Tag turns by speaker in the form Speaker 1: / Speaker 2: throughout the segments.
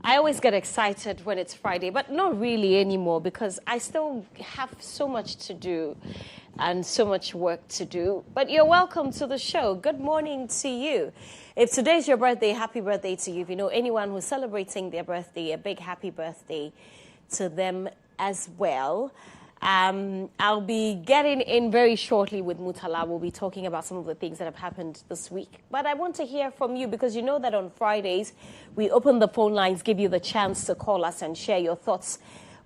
Speaker 1: I always get excited when it's Friday, but not really anymore because I still have so much to do and so much work to do. But you're welcome to the show. Good morning to you. If today's your birthday, happy birthday to you. If you know anyone who's celebrating their birthday, a big happy birthday to them as well. I'll be getting in very shortly with Mutala. We'll be talking about some of the things that have happened this week. But I want to hear from you because you know that on Fridays, we open the phone lines, give you the chance to call us and share your thoughts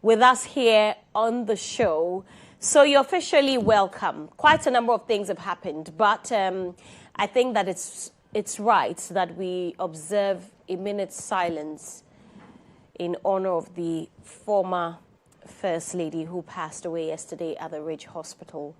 Speaker 1: with us here on the show. So you're officially welcome. Quite a number of things have happened, but I think that it's right that we observe a minute's silence in honor of the former First Lady who passed away yesterday at the Ridge Hospital.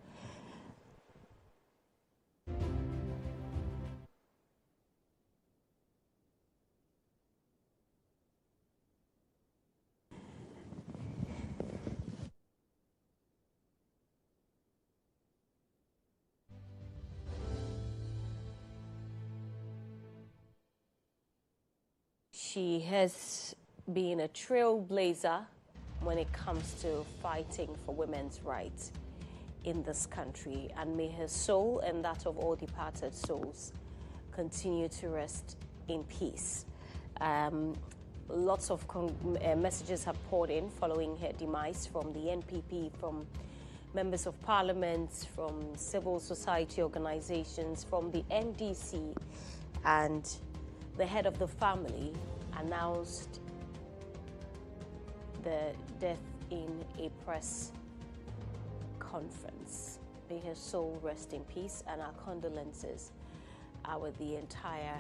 Speaker 1: She has been a trailblazer when it comes to fighting for women's rights in this country. And may her soul and that of all departed souls continue to rest in peace. Lots of messages have poured in following her demise from the NPP, from members of parliament, from civil society organizations, from the NDC, and the head of the family announced the death in a press conference. May her soul rest in peace, and our condolences are with the entire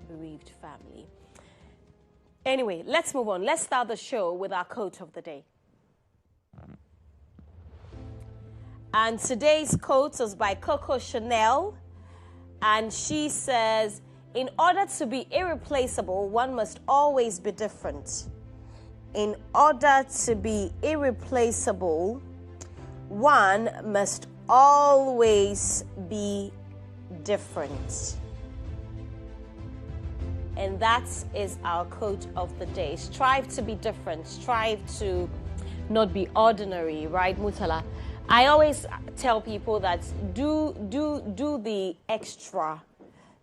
Speaker 1: bereaved family. Anyway, let's move on. Let's start the show with our quote of the day. And today's quote is by Coco Chanel, and she says, "In order to be irreplaceable, one must always be different. In order to be irreplaceable, one must always be different." And that is our quote of the day. Strive to be different. Strive to not be ordinary, right, Mutala? I always tell people that do the extra,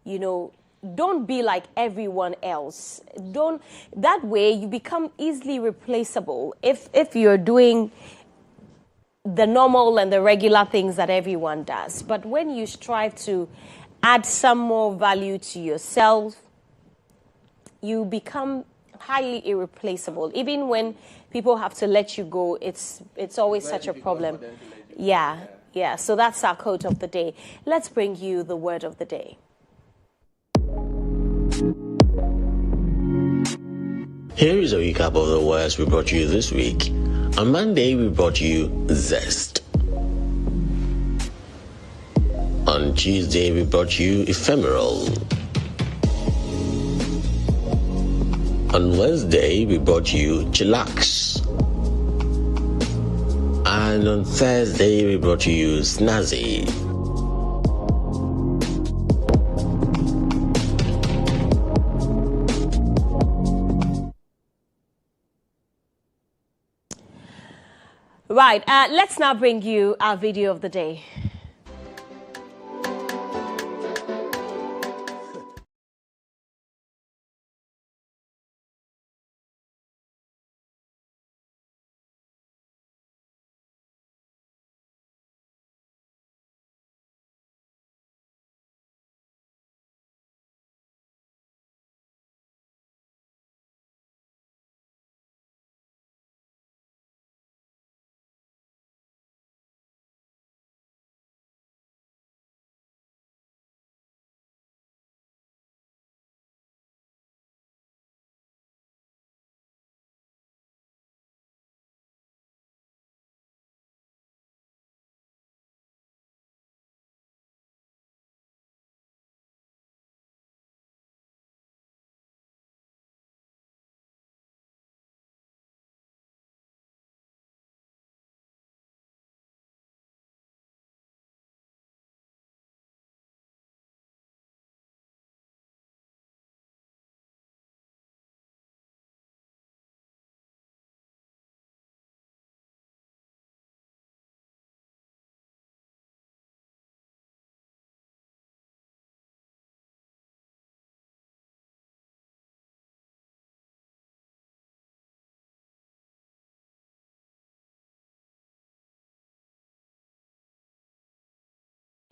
Speaker 1: you know. Don't be like everyone else. That way you become easily replaceable if you're doing the normal and the regular things that everyone does. But when you strive to add some more value to yourself, you become highly irreplaceable. Even when people have to let you go, it's always such a problem. Yeah. So that's our quote of the day. Let's bring you the word of the day.
Speaker 2: Here is a recap of the words we brought you this week. On Monday, we brought you zest. On Tuesday, we brought you ephemeral. On Wednesday, we brought you chillax. And on Thursday, we brought you snazzy.
Speaker 1: Right, let's now bring you our video of the day.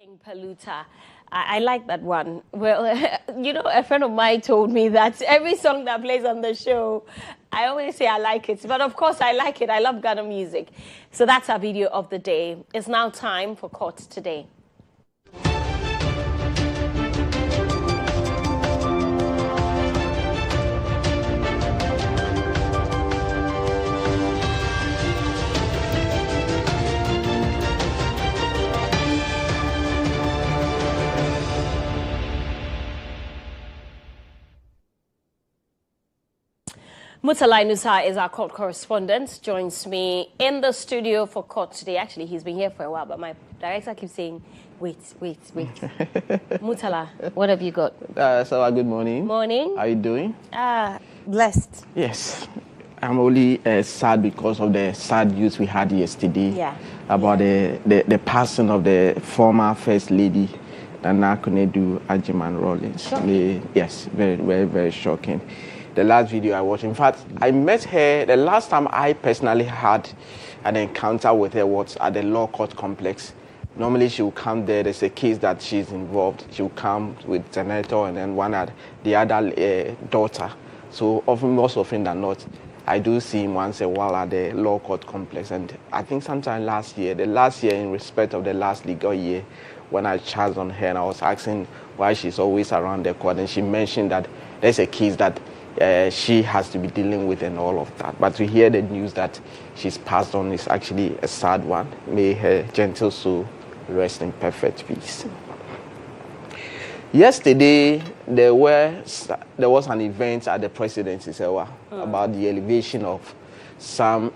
Speaker 1: Paluta. I like that one. Well, a friend of mine told me that every song that plays on the show, I always say I like it. But of course, I like it. I love Ghana music. So that's our video of the day. It's now time for Court Today. Mutalai Nusa is our court correspondent, joins me in the studio for Court Today. Actually, he's been here for a while, but my director keeps saying, wait. Mutala, what have you got?
Speaker 3: Serwaa, good morning.
Speaker 1: Morning.
Speaker 3: How are you doing?
Speaker 1: Blessed.
Speaker 3: Yes. I'm only sad because of the sad news we had yesterday about the passing of the former First Lady, Nana Konadu Agyeman-Rawlings. Yes, very, very, very shocking. The last video I watched, in fact, I met her, the last time I personally had an encounter with her was at the law court complex. Normally she will come there, there's a case that she's involved, she will come with senator and then the other daughter. So most often than not, I do see him once a while at the law court complex. And I think sometime the last year in respect of the last legal year, when I charged on her and I was asking why she's always around the court, and she mentioned that there's a case that she has to be dealing with and all of that. But to hear the news that she's passed on is actually a sad one. May her gentle soul rest in perfect peace. Yesterday, there was an event at the presidency, Serwaa, about the elevation of some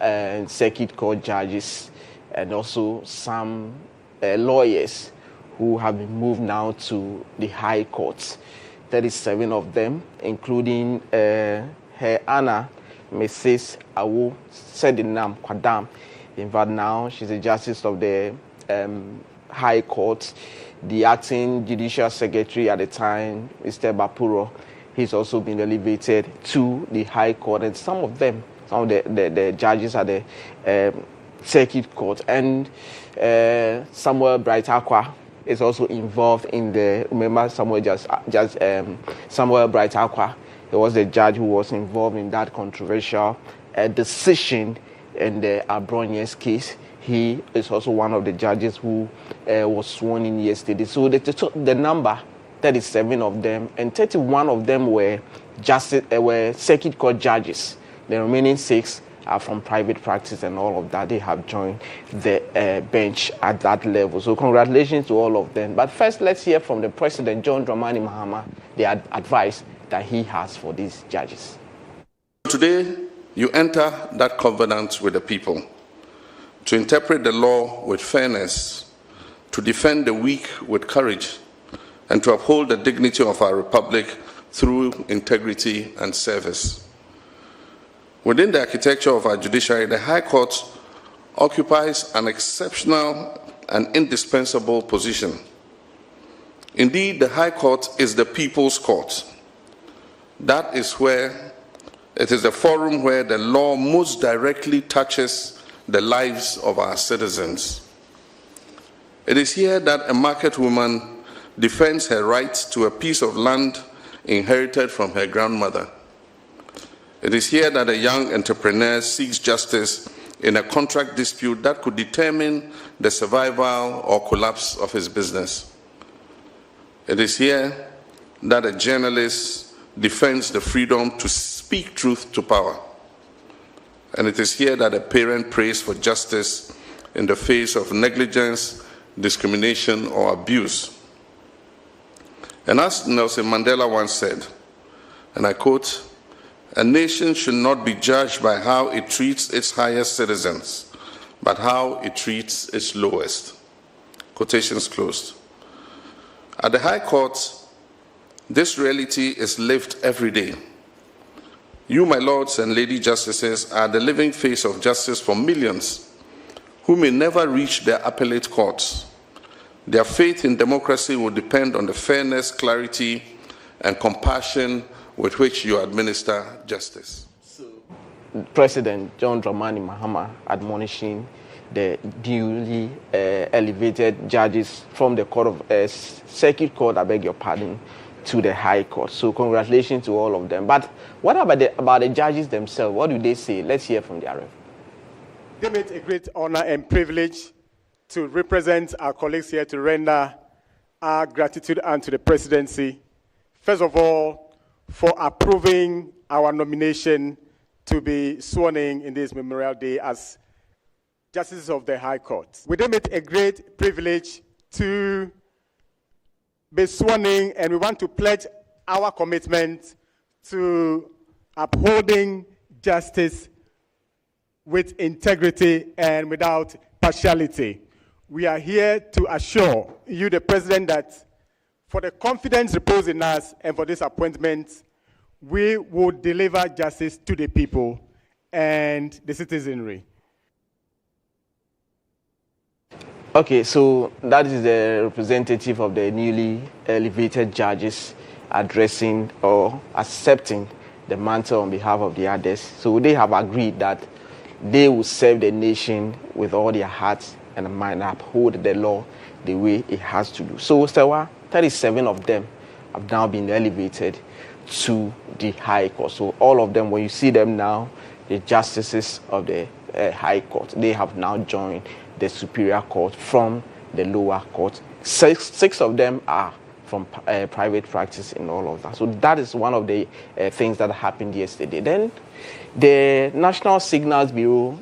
Speaker 3: circuit court judges and also some lawyers who have been moved now to the high courts. 37 of them, including her Anna, Mrs. Awu Sedinam Kwadam. In fact, now she's a justice of the High Court. The acting judicial secretary at the time, Mr. Bapuro, he's also been elevated to the High Court. And some of the judges at the Circuit Court. And Samuel Bright-Aqua is also involved in remember Samuel Bright-Aqua, he was the judge who was involved in that controversial decision in the Abronius case. He is also one of the judges who was sworn in yesterday. So the number, 37 of them, and 31 of them were circuit court judges. The remaining 6 are from private practice and all of that. They have joined the bench at that level. So congratulations to all of them. But first, let's hear from the President, John Dramani Mahama, the advice that he has for these judges.
Speaker 4: Today, you enter that covenant with the people to interpret the law with fairness, to defend the weak with courage, and to uphold the dignity of our republic through integrity and service. Within the architecture of our judiciary, the High Court occupies an exceptional and indispensable position. Indeed, the High Court is the people's court. That is where it is the forum where the law most directly touches the lives of our citizens. It is here that a market woman defends her right to a piece of land inherited from her grandmother. It is here that a young entrepreneur seeks justice in a contract dispute that could determine the survival or collapse of his business. It is here that a journalist defends the freedom to speak truth to power. And it is here that a parent prays for justice in the face of negligence, discrimination, or abuse. And as Nelson Mandela once said, and I quote, "A nation should not be judged by how it treats its highest citizens, but how it treats its lowest." Quotations closed. At the High Court, this reality is lived every day. You, my lords and lady justices, are the living face of justice for millions who may never reach their appellate courts. Their faith in democracy will depend on the fairness, clarity, and compassion with which you administer justice.
Speaker 3: President John Dramani Mahama admonishing the newly elevated judges from the court of circuit court, I beg your pardon, to the High Court. So congratulations to all of them. But what about the judges themselves? What do they say? Let's hear from the RF.
Speaker 5: They made a great honor and privilege to represent our colleagues here to render our gratitude unto the presidency. First of all, for approving our nomination to be sworn in this Memorial Day as Justices of the High Court. We then made a great privilege to be sworn in, and we want to pledge our commitment to upholding justice with integrity and without partiality. We are here to assure you, the President, that for the confidence reposed in us and for this appointment, we will deliver justice to the people and the citizenry.
Speaker 3: Okay, so that is the representative of the newly elevated judges addressing or accepting the mantle on behalf of the others. So they have agreed that they will serve the nation with all their hearts and mind, uphold the law the way it has to do. So, Serwaa, 37 of them have now been elevated to the High Court. So all of them, when you see them now, the justices of the High Court, they have now joined the Superior Court from the lower court. Six of them are from private practice and all of that. So that is one of the things that happened yesterday. Then the National Signals Bureau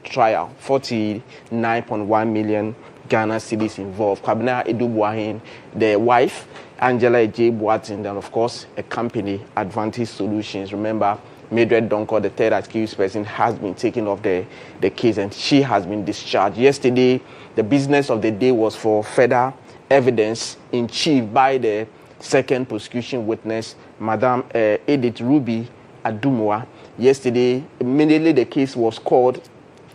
Speaker 3: trial, 49.1 million Ghana cedis involved. Kwabena Edubuahin, the wife, Angela J. Boatin, and of course, a company, Advantage Solutions. Remember, Mildred Donko, the third accused person, has been taken off the case and she has been discharged. Yesterday, the business of the day was for further evidence in chief by the second prosecution witness, Madam Edith Ruby Adumwa. Yesterday, immediately the case was called.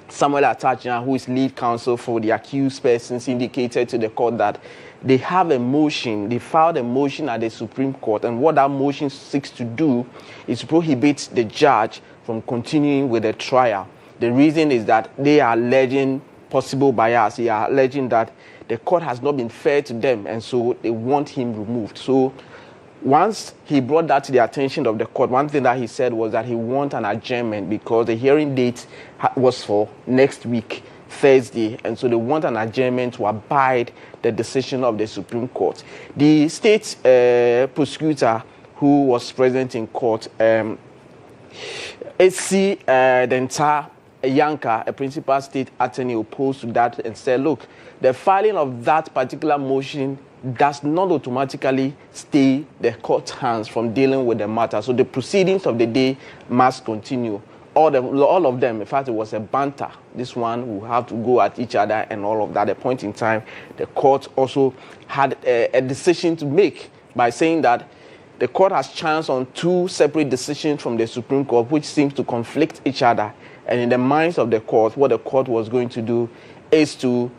Speaker 3: Samuel Atachian, who is lead counsel for the accused persons, indicated to the court that they have a motion, they filed a motion at the Supreme Court, and what that motion seeks to do is to prohibit the judge from continuing with the trial. The reason is that they are alleging possible bias. They are alleging that the court has not been fair to them, and so they want him removed. So once he brought that to the attention of the court, one thing that he said was that he wants an adjournment because the hearing date was for next week, Thursday, and so they want an adjournment to abide the decision of the Supreme Court. The state prosecutor who was present in court, AC Denta Yanka, a principal state attorney, opposed to that and said, look, the filing of that particular motion does not automatically stay the court's hands from dealing with the matter. So the proceedings of the day must continue. All of them, in fact, it was a banter. This one will have to go at each other and all of that. At a point in time, the court also had a decision to make by saying that the court has chanced on two separate decisions from the Supreme Court, which seems to conflict each other. And in the minds of the court, what the court was going to do is to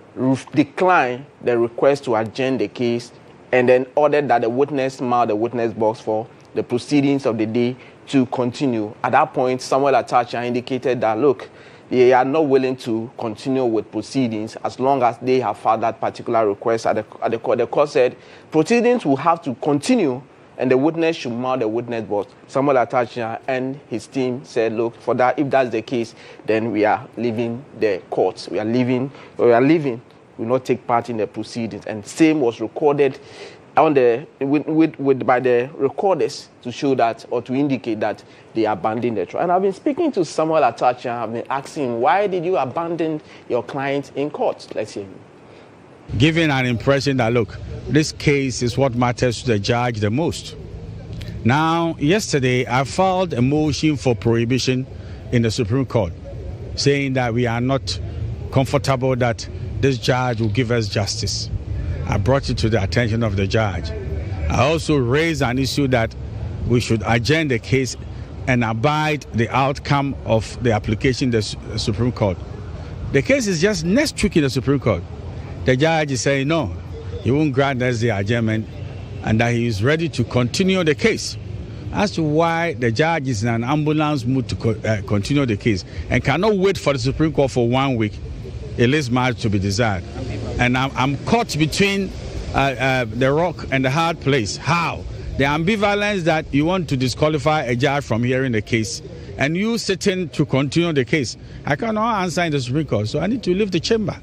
Speaker 3: decline the request to adjourn the case and then order that the witness mount the witness box for the proceedings of the day to continue. At that point, Samuel Atacha indicated that, look, they are not willing to continue with proceedings as long as they have filed that particular request at the court. The court said proceedings will have to continue and the witness should mount the witness box. Samuel Atacha and his team said, look, for that, if that's the case, then we are leaving the courts. We will not take part in the proceedings. And same was recorded on by the recorders to show that or to indicate that they abandoned the trial. And I've been speaking to Samuel Atacha. I've been asking him, why did you abandon your client in court? Let's hear him.
Speaker 6: Giving an impression that, look, this case is what matters to the judge the most. Now, yesterday, I filed a motion for prohibition in the Supreme Court, saying that we are not comfortable that this judge will give us justice. I brought it to the attention of the judge. I also raised an issue that we should adjourn the case and abide the outcome of the application to the Supreme Court. The case is just next week in the Supreme Court. The judge is saying no, he won't grant us the adjournment and that he is ready to continue the case. As to why the judge is in an ambulance mood to continue the case and cannot wait for the Supreme Court for 1 week, it leaves much to be desired. And I'm caught between the rock and the hard place. How? The ambivalence that you want to disqualify a judge from hearing the case and you sitting to continue the case. I cannot answer in the Supreme Court, so I need to leave the chamber.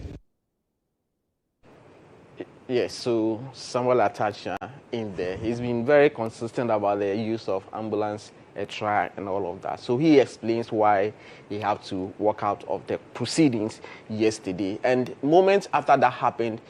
Speaker 3: Yes, so Samuel Atacha in there, he's been very consistent about the use of ambulance, a trial, and all of that. So he explains why he had to walk out of the proceedings yesterday. And moments after that happened,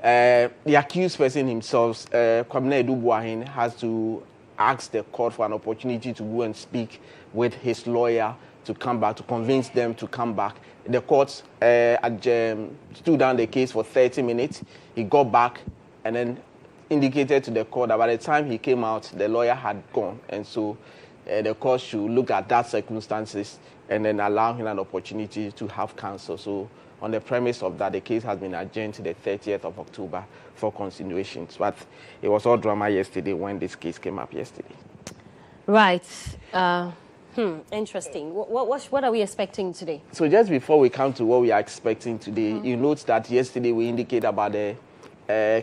Speaker 3: the accused person himself, Kwabena Edubuahin, has to ask the court for an opportunity to go and speak with his lawyer to come back, to convince them to come back. The court stood down the case for 30 minutes. He got back and then indicated to the court that by the time he came out, the lawyer had gone. And so the court should look at that circumstances and then allow him an opportunity to have counsel. So on the premise of that, the case has been adjourned to the 30th of October for continuations. But it was all drama yesterday when this case came up yesterday.
Speaker 1: Right. Interesting. What are we expecting today?
Speaker 3: So just before we come to what we are expecting today, you note that yesterday we indicated about the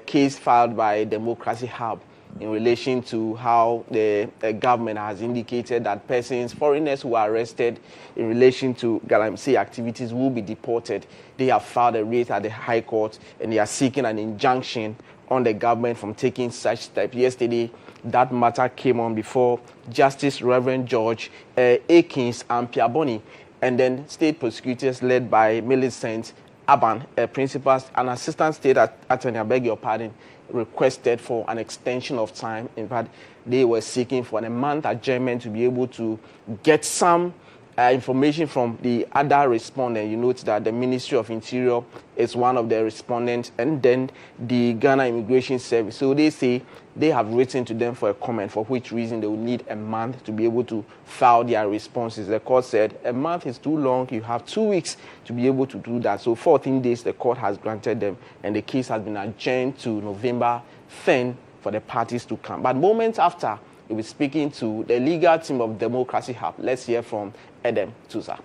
Speaker 3: case filed by Democracy Hub in relation to how the government has indicated that persons, foreigners who are arrested in relation to galamsey activities will be deported. They have filed a writ at the High Court and they are seeking an injunction on the government from taking such steps. Yesterday, that matter came on before Justice Reverend George Akins and Piaboni, and then state prosecutors led by Millicent Aban, principal and assistant state attorney, I beg your pardon, requested for an extension of time. In fact, they were seeking for a month adjournment to be able to get some information from the other respondent. You note that the Ministry of Interior is one of the respondents, and then the Ghana Immigration Service. So they say they have written to them for a comment, for which reason they will need a month to be able to file their responses. The court said a month is too long. You have 2 weeks to be able to do that. So 14 days the court has granted them, and the case has been adjourned to November 10 for the parties to come. But moments after, we'll be speaking to the legal team of Democracy Hub. Let's hear from Edem Tusa.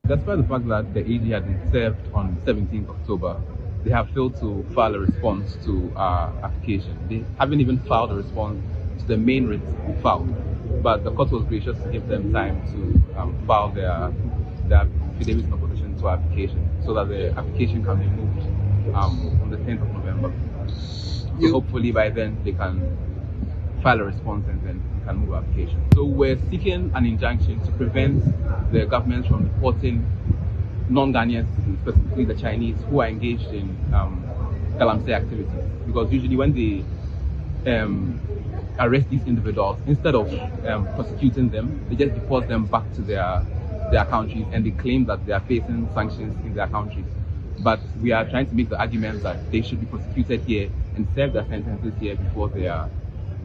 Speaker 7: Despite the fact that the AG had been served on 17th October, they have failed to file a response to our application. They haven't even filed a response to the main writ we filed. But the court was gracious to give them time to file their affidavit in opposition to our application, so that the application can be moved on the 10th of November. So hopefully by then they can file a response and then we can move our application. So we're seeking an injunction to prevent the government from deporting non-Ghanaian citizens, specifically the Chinese, who are engaged in galamsey activities. Because usually when they arrest these individuals, instead of prosecuting them, they just deport them back to their countries, and they claim that they are facing sanctions in their countries. But we are trying to make the argument that they should be prosecuted here and serve their sentences here before they are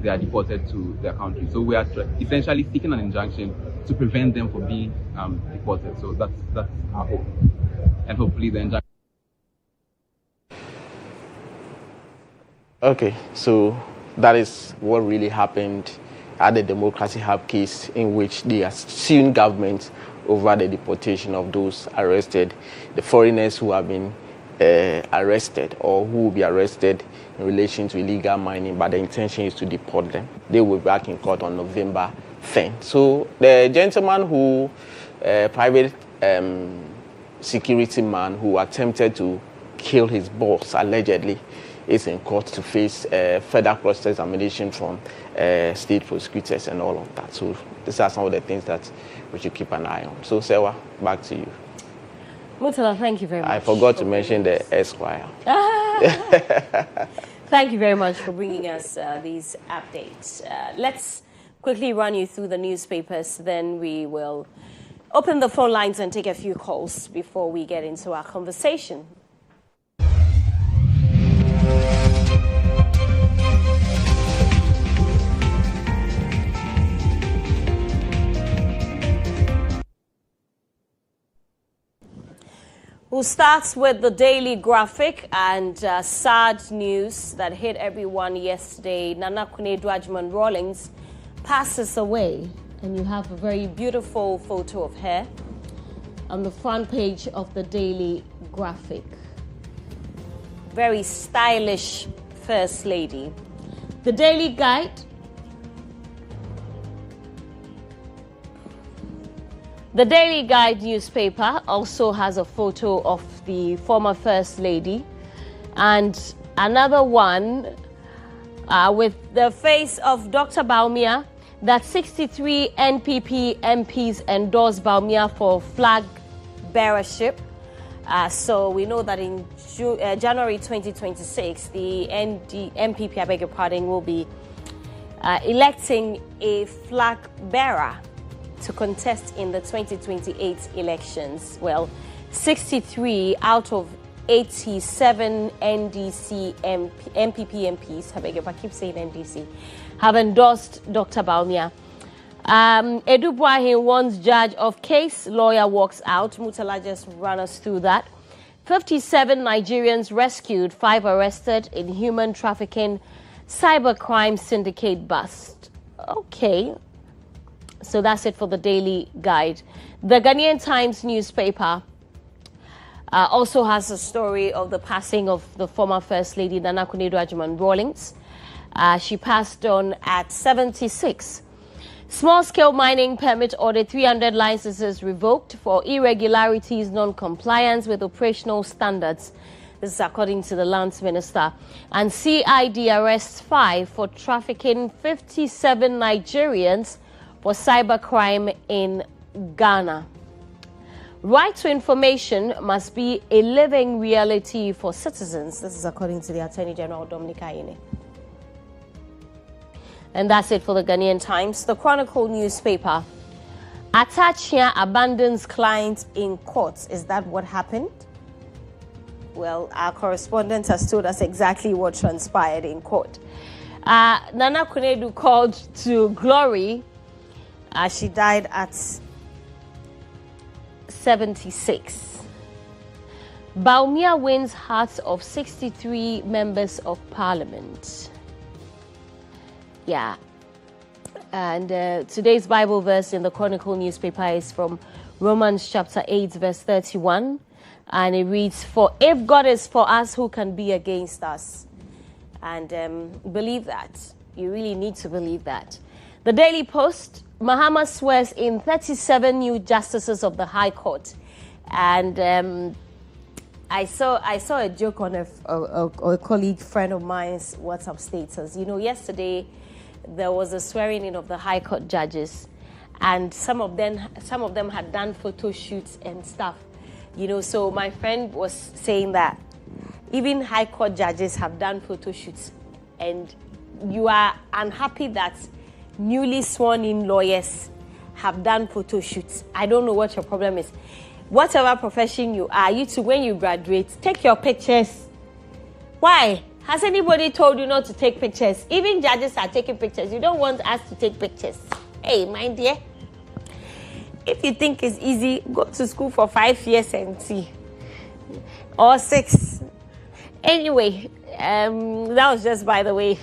Speaker 7: deported to their country. So we are essentially seeking an injunction to prevent them from being deported. So that's our hope, and hopefully the injunction.
Speaker 3: Okay, so that is what really happened at the Democracy Hub case, in which they are suing government over the deportation of those arrested, the foreigners who have been arrested or who will be arrested in relation to illegal mining, but the intention is to deport them. They will be back in court on November 10th. So the gentleman who, private security man who attempted to kill his boss, allegedly, is in court to face further cross-examination from state prosecutors and all of that. So these are some of the things that we should keep an eye on. So Serwaa, back to you.
Speaker 1: Murtala, thank you very much.
Speaker 3: I forgot to mention the Esquire.
Speaker 1: Thank you very much for bringing us these updates. Let's quickly run you through the newspapers, then we will open the phone lines and take a few calls before we get into our conversation. We'll start with the Daily Graphic and sad news that hit everyone yesterday. Nana Akufo-Addo Rawlings passes away, and you have a very beautiful photo of her on the front page of the Daily graphic. Very stylish First Lady. The Daily Guide. The Daily Guide newspaper also has a photo of the former First Lady, and another one with the face of Dr. Bawumia, that 63 NPP MPs endorsed Bawumia for flag bearership. So we know that in January 2026, the MPP, I beg your pardon, will be electing a flag bearer to contest in the 2028 elections. Well, 63 out of 87 NDC MPP MPs, I beg your pardon, I keep saying NDC, have endorsed Dr. Bawumia. Edu Buahin warns judge of case, lawyer walks out. Mutala just ran us through that. 57 Nigerians rescued, 5 arrested in human trafficking cybercrime syndicate bust. Okay. So that's it for the Daily Guide. The Ghanaian Times newspaper also has a story of the passing of the former First Lady, Nana Akufo-Addo Rawlings. She passed on at 76. Small-scale mining permit order, 300 licenses revoked for irregularities, non-compliance with operational standards. This is according to the Lands Minister. And CID arrests 5 for trafficking 57 Nigerians for cybercrime in Ghana. Right to information must be a living reality for citizens. This is according to the Attorney General, Dominic Ayine. And that's it for the Ghanaian Times. The Chronicle newspaper. Atachia abandons client in court. Is that what happened? Well, our correspondent has told us exactly what transpired in court. Nana Akufo-Addo called to glory. She died at 76. Bawumia wins hearts of 63 members of parliament. Yeah. And today's Bible verse in the Chronicle newspaper is from Romans chapter 8, verse 31. And it reads, "For if God is for us, who can be against us?" And believe that. You really need to believe that. The Daily Post. Mahama swears in 37 new justices of the High Court. And I saw a joke on a colleague friend of mine's WhatsApp status. You know, yesterday there was a swearing in of the High Court judges, and some of them had done photo shoots and stuff. You know, so my friend was saying that even High Court judges have done photo shoots, and you are unhappy that newly sworn in lawyers have done photo shoots. I don't know what your problem is. Whatever profession you are, you too, when you graduate, take your pictures. Why? Has anybody told you not to take pictures? Even judges are taking pictures. You don't want us to take pictures. Hey, my dear, if you think it's easy, go to school for 5 years and see. Or 6. Anyway, that was just by the way.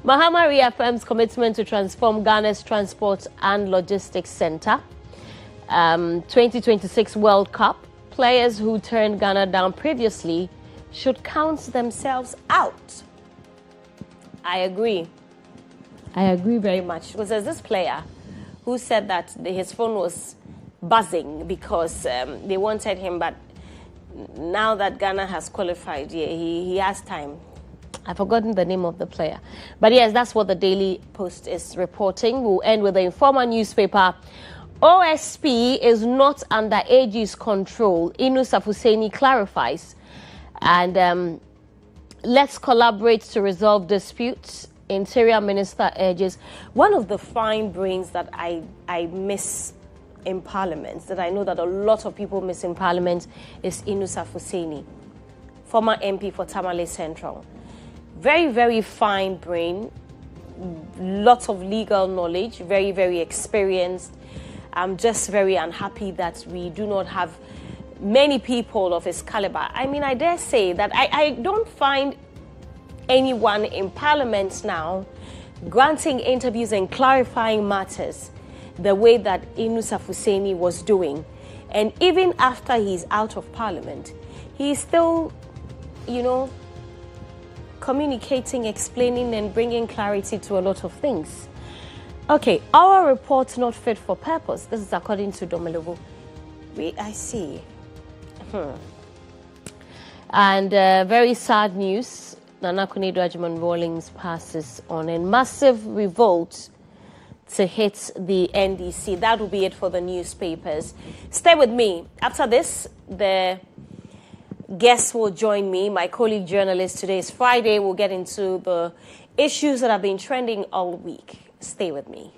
Speaker 1: Mahama reaffirms commitment to transform Ghana's transport and logistics center. 2026 World Cup. Players who turned Ghana down previously should count themselves out. I agree. I agree very much. Because there's this player who said that his phone was buzzing because they wanted him, but now that Ghana has qualified, yeah, he has time. I've forgotten the name of the player. But yes, that's what the Daily Post is reporting. We'll end with the Informer newspaper. OSP is not under AG's control. Inus Afuseni clarifies. And let's collaborate to resolve disputes. Interior Minister urges. One of the fine brains that I miss in Parliament, that I know that a lot of people miss in Parliament, is Inus Afuseni, former MP for Tamale Central. Very, very fine brain, lots of legal knowledge, very, very experienced. I'm just very unhappy that we do not have many people of his caliber. I mean, I dare say that I don't find anyone in Parliament now granting interviews and clarifying matters the way that Inus Afuseni was doing. And even after he's out of parliament, he's still, communicating, explaining, and bringing clarity to a lot of things. Okay, our report not fit for purpose. This is according to Domelovo. I see. And very sad news. Nana Akufo-Addo Rawlings passes on a massive revolt to hit the NDC. That will be it for the newspapers. Stay with me. After this, the guests will join me. My colleague journalist, today is Friday. We'll get into the issues that have been trending all week. Stay with me.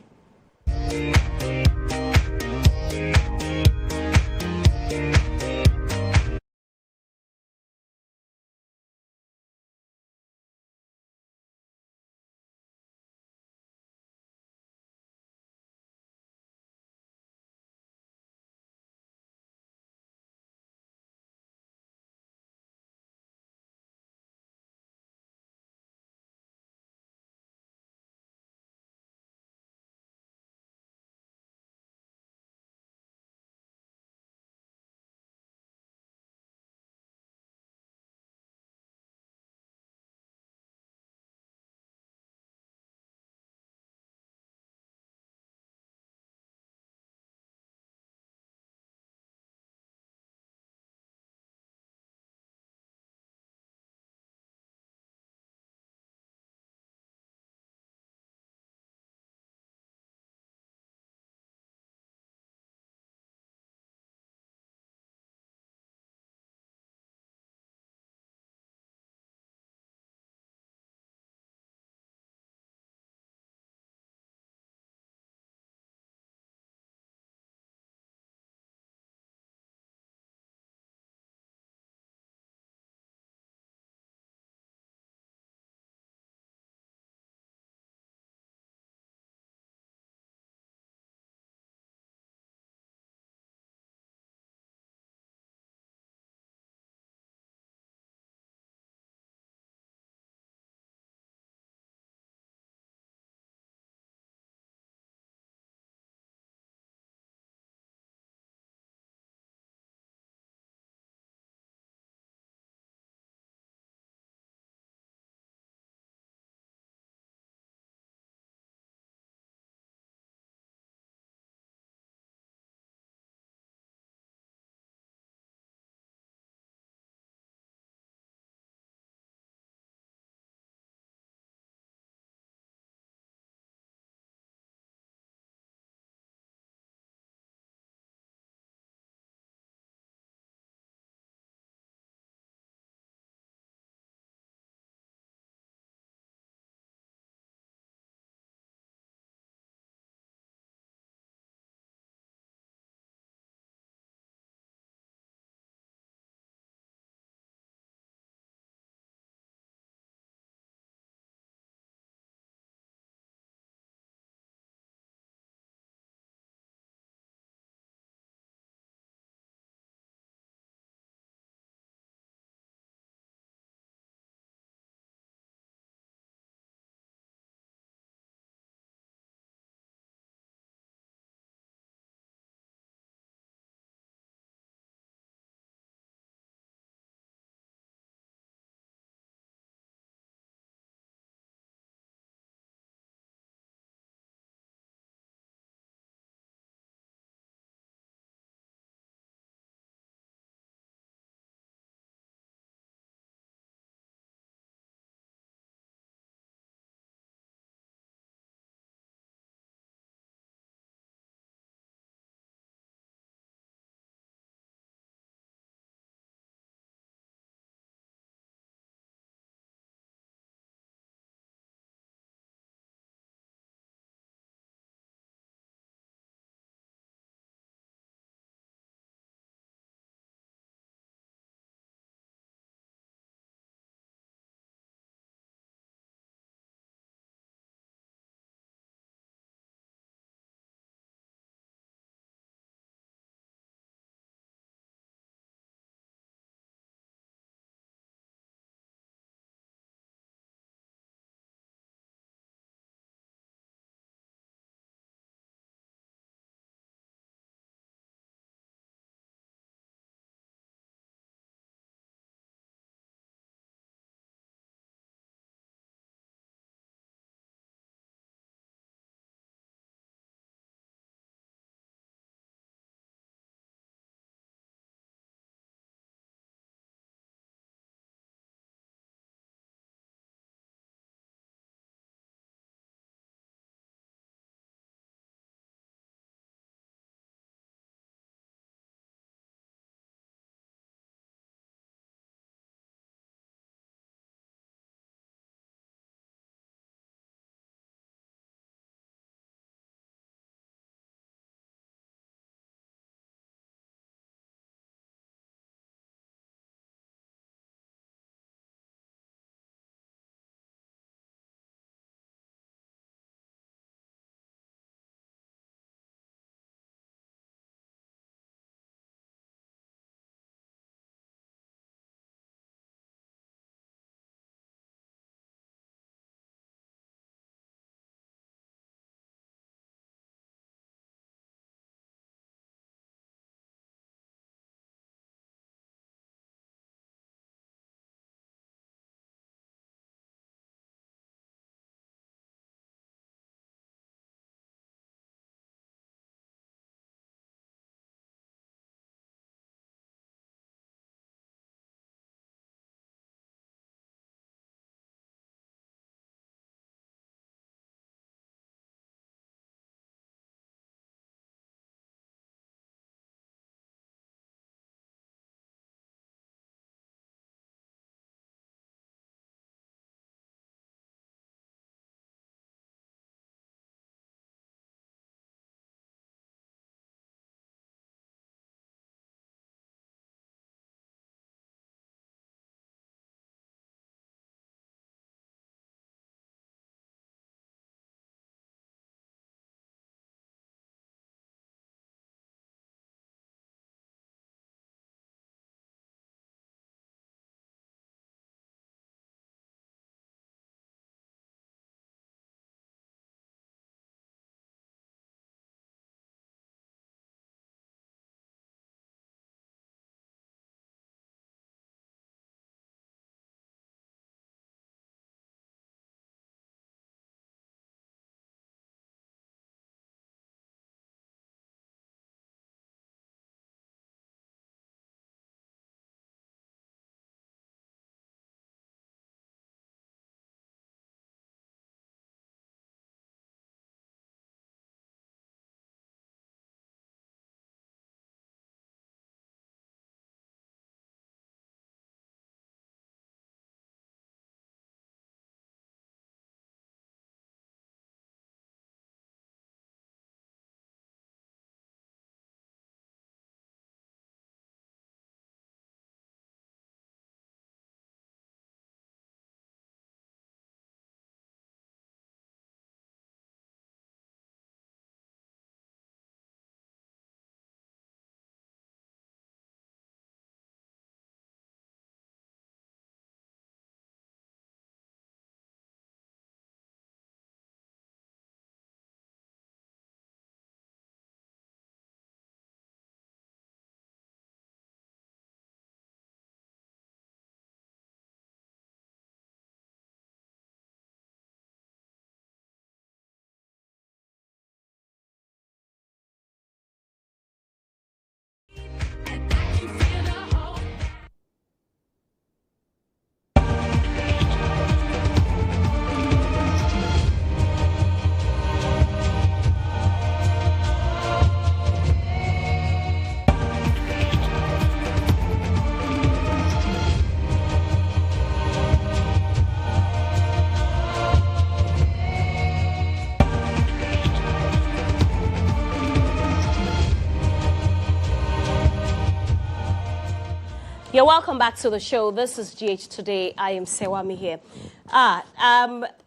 Speaker 1: You're welcome back to the show. This is GH Today. I am Serwaa Amihere.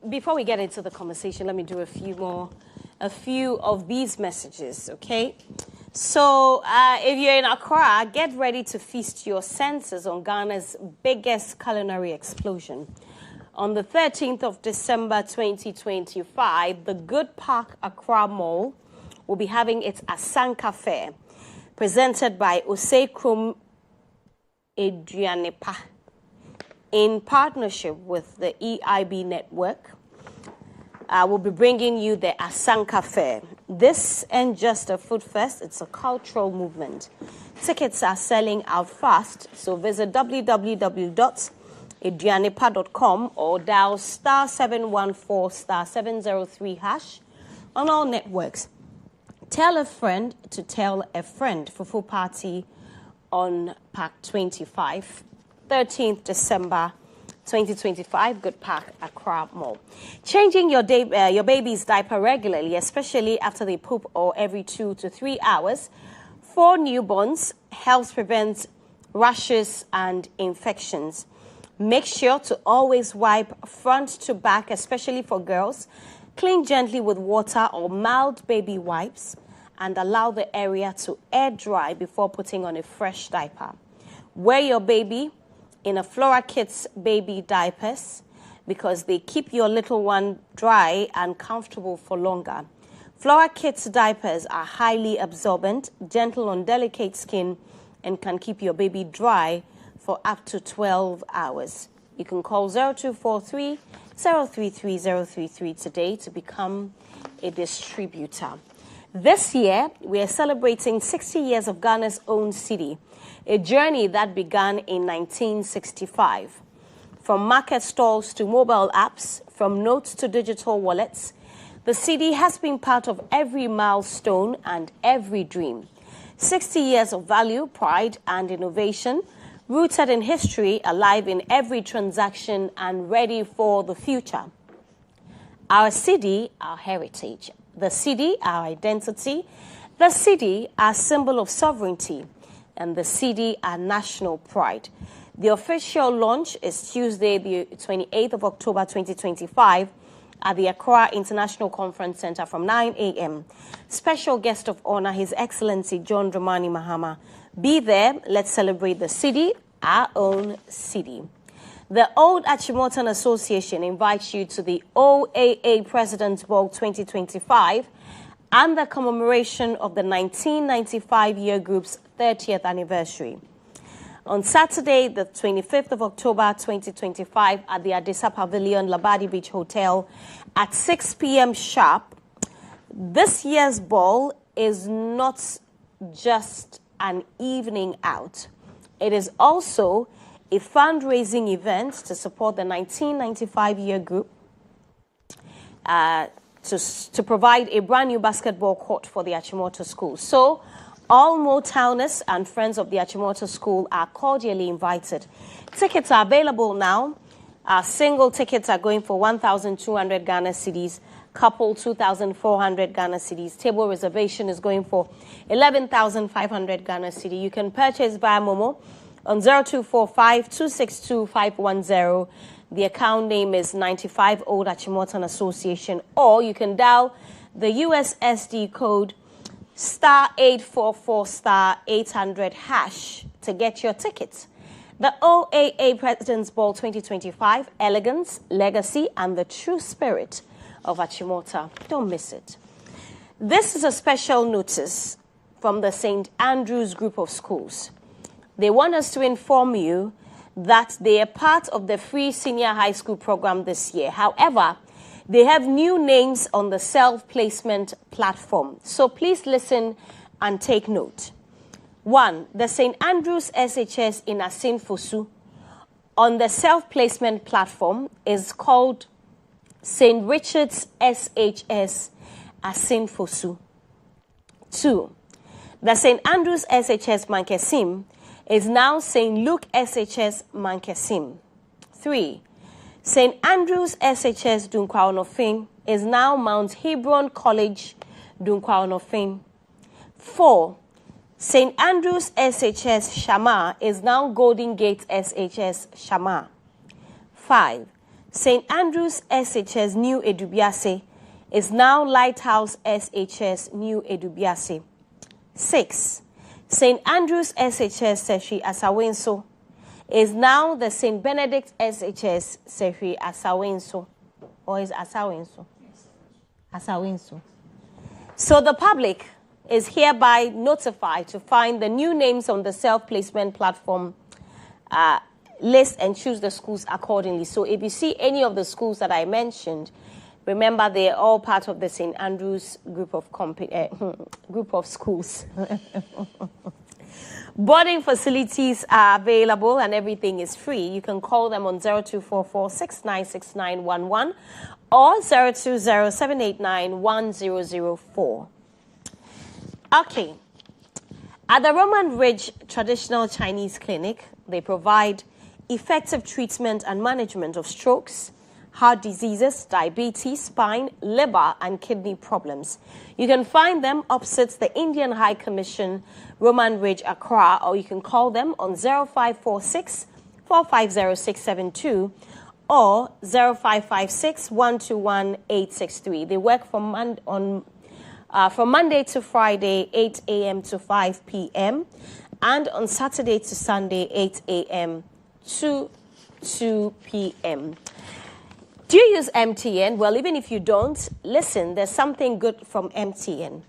Speaker 1: Before we get into the conversation, let me do a few of these messages, okay? So if you're in Accra, get ready to feast your senses on Ghana's biggest culinary explosion. On the 13th of December 2025, the Good Park Accra Mall will be having its Asanka Fair, presented by Osei Krom Aduanepa in partnership with the EIB network. We'll be bringing you the Asanka Fair. This ain't just a food fest, it's a cultural movement. Tickets are selling out fast, so visit www.aduanepa.com or dial *714*703# on all networks. Tell a friend to tell a friend for full party on Park 25, 13th December 2025, Good Park, Accra Mall. Changing your baby's diaper regularly, especially after they poop or every 2 to 3 hours, for newborns helps prevent rashes and infections. Make sure to always wipe front to back, especially for girls. Clean gently with water or mild baby wipes and allow the area to air dry before putting on a fresh diaper. Wear your baby in a Flora Kids baby diapers because they keep your little one dry and comfortable for longer. Flora Kids diapers are highly absorbent, gentle on delicate skin, and can keep your baby dry for up to 12 hours. You can call 0243 033 033 today to become a distributor. This year, we are celebrating 60 years of Ghana's own city, a journey that began in 1965. From market stalls to mobile apps, from notes to digital wallets, the city has been part of every milestone and every dream. 60 years of value, pride, and innovation, rooted in history, alive in every transaction, and ready for the future. Our city, our heritage. The city, our identity. The city, our symbol of sovereignty. And the city, our national pride. The official launch is Tuesday, the 28th of October 2025 at the Accra International Conference Center from 9 a.m. Special guest of honor, His Excellency John Dramani Mahama. Be there. Let's celebrate the city, our own city. The Old Achimota Association invites you to the OAA President's Ball 2025 and the commemoration of the 1995 year group's 30th anniversary. On Saturday, the 25th of October 2025 at the Adisa Pavilion, Labadi Beach Hotel at 6 p.m. sharp, this year's ball is not just an evening out. It is also a fundraising event to support the 1995 year group to provide a brand new basketball court for the Achimota School. So all Motowners and friends of the Achimota School are cordially invited. Tickets are available now. Single tickets are going for 1,200 Ghana cedis, couple 2,400 Ghana cedis. Table reservation is going for 11,500 Ghana cedi. You can purchase via Momo on 0245-262-510. The account name is 95 Old Achimota Association, or you can dial the USSD code *844*800# to get your tickets. The OAA President's Ball 2025, elegance, legacy, and the true spirit of Achimota. Don't miss it. This is a special notice from the St. Andrews Group of Schools. They want us to inform you that they are part of the free senior high school program this year. However, they have new names on the self-placement platform. So please listen and take note. 1. The St. Andrews SHS in Asin Fosu on the self-placement platform is called St. Richard's SHS Asin Fosu. 2. The St. Andrews SHS Mankesim is now St. Luke SHS Mankesim. 3. St. Andrews SHS Dunkwaonofin is now Mount Hebron College Dunkwaonofin. 4. St. Andrews SHS Shama is now Golden Gate SHS Shama. 5. St. Andrews SHS New Edubiase is now Lighthouse SHS New Edubiase. 6. St. Andrews SHS Sefwi Asawenso is now the St. Benedict SHS Sefwi Asawenso. Or is Asawenso? Asawenso. So the public is hereby notified to find the new names on the self-placement platform list and choose the schools accordingly. So if you see any of the schools that I mentioned, remember they're all part of the St. Andrews group of schools. Boarding facilities are available and everything is free. You can call them on 0244 696911 or 020-789-1004. Okay. At the Roman Ridge Traditional Chinese Clinic, they provide effective treatment and management of strokes, heart diseases, diabetes, spine, liver, and kidney problems. You can find them opposite the Indian High Commission, Roman Ridge, Accra, or you can call them on 0546 450672 or 0556 121 863. They work from Monday to Friday, 8 a.m. to 5 p.m. and on Saturday to Sunday, 8 a.m. to 2 p.m. Do you use MTN? Well, even if you don't, listen, there's something good from MTN.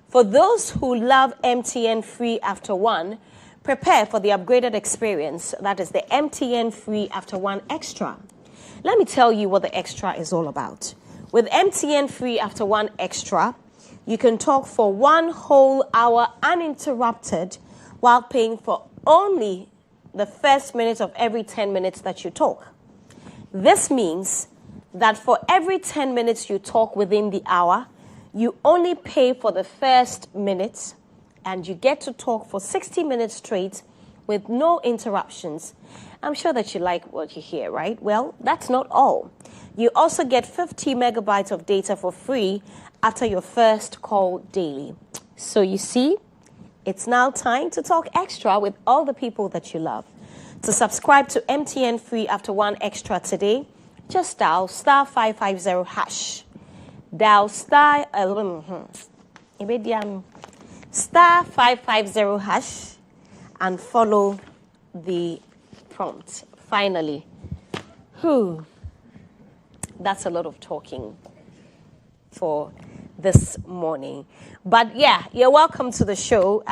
Speaker 1: For those who love MTN Free After One, prepare for the upgraded experience. That is the MTN Free After One Extra. Let me tell you what the Extra is all about. With MTN Free After One Extra, you can talk for 1 whole hour uninterrupted while paying for only the first minute of every 10 minutes that you talk. This means that for every 10 minutes you talk within the hour, you only pay for the first minute and you get to talk for 60 minutes straight with no interruptions. I'm sure that you like what you hear, right? Well, that's not all. You also get 50 megabytes of data for free after your first call daily. So you see, it's now time to talk extra with all the people that you love. To subscribe to MTN Free After One Extra today, just dial star 550 hash. Dial star 550 hash and follow the prompt. Finally, that's a lot of talking for this morning. But yeah, you're welcome to the show.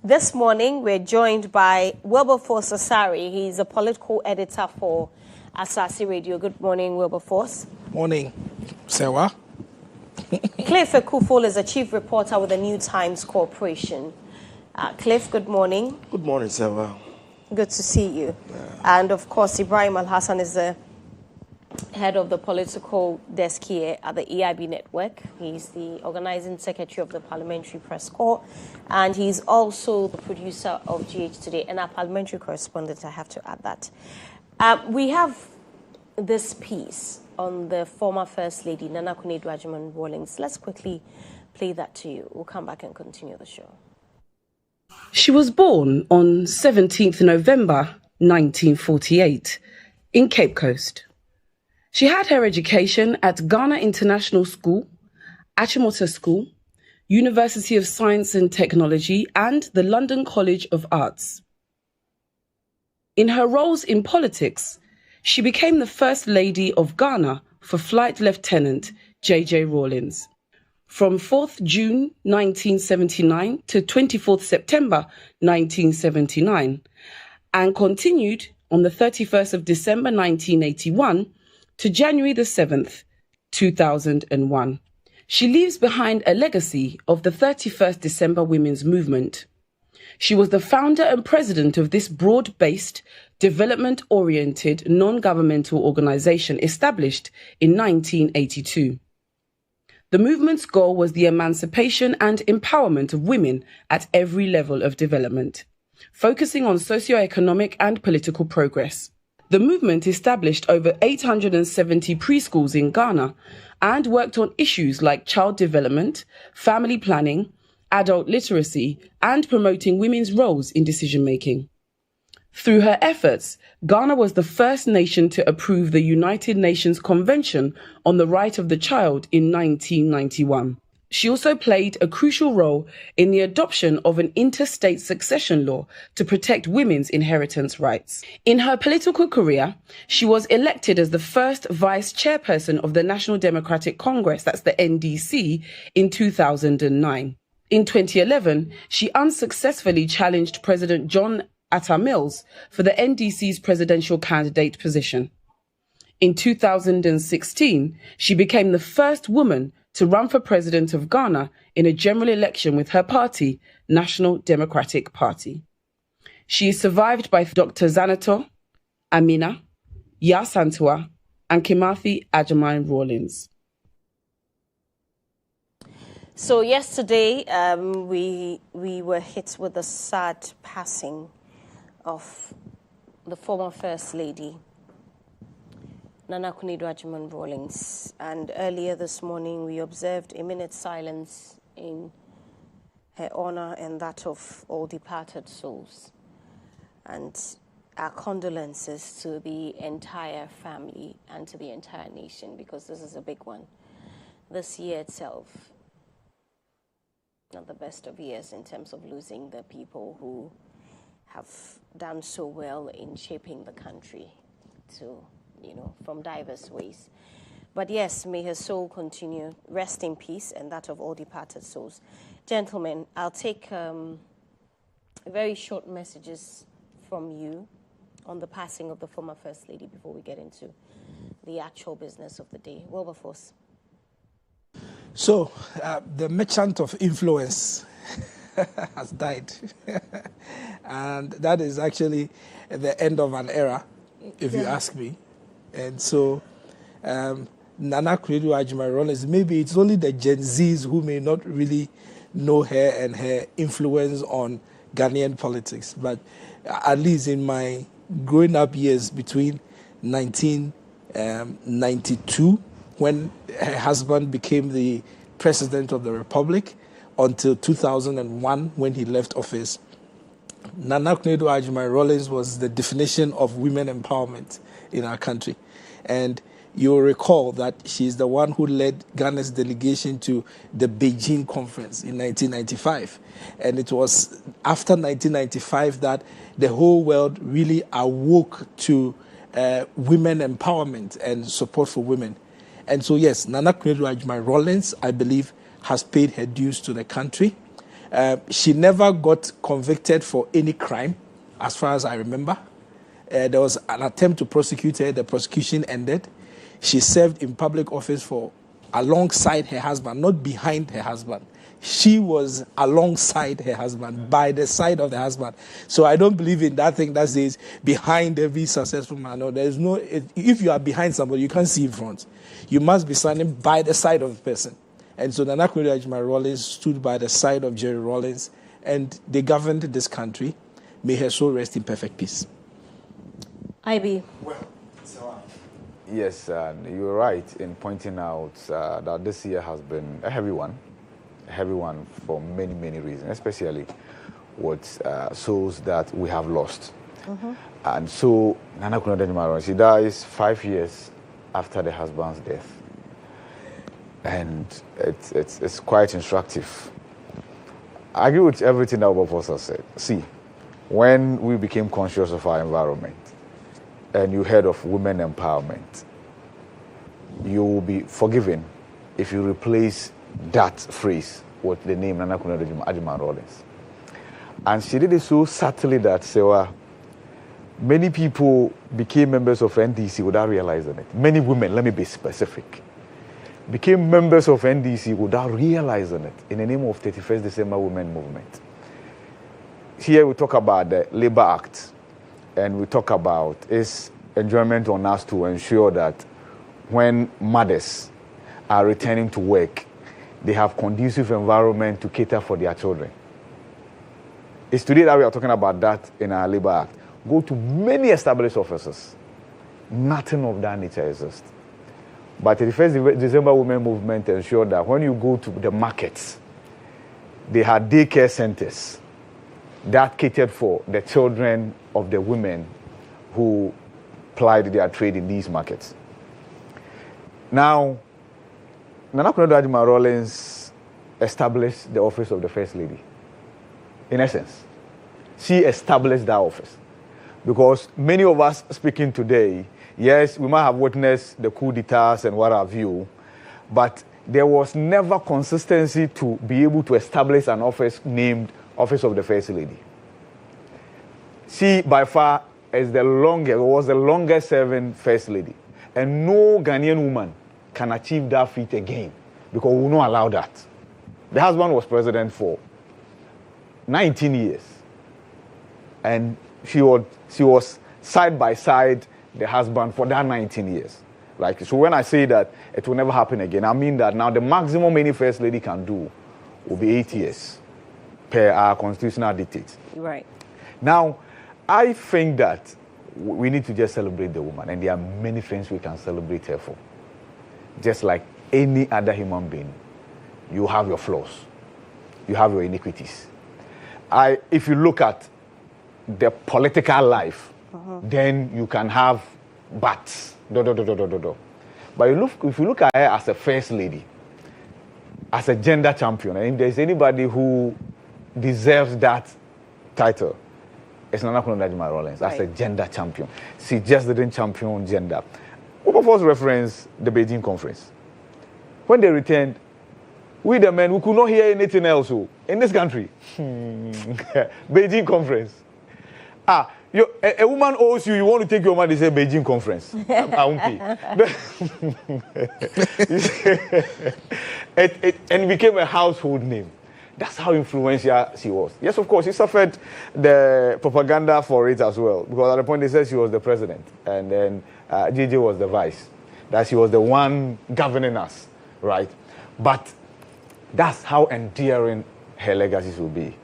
Speaker 1: This morning, we're joined by Wilberforce Osari. He's a political editor for Asasi Radio. Good morning, Wilberforce.
Speaker 8: Morning, Serwaa.
Speaker 1: Cliff Ekufol is a chief reporter with the New Times Corporation. Cliff, good morning.
Speaker 9: Good morning, Serwaa.
Speaker 1: Good to see you. Yeah. And of course, Ibrahim Al-Hassan is the head of the political desk here at the EIB Network. He's the organizing secretary of the Parliamentary Press Corps, and he's also the producer of GH Today and our parliamentary correspondent, I have to add that. We have this piece on the former First Lady, Nana Akufo-Addo Rawlings. Let's quickly play that to you. We'll come back and continue the show.
Speaker 10: She was born on 17th November 1948 in Cape Coast. She had her education at Ghana International School, Achimota School, University of Science and Technology, and the London College of Arts. In her roles in politics, she became the First Lady of Ghana for Flight Lieutenant J.J. Rawlings from 4th June 1979 to 24th September 1979, and continued on the 31st of December 1981 to January the 7th, 2001. She leaves behind a legacy of the 31st December Women's Movement. She was the founder and president of this broad-based, development-oriented, non-governmental organization established in 1982. The movement's goal was the emancipation and empowerment of women at every level of development, focusing on socio-economic and political progress. The movement established over 870 preschools in Ghana and worked on issues like child development, family planning, adult literacy, and promoting women's roles in decision-making. Through her efforts, Ghana was the first nation to approve the United Nations Convention on the Right of the Child in 1991. She also played a crucial role in the adoption of an interstate succession law to protect women's inheritance rights. In her political career, she was elected as the first vice chairperson of the National Democratic Congress, that's the NDC, in 2009. In 2011, she unsuccessfully challenged President John Atta Mills for the NDC's presidential candidate position. In 2016, she became the first woman to run for president of Ghana in a general election with her party, National Democratic Party. She is survived by Dr. Zanato, Amina, Yasantua, and Kimathi Agyemang Rawlings.
Speaker 1: So yesterday, we were hit with the sad passing of the former First Lady, Nana Akufo-Addo Agyemang Rawlings. And earlier this morning, we observed a minute's silence in her honor and that of all departed souls. And our condolences to the entire family and to the entire nation, because this is a big one. This year itself, not the best of years in terms of losing the people who have done so well in shaping the country to, from diverse ways. But yes, may her soul continue, rest in peace, and that of all departed souls. Gentlemen, I'll take very short messages from you on the passing of the former First Lady before we get into the actual business of the day. Wilberforce.
Speaker 8: So, the merchant of influence has died. And that is actually the end of an era, if you ask me. And so, Nana Akufo-Addo Agyemang Rawlings, maybe it's only the Gen Zs who may not really know her and her influence on Ghanaian politics. But at least in my growing up years between 1992, when her husband became the President of the Republic, until 2001, when he left office, Nana Akufo-Addo Agyemang Rawlings was the definition of women empowerment in our country. And you'll recall that she's the one who led Ghana's delegation to the Beijing conference in 1995. And it was after 1995 that the whole world really awoke to women empowerment and support for women. And so, yes, Nana Akufo-Addo Agyemang Rawlings, I believe, has paid her dues to the country. She never got convicted for any crime, as far as I remember. There was an attempt to prosecute her. The prosecution ended. She served in public office for alongside her husband, not behind her husband. She was alongside her husband, by the side of the husband. So I don't believe in that thing that says behind every successful man. No, there is no. If you are behind somebody, you can't see in front. You must be standing by the side of the person. And so Nana Akufo-Addo Agyemang Rawlings stood by the side of Jerry Rawlings, and they governed this country. May her soul rest in perfect peace.
Speaker 1: IB.
Speaker 9: Well, yes, you're right in pointing out that this year has been a heavy one for many, many reasons, especially with souls that we have lost. Mm-hmm. And so Nana Akufo-Addo Agyemang Rawlings, she dies 5 years after the husband's death. And it's quite instructive. I agree with everything that Wilberforce said. See, when we became conscious of our environment, and you heard of women empowerment, you will be forgiven if you replace that phrase with the name Nana Akufo-Addo Agyemang Rawlings. And she did it so subtly that Serwaa, many people became members of NDC without realizing it. Many women, let me be specific, became members of NDC without realizing it in the name of 31st December Women Movement. Here we talk about the Labour Act, and we talk about its enjoyment on us to ensure that when mothers are returning to work, they have conducive environment to cater for their children. It's today that we are talking about that in our Labour Act. Go to many established offices. Nothing of that nature exists. But the 31st December Women Movement ensure that when you go to the markets, they had daycare centers that catered for the children of the women who plied their trade in these markets. Now, Nana Akufo-Addo Rawlings established the office of the First Lady. In essence, she established that office. Because many of us speaking today, yes, we might have witnessed the coup d'etats and what have you, but there was never consistency to be able to establish an office named Office of the First Lady. She, by far, was the longest serving First Lady. And no Ghanaian woman can achieve that feat again, because we will not allow that. The husband was president for 19 years. And she was side by side the husband for that 19 years. So when I say that it will never happen again, I mean that now the maximum any First Lady can do will be 8 years per our constitutional dictate.
Speaker 1: Right.
Speaker 9: Now, I think that we need to just celebrate the woman, and there are many things we can celebrate her for. Just like any other human being, you have your flaws, you have your iniquities. If you look at the political life, then you can have buts. But if you look at her as a First Lady, as a gender champion, and if there's anybody who deserves that title, it's Nana Akufo-Addo Rawlings as a gender champion. She just didn't champion gender. Both of us reference the Beijing conference. When they returned, we the men, we could not hear anything else in this country. Beijing conference. A woman owes you, you want to take your money, say Beijing conference. I won't pay. And it became a household name. That's how influential she was. Yes, of course, she suffered the propaganda for it as well, because at the point they said she was the president, and then JJ was the vice, that she was the one governing us, right? But that's how endearing her legacies will be.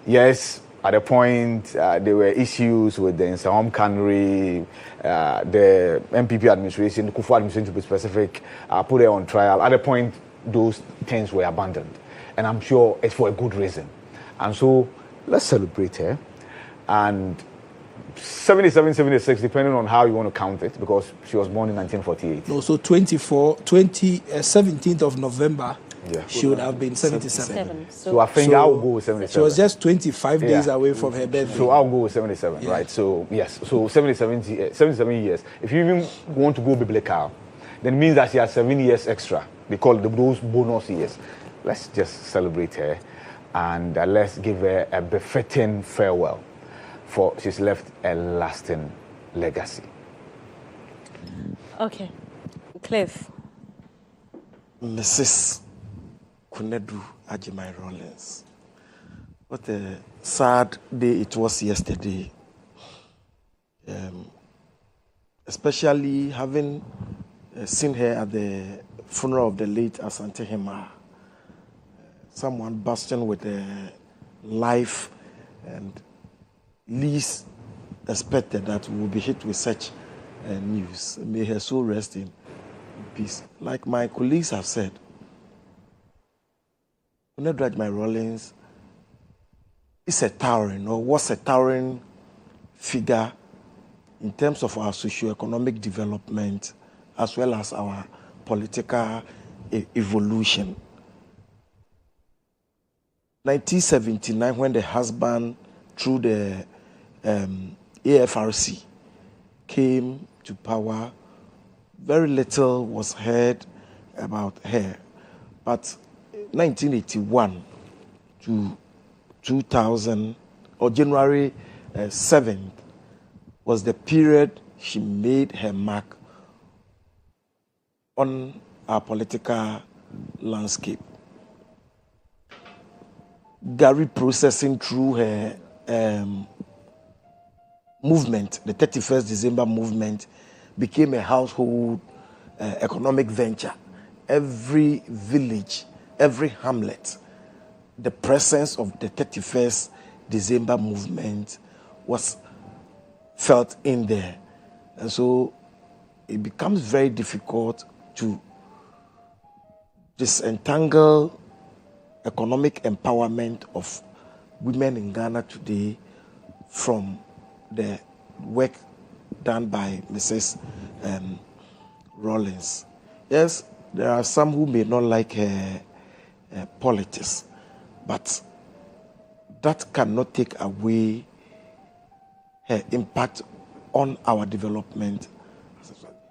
Speaker 9: Yes, at the point there were issues with the Nsawam Cannery, the MPP administration, the Kufuor administration to be specific, put her on trial. At the point, those things were abandoned. And I'm sure it's for a good reason. And so let's celebrate her. And 77, 76, depending on how you want to count it, because she was born in 1948.
Speaker 8: No, so 17th of November, she would have been 77.
Speaker 9: So I think I'll go with 77.
Speaker 8: She was just 25 days away from her birthday.
Speaker 9: So I'll go with 77, right? So yes, so 77 years. If you even want to go biblical, then it means that she has 7 years extra. They call those bonus years. Let's just celebrate her, and let's give her a befitting farewell, for she's left a lasting legacy.
Speaker 1: Okay. Cliff.
Speaker 3: Mrs. Akufo-Addo Rawlings. What a sad day it was yesterday. Especially having seen her at the funeral of the late Asante Hema. Someone bursting with life, and least expected that we will be hit with such news. May her soul rest in peace. Like my colleagues have said, Akufo-Addo Rawlings is a towering, or was a towering figure in terms of our socio-economic development as well as our political evolution. 1979, when the husband, through the AFRC, came to power, very little was heard about her. But 1981 to 2000, or January 7th, was the period she made her mark on our political landscape. Gary processing through her movement, the 31st December movement, became a household economic venture. Every village, every hamlet, the presence of the 31st December movement was felt in there. And so it becomes very difficult to disentangle
Speaker 11: economic empowerment of women in Ghana today from the work done by Mrs. Rawlings. Yes, there are some who may not like her politics, but that cannot take away her impact on our development.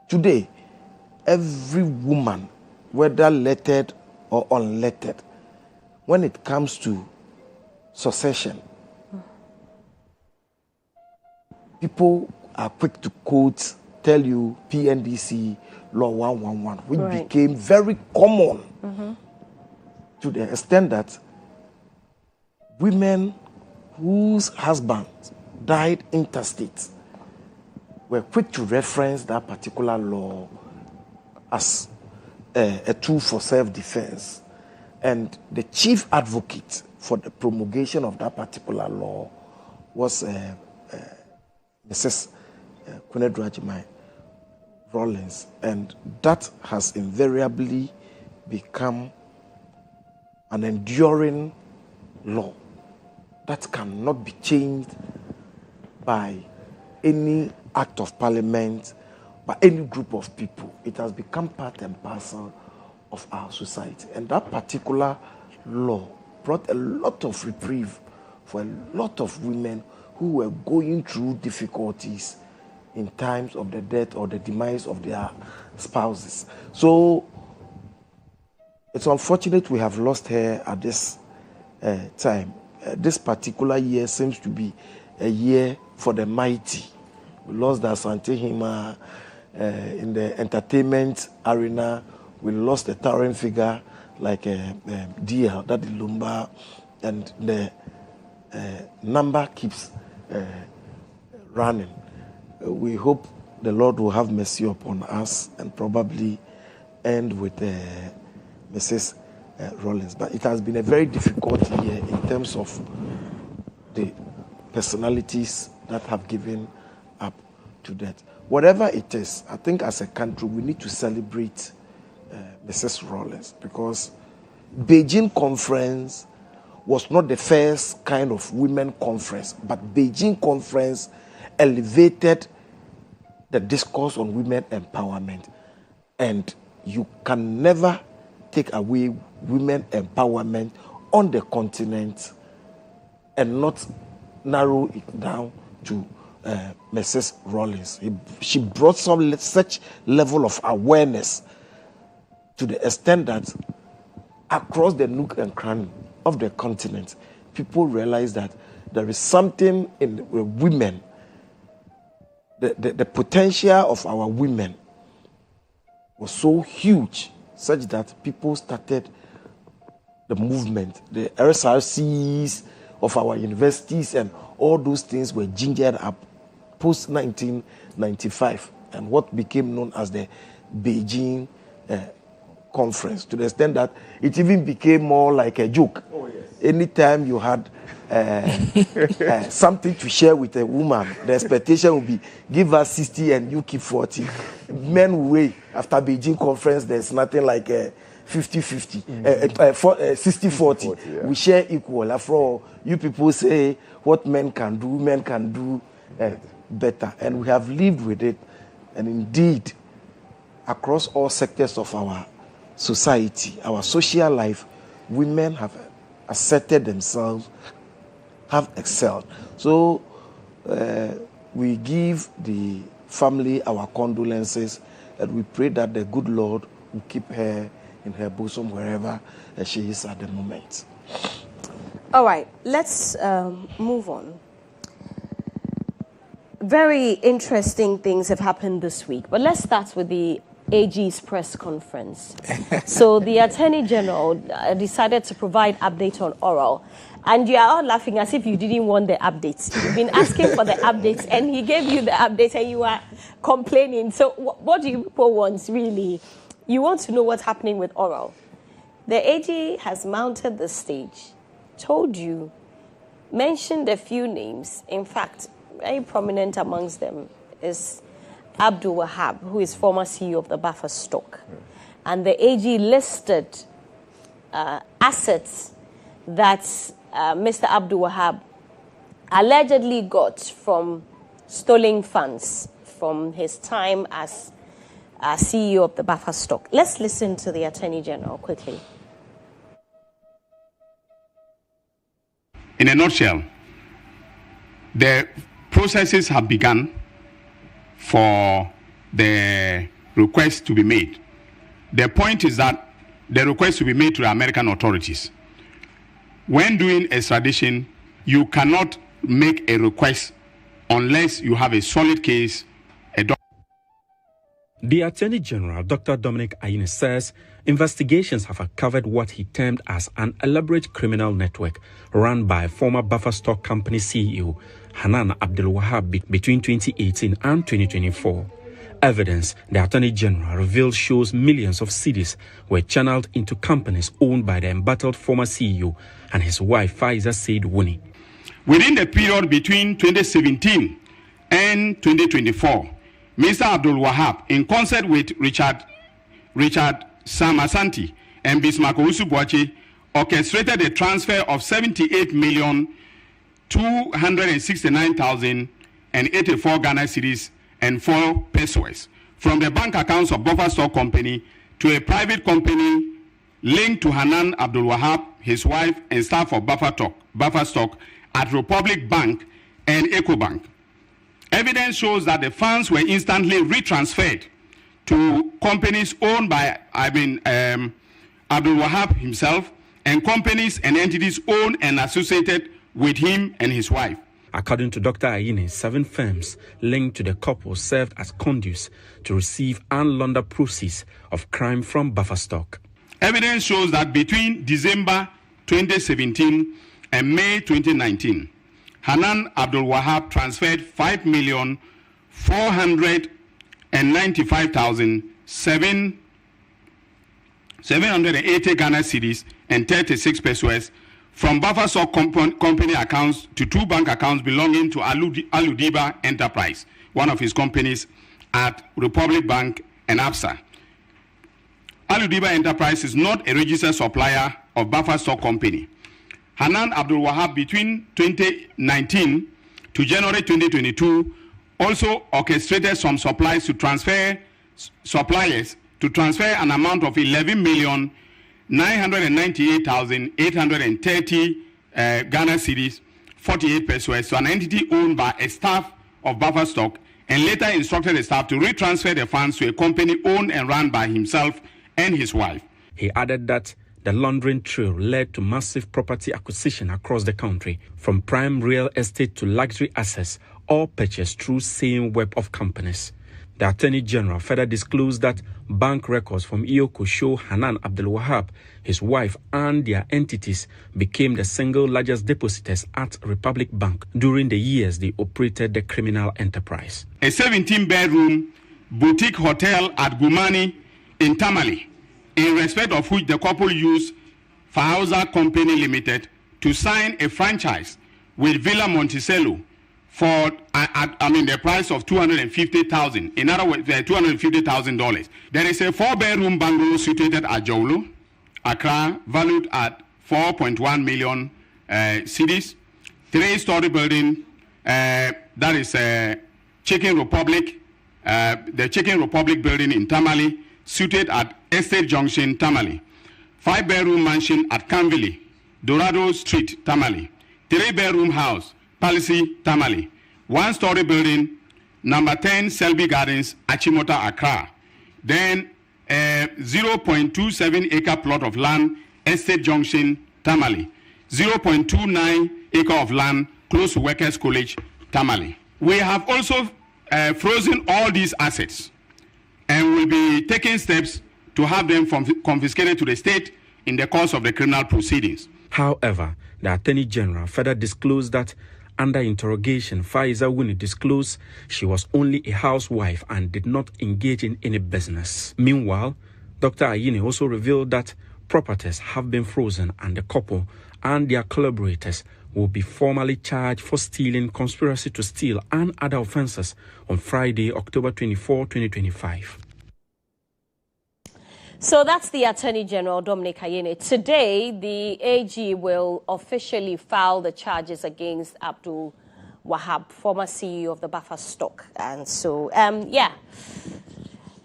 Speaker 11: Today, every woman, whether lettered or unlettered, when it comes to succession, people are quick to quote, tell you PNDC Law 111, which became very common to the extent that women whose husbands died intestate were quick to reference that particular law as a tool for self-defense. And the chief advocate for the promulgation of that particular law was Mrs. GHOne Rawlings. And that has invariably become an enduring law that cannot be changed by any act of parliament, by any group of people. It has become part and parcel of our society. And that particular law brought a lot of reprieve for a lot of women who were going through difficulties in times of the death or the demise of their spouses. So it's unfortunate we have lost her at this time. This particular year seems to be a year for the mighty. We lost the Asante Hima in the entertainment arena. We lost a towering figure like DL, Daddy Lumba, and the number keeps running. We hope the Lord will have mercy upon us and probably end with Mrs. Rawlings. But it has been a very difficult year in terms of the personalities that have given up to that. Whatever it is, I think as a country we need to celebrate Mrs. Rawlings, because Beijing Conference was not the first kind of women conference, but Beijing Conference elevated the discourse on women empowerment. And you can never take away women empowerment on the continent and not narrow it down to Mrs. Rawlings. She brought such level of awareness to the extent that across the nook and cranny of the continent, people realize that there is something in women, the potential of our women was so huge, such that people started the movement. The RSRCs of our universities and all those things were gingered up post-1995 and what became known as the Beijing Conference, to the extent that it even became more like a joke. Oh, yes. Anytime you had something to share with a woman, the expectation would be, give her 60 and you keep 40. Men will, after Beijing Conference, there's nothing like 50-50, 60-40. Yeah. We share equal. After all, you people say what men can do, women can do better. And we have lived with it. And indeed, across all sectors of our society, our social life, women have asserted themselves, have excelled. So we give the family our condolences, and we pray that the good Lord will keep her in her bosom wherever she is at the moment.
Speaker 1: All right, let's move on. Very interesting things have happened this week, but let's start with the AG's press conference. So the Attorney General decided to provide update on oral. And you are all laughing as if you didn't want the updates. You've been asking for the updates, and he gave you the updates, and you are complaining. So what do you people want, really? You want to know what's happening with oral. The AG has mounted the stage, told you, mentioned a few names. In fact, very prominent amongst them is Abdul Wahab, who is former CEO of the Buffer Stock. And the AG listed assets that Mr. Abdul Wahab allegedly got from stolen funds from his time as CEO of the Buffer Stock. Let's listen to the Attorney General quickly.
Speaker 12: In a nutshell, the processes have begun for the request to be made. The point is that the request to be made to the American authorities. When doing extradition, you cannot make a request unless you have a solid case.
Speaker 13: The Attorney General, Dr. Dominic Ayine, says investigations have uncovered what he termed as an elaborate criminal network run by former Buffer Stock Company CEO Hanan Abdul Wahab between 2018 and 2024. Evidence the Attorney General revealed shows millions of cedis were channeled into companies owned by the embattled former CEO and his wife Faiza GHOne.
Speaker 12: Within the period between 2017 and 2024, Mr. Abdul Wahab, in concert with Richard Samasanti and Bismarck Owusu-Boakye, orchestrated the transfer of 78,269,084 Ghana cedis and 4 pesos from the bank accounts of Buffer Stock Company to a private company linked to Hanan Abdul Wahab, his wife, and staff of Buffer Stock at Republic Bank and EcoBank. Evidence shows that the funds were instantly retransferred to companies owned by Abdul Wahab himself and companies and entities owned and associated with him and his wife.
Speaker 13: According to Dr. Ayine, 7 firms linked to the couple served as conduits to receive and launder proceeds of crime from Buffer Stock.
Speaker 12: Evidence shows that between December 2017 and May 2019, Hanan Abdul Wahab transferred 5,495,780 Ghana cedis and 36 pesos from Buffer Stock company accounts to 2 bank accounts belonging to Aludiba Enterprise, one of his companies at Republic Bank and ABSA. Aludiba Enterprise is not a registered supplier of Buffer Stock Company. Hanan Abdul Wahab between 2019 to January 2022 also orchestrated some suppliers to transfer an amount of 11,998,830 Ghana cedis, 48 pesos, to an entity owned by a staff of Buffer Stock, and later instructed the staff to retransfer the funds to a company owned and run by himself and his wife.
Speaker 13: He added that the laundering trail led to massive property acquisition across the country, from prime real estate to luxury assets, all purchased through same web of companies. The Attorney General further disclosed that bank records from EOCO show Hanan Abdul Wahab, his wife, and their entities became the single largest depositors at Republic Bank during the years they operated the criminal enterprise.
Speaker 12: A 17-bedroom boutique hotel at Gumani in Tamale, in respect of which the couple used Fauza Company Limited to sign a franchise with Villa Monticello for the price of $250,000. In other words, $250,000. There is a 4-bedroom bungalow situated at Jolo, Accra, valued at 4.1 million cedis. 3-story building, that is Chicken Republic, the Chicken Republic building in Tamale, suited at Estate Junction, Tamale. 5-bedroom mansion at Canville, Dorado Street, Tamale. 3-bedroom house, Palissy, Tamale. 1-story building, number 10 Selby Gardens, Achimota, Accra. Then a 0.27 acre plot of land, Estate Junction, Tamale. 0.29 acre of land, close to Workers College, Tamale. We have also frozen all these assets and will be taking steps to have them confiscated to the state in the course of the criminal proceedings.
Speaker 13: However, the Attorney General further disclosed that under interrogation, Faiza GHOne disclosed she was only a housewife and did not engage in any business. Meanwhile, Dr. Ayine also revealed that properties have been frozen and the couple and their collaborators will be formally charged for stealing, conspiracy to steal, and other offenses on Friday, October 24, 2025.
Speaker 1: So that's the Attorney General, Dominic Ayine. Today, the AG will officially file the charges against Abdul Wahab, former CEO of the Buffer Stock. And so,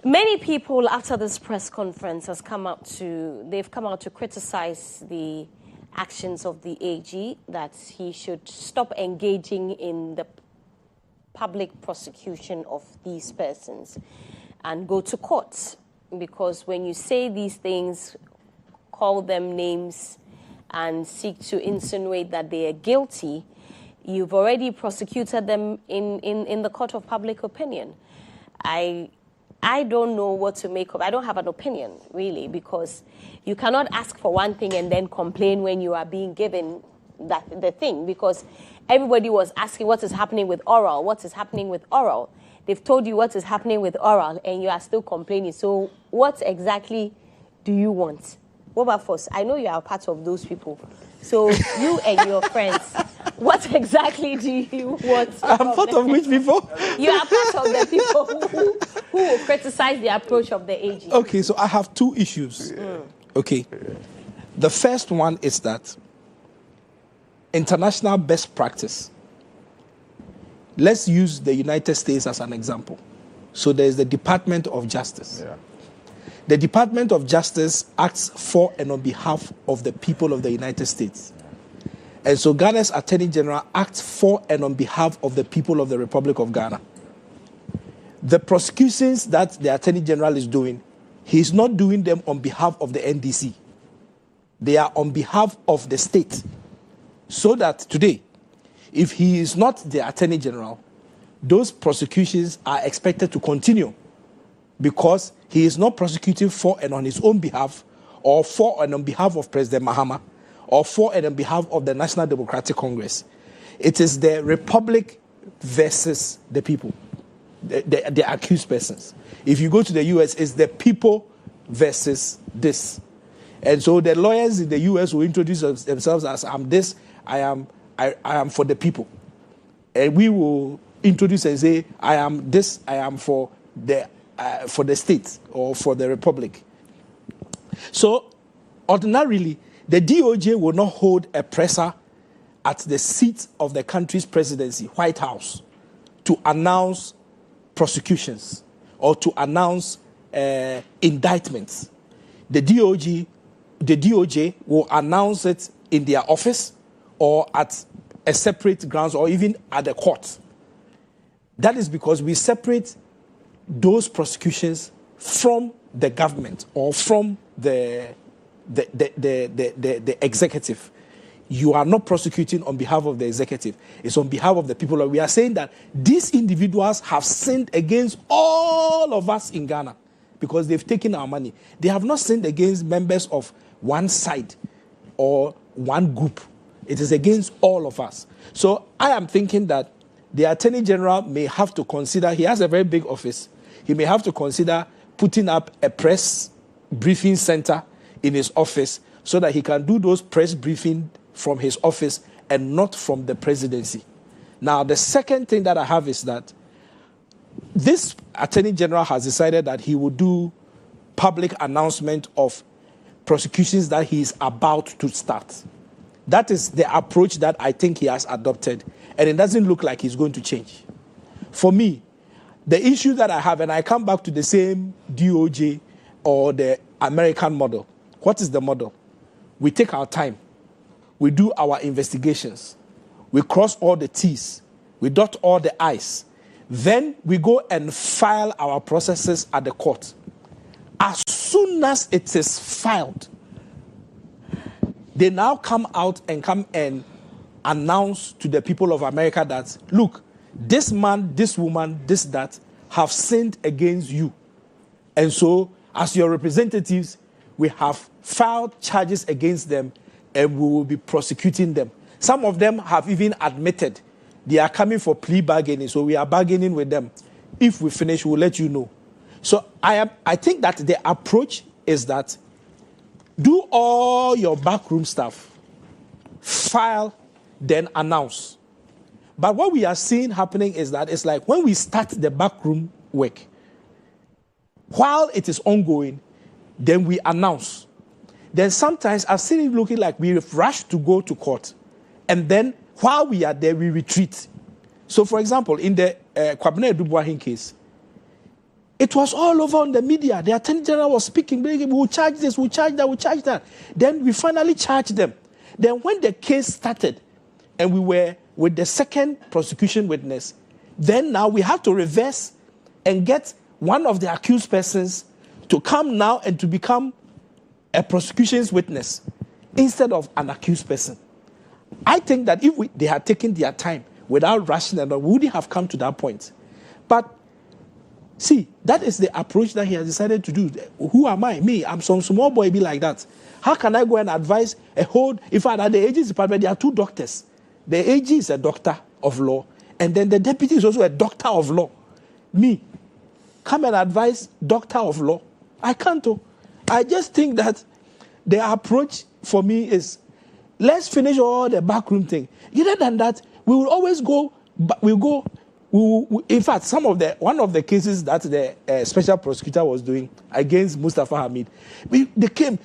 Speaker 1: many people after this press conference they've come out to criticize the actions of the AG, that he should stop engaging in the public prosecution of these persons and go to court. Because when you say these things, call them names, and seek to insinuate that they are guilty, you've already prosecuted them in the court of public opinion. I don't know what to make of. I don't have an opinion, really, because you cannot ask for one thing and then complain when you are being given the thing, because everybody was asking what is happening with oral, what is happening with oral. They've told you what is happening with oral, and you are still complaining. So what exactly do you want? Wilberforce, I know you are part of those people. So you and your friends, what exactly do you want?
Speaker 8: I'm part of which people?
Speaker 1: You are part of the people who will criticize the approach of the AG.
Speaker 8: Okay, so I have two issues. Okay. The first one is that international best practice. Let's use the United States as an example. So there's the Department of Justice.
Speaker 9: Yeah.
Speaker 8: The Department of Justice acts for and on behalf of the people of the United States. And so Ghana's Attorney General acts for and on behalf of the people of the Republic of Ghana. The prosecutions that the Attorney General is doing, he's not doing them on behalf of the NDC. They are on behalf of the state. So that today, if he is not the Attorney General, those prosecutions are expected to continue because he is not prosecuting for and on his own behalf, or for and on behalf of President Mahama, or for and on behalf of the National Democratic Congress. It is the Republic versus the people, the accused persons. If you go to the US, it's the people versus this. And so the lawyers in the US will introduce themselves as, I'm this, I am for the people. And we will introduce and say, I am this, I am for the state or for the republic. So ordinarily, the DOJ will not hold a presser at the seat of the country's presidency, White House, to announce prosecutions or to announce indictments. The DOJ will announce it in their office or at a separate grounds or even at the court. That is because we separate those prosecutions from the government or from the executive. You are not prosecuting on behalf of the executive. It's on behalf of the people. We are saying that these individuals have sinned against all of us in Ghana because they've taken our money. They have not sinned against members of one side or one group. It is against all of us. So I am thinking that the Attorney General may have to consider, he has a very big office, he may have to consider putting up a press briefing center in his office so that he can do those press briefings from his office and not from the presidency. Now, the second thing that I have is that this Attorney General has decided that he will do public announcement of prosecutions that he is about to start. That is the approach that I think he has adopted, and it doesn't look like he's going to change. For me, the issue that I have, and I come back to the same DOJ or the American model. What is the model? We take our time. We do our investigations. We cross all the T's. We dot all the I's. Then we go and file our processes at the court. As soon as it is filed, they now come out and announce to the people of America that, look, this man, this woman, this, that, have sinned against you. And so, as your representatives, we have filed charges against them and we will be prosecuting them. Some of them have even admitted they are coming for plea bargaining, so we are bargaining with them. If we finish, we'll let you know. So I think that the approach is that do all your backroom stuff, file, then announce. But what we are seeing happening is that it's like when we start the backroom work, while it is ongoing, then we announce. Then sometimes I've seen it looking like we've rushed to go to court. And then while we are there, we retreat. So, for example, in the Kwabena Dubois case, it was all over on the media. The Attorney General was speaking, we will charge this, we'll charge that, we'll charge that. Then we finally charged them. Then when the case started, and we were with the second prosecution witness, then now we have to reverse and get one of the accused persons to come now and to become a prosecution's witness instead of an accused person. I think that if they had taken their time without rushing, we wouldn't have come to that point. But see, that is the approach that he has decided to do. Who am I? Me, I'm some small boy be like that. How can I go and advise a whole... In fact, at the AG's department, there are 2 doctors. The AG is a doctor of law, and then the deputy is also a doctor of law. Me, come and advise doctor of law. I can't. I just think that the approach for me is, let's finish all the backroom thing. Other than that, we will always go... in fact, one of the cases that the special prosecutor was doing against Mustafa Hamid, they came,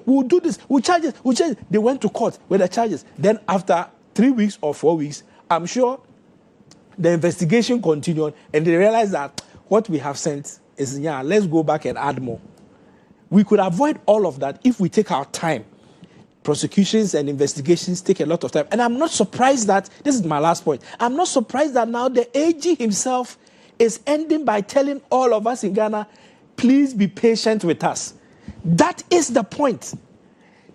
Speaker 8: we'll do this, we'll charge this, we'll charge this. They went to court with the charges. Then after 3 weeks or 4 weeks, I'm sure the investigation continued, and they realized that what we have sent is, let's go back and add more. We could avoid all of that if we take our time. Prosecutions and investigations take a lot of time. And I'm not surprised that, this is my last point, I'm not surprised that now the AG himself is ending by telling all of us in Ghana, please be patient with us. That is the point.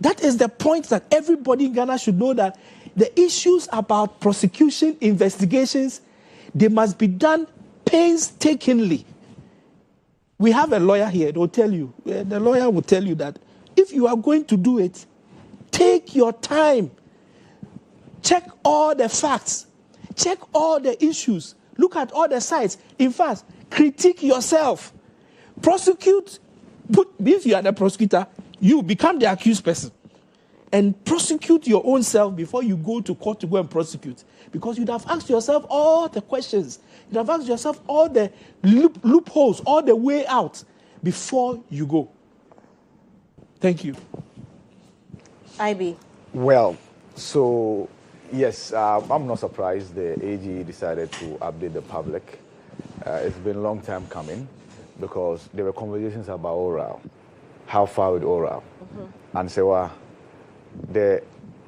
Speaker 8: That is the point that everybody in Ghana should know, that the issues about prosecution, investigations, they must be done painstakingly. We have a lawyer here, they'll tell you, the lawyer will tell you that if you are going to do it, take your time. Check all the facts. Check all the issues. Look at all the sides. In fact, critique yourself. Prosecute. If you are the prosecutor, you become the accused person. And prosecute your own self before you go to court to go and prosecute. Because you'd have asked yourself all the questions. You'd have asked yourself all the loopholes, all the way out before you go. Thank you.
Speaker 1: IB.
Speaker 9: Well, so, yes, I'm not surprised the AG decided to update the public. It's been a long time coming because there were conversations about oral, how far with oral. And Serwaa, the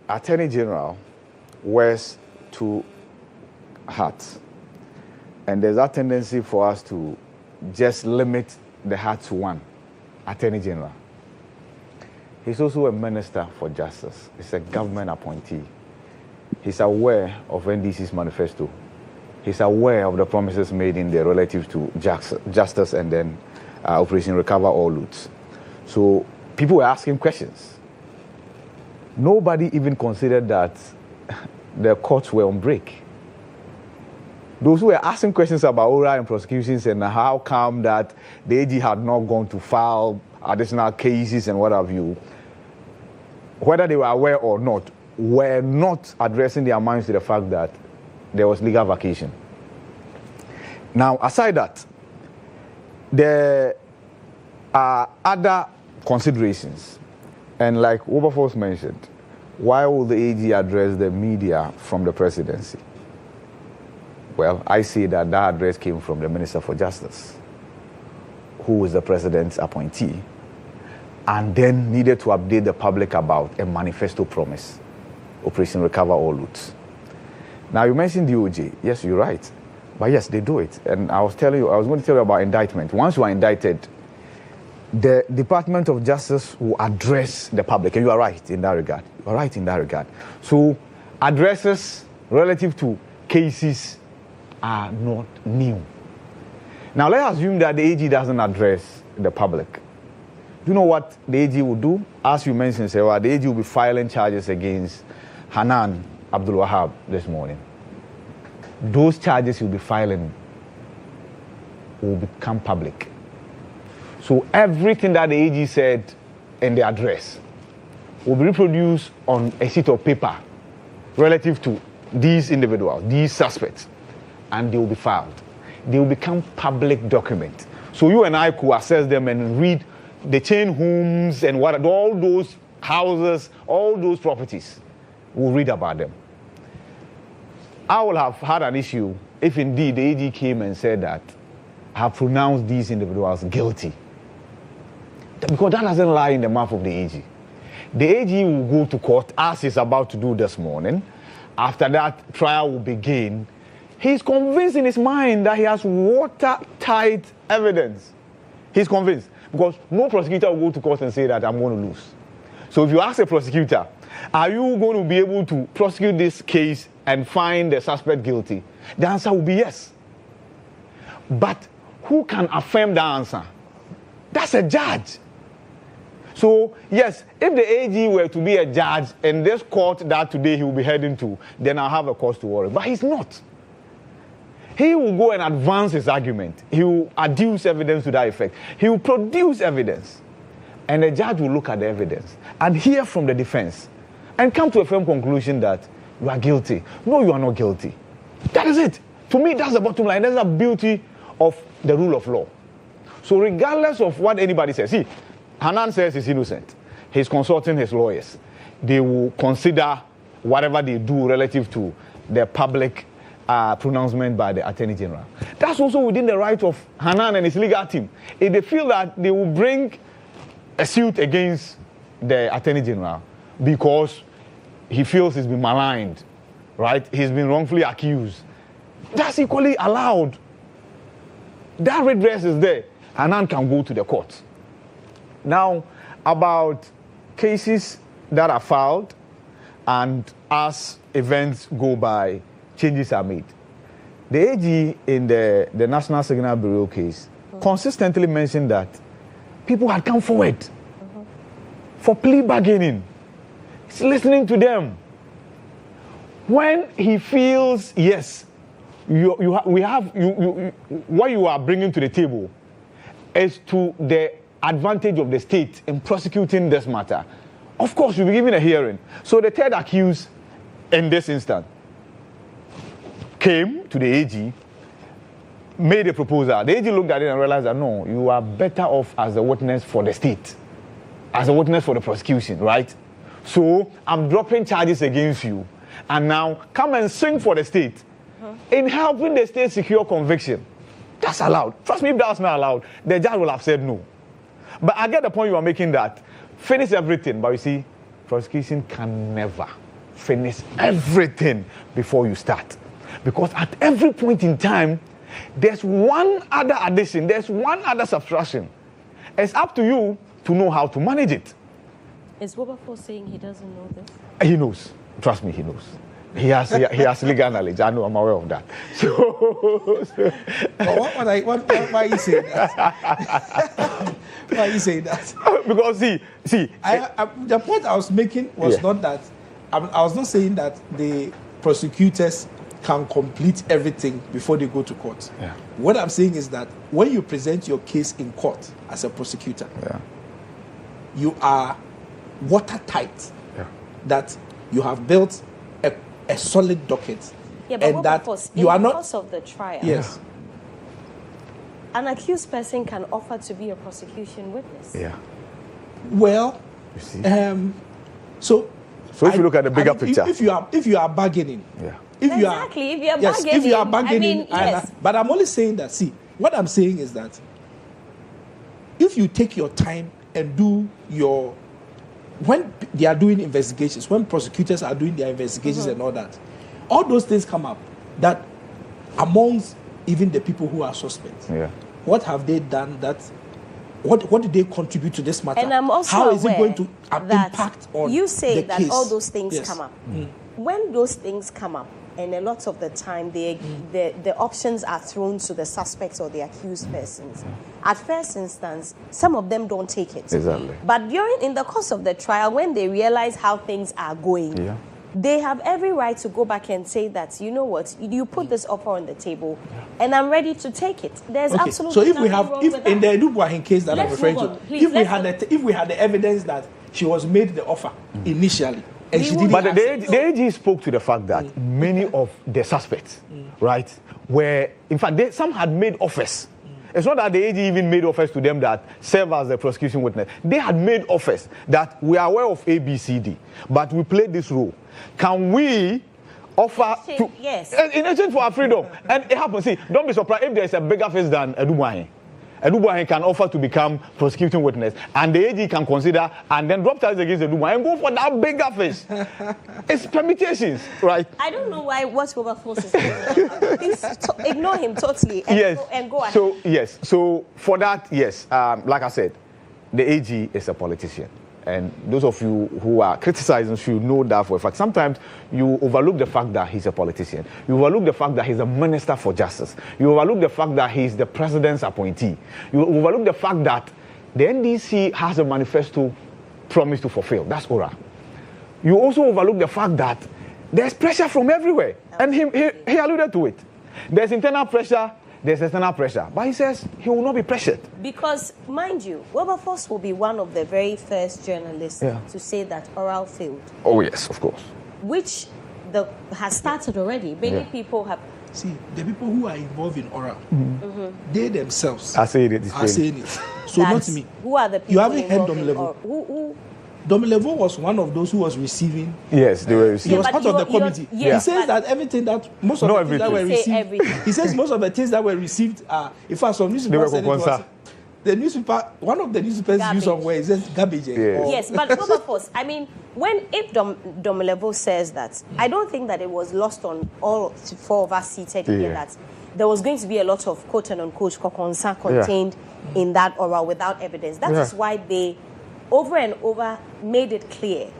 Speaker 9: Attorney General wears 2 hats. And there's a tendency for us to just limit the hat to one, Attorney General. He's also a Minister for Justice. He's a government appointee. He's aware of NDC's manifesto. He's aware of the promises made in there relative to justice and then Operation Recover All Loots. So people were asking questions. Nobody even considered that the courts were on break. Those who were asking questions about oral and prosecutions and how come that the AG had not gone to file additional cases and what have you, whether they were aware or not, were not addressing their minds to the fact that there was legal vacation. Now, aside that, there are other considerations. And like Wilberforce mentioned, why will the AG address the media from the presidency? Well, I say that that address came from the Minister for Justice, who is the president's appointee, and then needed to update the public about a manifesto promise, Operation Recover All Loots. Now, you mentioned DOJ. Yes, you're right. But yes, they do it. And I was going to tell you about indictment. Once you are indicted, the Department of Justice will address the public. And you are right in that regard. You are right in that regard. So, addresses relative to cases are not new. Now, let's assume that the AG doesn't address the public. Do you know what the AG will do? As you mentioned, Serwaa, the AG will be filing charges against Hanan Abdul Wahab this morning. Those charges he'll be filing will become public. So everything that the AG said in the address will be reproduced on a sheet of paper relative to these individuals, these suspects, and they will be filed. They will become public document. So you and I could access them and read the chain homes and what all those houses, all those properties. We'll read about them. I will have had an issue if indeed the AG came and said that I have pronounced these individuals guilty. Because that doesn't lie in the mouth of the AG. The AG will go to court, as he's about to do this morning. After that, trial will begin. He's convinced in his mind that he has watertight evidence. He's convinced. Because no prosecutor will go to court and say that I'm going to lose. So if you ask a prosecutor, are you going to be able to prosecute this case and find the suspect guilty? The answer will be yes. But who can affirm that answer? That's a judge. So, yes, if the AG were to be a judge in this court that today he will be heading to, then I'll have a cause to worry. But he's not. He will go and advance his argument. He will adduce evidence to that effect. He will produce evidence. And the judge will look at the evidence and hear from the defense and come to a firm conclusion that you are guilty. No, you are not guilty. That is it. To me, that's the bottom line. That's the beauty of the rule of law. So regardless of what anybody says, see, Hanan says he's innocent. He's consulting his lawyers. They will consider whatever they do relative to the public pronouncement by the Attorney General. That's also within the right of Hanan and his legal team. If they feel that they will bring a suit against the Attorney General because he feels he's been maligned, right? He's been wrongfully accused. That's equally allowed. That redress is there. Hanan can go to the court. Now, about cases that are filed and as events go by, changes are made. The AG in the National Signal Bureau case consistently mentioned that people had come forward for plea bargaining. He's listening to them. When he feels, yes, what you are bringing to the table is to the advantage of the state in prosecuting this matter, of course, you'll be given a hearing. So the third accused in this instance came to the AG, made a proposal. The AG looked at it and realized that no, you are better off as a witness for the state, as a witness for the prosecution, right? So I'm dropping charges against you, and now come and sing for the state in helping the state secure conviction. That's allowed. Trust me, if that's not allowed, the judge will have said no. But I get the point you are making that finish everything, but you see, prosecution can never finish everything before you start. Because at every point in time, there's one other addition, there's one other subtraction. It's up to you to know how to manage it.
Speaker 1: Is Wilberforce saying he doesn't know this?
Speaker 9: He knows. Trust me, he knows. He has legal knowledge. I know, I'm aware of that.
Speaker 8: Why are you saying that? Why are you saying that?
Speaker 9: Because see,
Speaker 8: the point I was making was not that. I was not saying that the prosecutors can complete everything before they go to court.
Speaker 9: Yeah.
Speaker 8: What I'm saying is that when you present your case in court as a prosecutor, you are watertight. That you have built a solid docket.
Speaker 1: Yeah, but
Speaker 8: and that
Speaker 1: you are not because of the trial.
Speaker 8: Yes.
Speaker 1: An accused person can offer to be a prosecution witness.
Speaker 9: Yeah.
Speaker 8: Well,
Speaker 9: you see?
Speaker 8: So
Speaker 9: if you look at the bigger picture,
Speaker 8: if you are bargaining,
Speaker 1: if you are
Speaker 8: bargaining,
Speaker 1: yes.
Speaker 8: But I'm only saying that. See, what I'm saying is that if you take your time and do your when they are doing investigations, when prosecutors are doing their investigations and all that, all those things come up that amongst even the people who are suspects, what have they done that, what did they contribute to this matter?
Speaker 1: And I'm also
Speaker 8: how is it going to impact on
Speaker 1: you say
Speaker 8: the
Speaker 1: that
Speaker 8: case?
Speaker 1: all those things come up. When those things come up, and a lot of the time the options are thrown to the suspects or the accused persons. At first instance, some of them don't take it.
Speaker 9: Exactly.
Speaker 1: But in the course of the trial, when they realize how things are going, they have every right to go back and say that, you know what, you put this offer on the table, and I'm ready to take it. There's absolutely
Speaker 8: so if
Speaker 1: nothing
Speaker 8: we have,
Speaker 1: wrong
Speaker 8: if
Speaker 1: with
Speaker 8: in
Speaker 1: that.
Speaker 8: the Dubuahin case that I'm referring to, if we had the evidence that she was made the offer initially, and she didn't.
Speaker 9: But the AG spoke to the fact that many of the suspects, right, were, in fact, some had made offers It's not that the AG even made offers to them that serve as the prosecution witness. They had made offers that we are aware of ABCD, but we played this role. Can we offer to,
Speaker 1: yes,
Speaker 9: in exchange for our freedom? And it happens. See, don't be surprised if there is a bigger face than Edubuahin. Edubuahin can offer to become prosecuting witness, and the AG can consider and then drop charges against Edubuahin and go for that bigger face. It's permutations, right?
Speaker 1: I don't know why what Wilberforce is doing. Please ignore him totally and,
Speaker 9: yes.
Speaker 1: Go ahead.
Speaker 9: So yes, so for that, yes, like I said, the AG is a politician. And those of you who are criticizing should know that for a fact. Sometimes you overlook the fact that he's a politician. You overlook the fact that he's a minister for justice. You overlook the fact that he's the president's appointee. You overlook the fact that the NDC has a manifesto promise to fulfill. That's oral. You also overlook the fact that there's pressure from everywhere. And he alluded to it. There's internal pressure. There's external pressure. But he says he will not be pressured.
Speaker 1: Because, mind you, Wilberforce will be one of the very first journalists to say that oral failed.
Speaker 9: Oh, yes, of course.
Speaker 1: Which has started already. Many people have...
Speaker 8: See, the people who are involved in oral, they themselves
Speaker 9: are saying it.
Speaker 8: So not me.
Speaker 1: Who are the people
Speaker 8: you haven't heard
Speaker 1: involved
Speaker 8: Dom
Speaker 1: Levo?
Speaker 8: Dom Levo was one of those who was receiving.
Speaker 9: Yes, they were receiving.
Speaker 8: He was part of the committee.
Speaker 1: He
Speaker 8: says that everything that most of the things that were received. He says most of the things that were received are, in fact, some newspapers said it was the newspaper. One of the newspapers used on where it says garbage.
Speaker 1: Yes, but Wilberforce, I mean, if Dom Levo says that, I don't think that it was lost on all four of us seated here that there was going to be a lot of quote and unquote kokonsa contained in that oral without evidence. That is why they over and over made it clear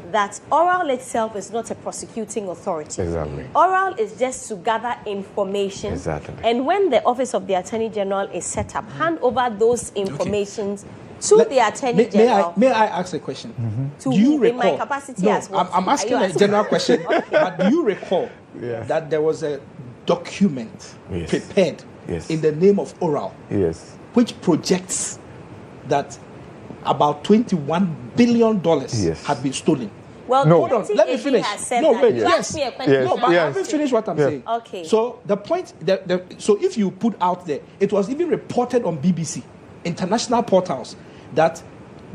Speaker 1: that oral itself is not a prosecuting authority.
Speaker 9: Exactly.
Speaker 1: Oral is just to gather information.
Speaker 9: Exactly.
Speaker 1: And when the Office of the Attorney General is set up, hand over those informations to the Attorney General.
Speaker 8: May I ask a question?
Speaker 1: To
Speaker 8: do you
Speaker 1: recall?
Speaker 8: recall?
Speaker 1: In my capacity
Speaker 8: No,
Speaker 1: as well.
Speaker 8: I'm asking a general question. But do you recall that there was a document prepared in the name of oral, which projects that about $21 billion had been stolen?
Speaker 1: Well,
Speaker 8: no, hold on. Let me finish.
Speaker 1: No, but
Speaker 8: I haven't finished what I'm saying.
Speaker 1: Okay.
Speaker 8: So the point, so if you put out there, it was even reported on BBC, international portals, that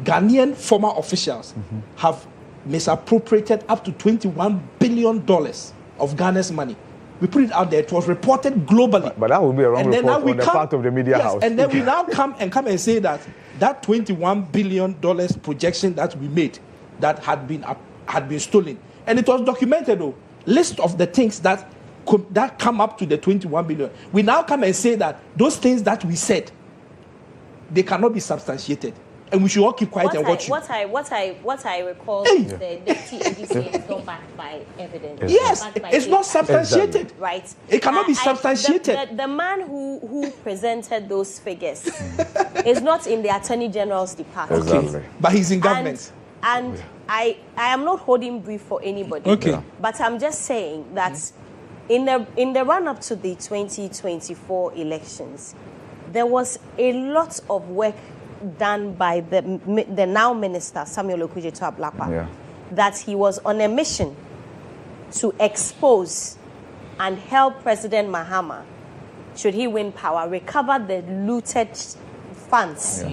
Speaker 8: Ghanaian former officials have misappropriated up to $21 billion of Ghana's money. We put it out there. It was reported globally.
Speaker 9: But that would be a wrong report on the part of the media house.
Speaker 8: And then we now come and say that $21 billion projection that we made that had been stolen. And it was documented, though. List of the things that come up to the 21 billion. We now come and say that those things that we said, they cannot be substantiated. And we should all keep quiet and watch
Speaker 1: what I recall is the TADC is not backed by evidence.
Speaker 8: Yes, it's not substantiated.
Speaker 1: Right.
Speaker 8: It cannot be substantiated.
Speaker 1: The man who presented those figures is not in the Attorney General's department.
Speaker 8: Okay. But he's in government.
Speaker 1: And I am not holding brief for anybody.
Speaker 8: Okay.
Speaker 1: But I'm just saying that in the run-up to the 2024 elections, there was a lot of work done by the now minister Samuel Okudzeto Ablakwa, that he was on a mission to expose and help President Mahama, should he win power, recover the looted funds, by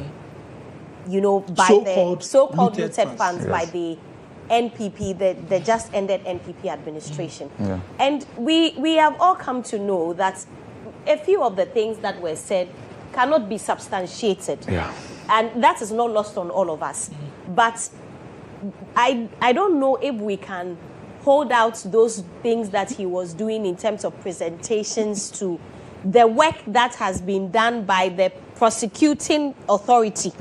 Speaker 1: the so-called looted funds by the NPP, the just ended NPP administration. And we have all come to know that a few of the things that were said cannot be substantiated. And that is not lost on all of us. But I don't know if we can hold out those things that he was doing in terms of presentations to the work that has been done by the prosecuting authority.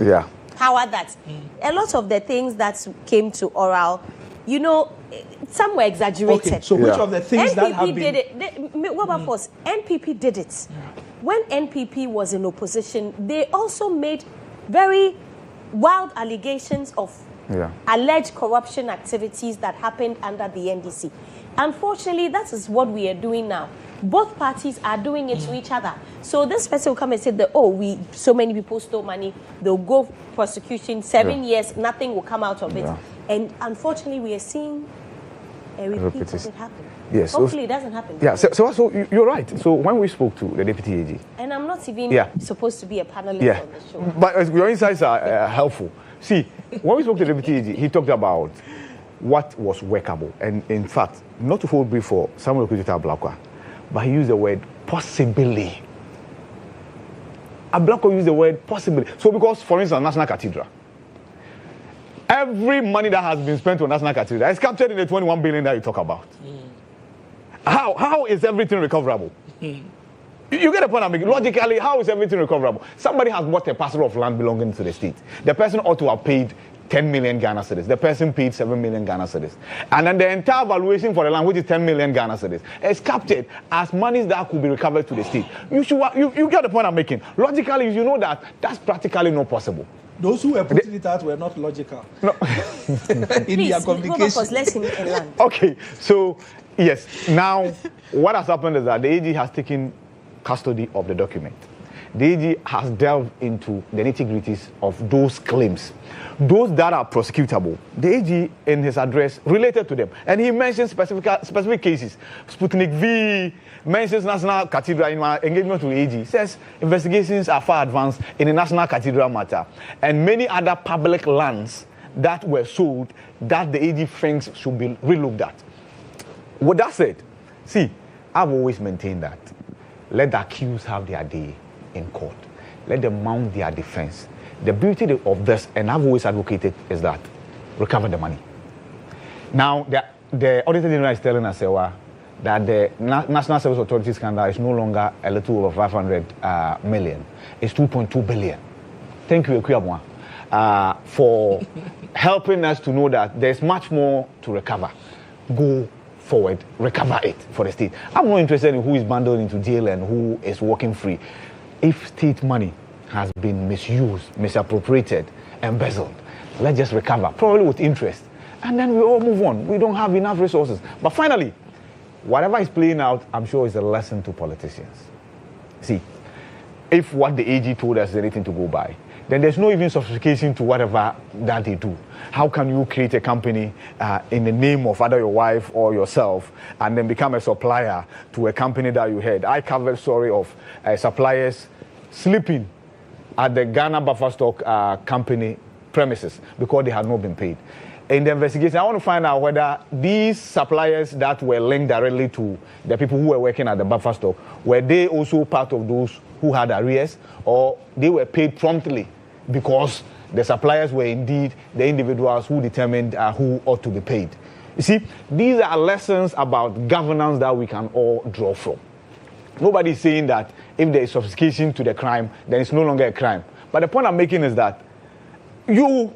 Speaker 1: Power that. A lot of the things that came to oral, some were exaggerated.
Speaker 8: Okay, so which of the things
Speaker 1: NPP
Speaker 8: that have been...
Speaker 1: did it. Wilberforce, NPP did it. When NPP was in opposition, they also made very wild allegations of alleged corruption activities that happened under the NDC. Unfortunately, that is what we are doing now. Both parties are doing it to each other. So this person will come and say that, so many people stole money, they'll go prosecution, 7 years, nothing will come out of it. And unfortunately, we are seeing a repeat of it happen.
Speaker 9: Yes.
Speaker 1: Hopefully it doesn't happen.
Speaker 9: Yeah, so you're right. So when we spoke to the deputy AG...
Speaker 1: And I'm not even supposed to be a panelist on the show.
Speaker 9: But your insights are helpful. See, when we spoke to the deputy AG, he talked about what was workable. And in fact, not to hold brief for Samuel Okudita Ablakwa, but he used the word possibly. Ablakwa used the word possibly. So because, for instance, National Cathedral, every money that has been spent on National Cathedral is captured in the 21 billion that you talk about. How is everything recoverable? You get the point I'm making. Logically, how is everything recoverable? Somebody has bought a parcel of land belonging to the state. The person ought to have paid 10 million Ghana cedis. The person paid 7 million Ghana cedis. And then the entire valuation for the land, which is 10 million Ghana cedis, is captured as monies that could be recovered to the state. You get the point I'm making. Logically, you know that that's practically not possible.
Speaker 8: Those who were putting it out were not logical. No. In their communication.
Speaker 9: Okay, so yes, now what has happened is that the AG has taken custody of the document. The AG has delved into the nitty-gritties of those claims, those that are prosecutable. The AG, in his address, related to them, and he mentions specific cases. Sputnik V mentions National Cathedral in my engagement with the AG. Says investigations are far advanced in the National Cathedral matter, and many other public lands that were sold that the AG thinks should be relooked at. With that said, see, I've always maintained that let the accused have their day in court. Let them mount their defense. The beauty of this, and I've always advocated, is that recover the money. Now, the Auditor General is telling us that the National Service Authority scandal is no longer a little over 500 million. It's 2.2 billion. Thank you, Ekwiyabwa, for helping us to know that there's much more to recover. Go forward, recover it for the state. I'm not interested in who is bundled into jail and who is walking free. If state money has been misused, misappropriated, embezzled, let's just recover, probably with interest. And then we all move on. We don't have enough resources. But finally, whatever is playing out, I'm sure is a lesson to politicians. See, if what the AG told us is anything to go by, then there's no even sophistication to whatever that they do. How can you create a company in the name of either your wife or yourself and then become a supplier to a company that you had? I covered the story of suppliers sleeping at the Ghana Buffer Stock Company premises because they had not been paid. In the investigation, I want to find out whether these suppliers that were linked directly to the people who were working at the buffer stock, were they also part of those who had arrears, or they were paid promptly because the suppliers were indeed the individuals who determined who ought to be paid. You see, these are lessons about governance that we can all draw from. Nobody is saying that if there is sophistication to the crime, then it's no longer a crime. But the point I'm making is that you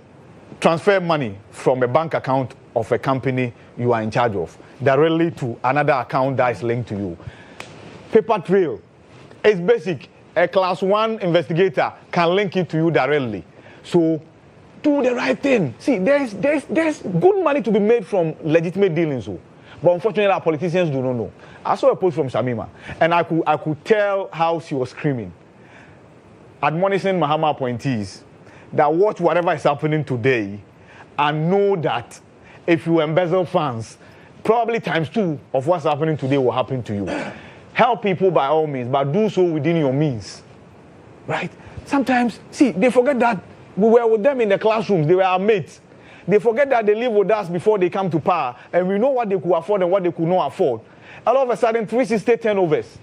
Speaker 9: transfer money from a bank account of a company you are in charge of directly to another account that is linked to you. Paper trail is basic. A class 1 investigator can link it to you directly. So do the right thing. See, there's good money to be made from legitimate dealings. But unfortunately, our politicians do not know. I saw a post from Shamima, and I could tell how she was screaming, admonishing Mahama appointees that watch whatever is happening today and know that if you embezzle funds, probably ×2 of what's happening today will happen to you. Help people by all means, but do so within your means. Right? Sometimes, see, they forget that we were with them in the classrooms, they were our mates. They forget that they live with us before they come to power, and we know what they could afford and what they could not afford. All of a sudden, 360 turnovers.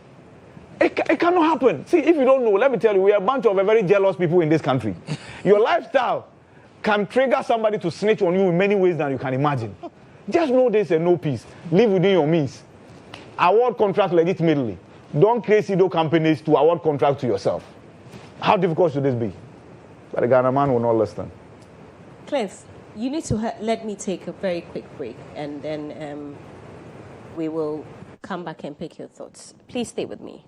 Speaker 9: It cannot happen. See, if you don't know, let me tell you, we are a bunch of very jealous people in this country. Your lifestyle can trigger somebody to snitch on you in many ways than you can imagine. Just know this and no peace. Live within your means. Award contracts legitimately. Don't create pseudo companies to award contracts to yourself. How difficult should this be? But the Ghana man will not listen.
Speaker 1: Cliff, you need to let me take a very quick break, and then we will come back and pick your thoughts. Please stay with me.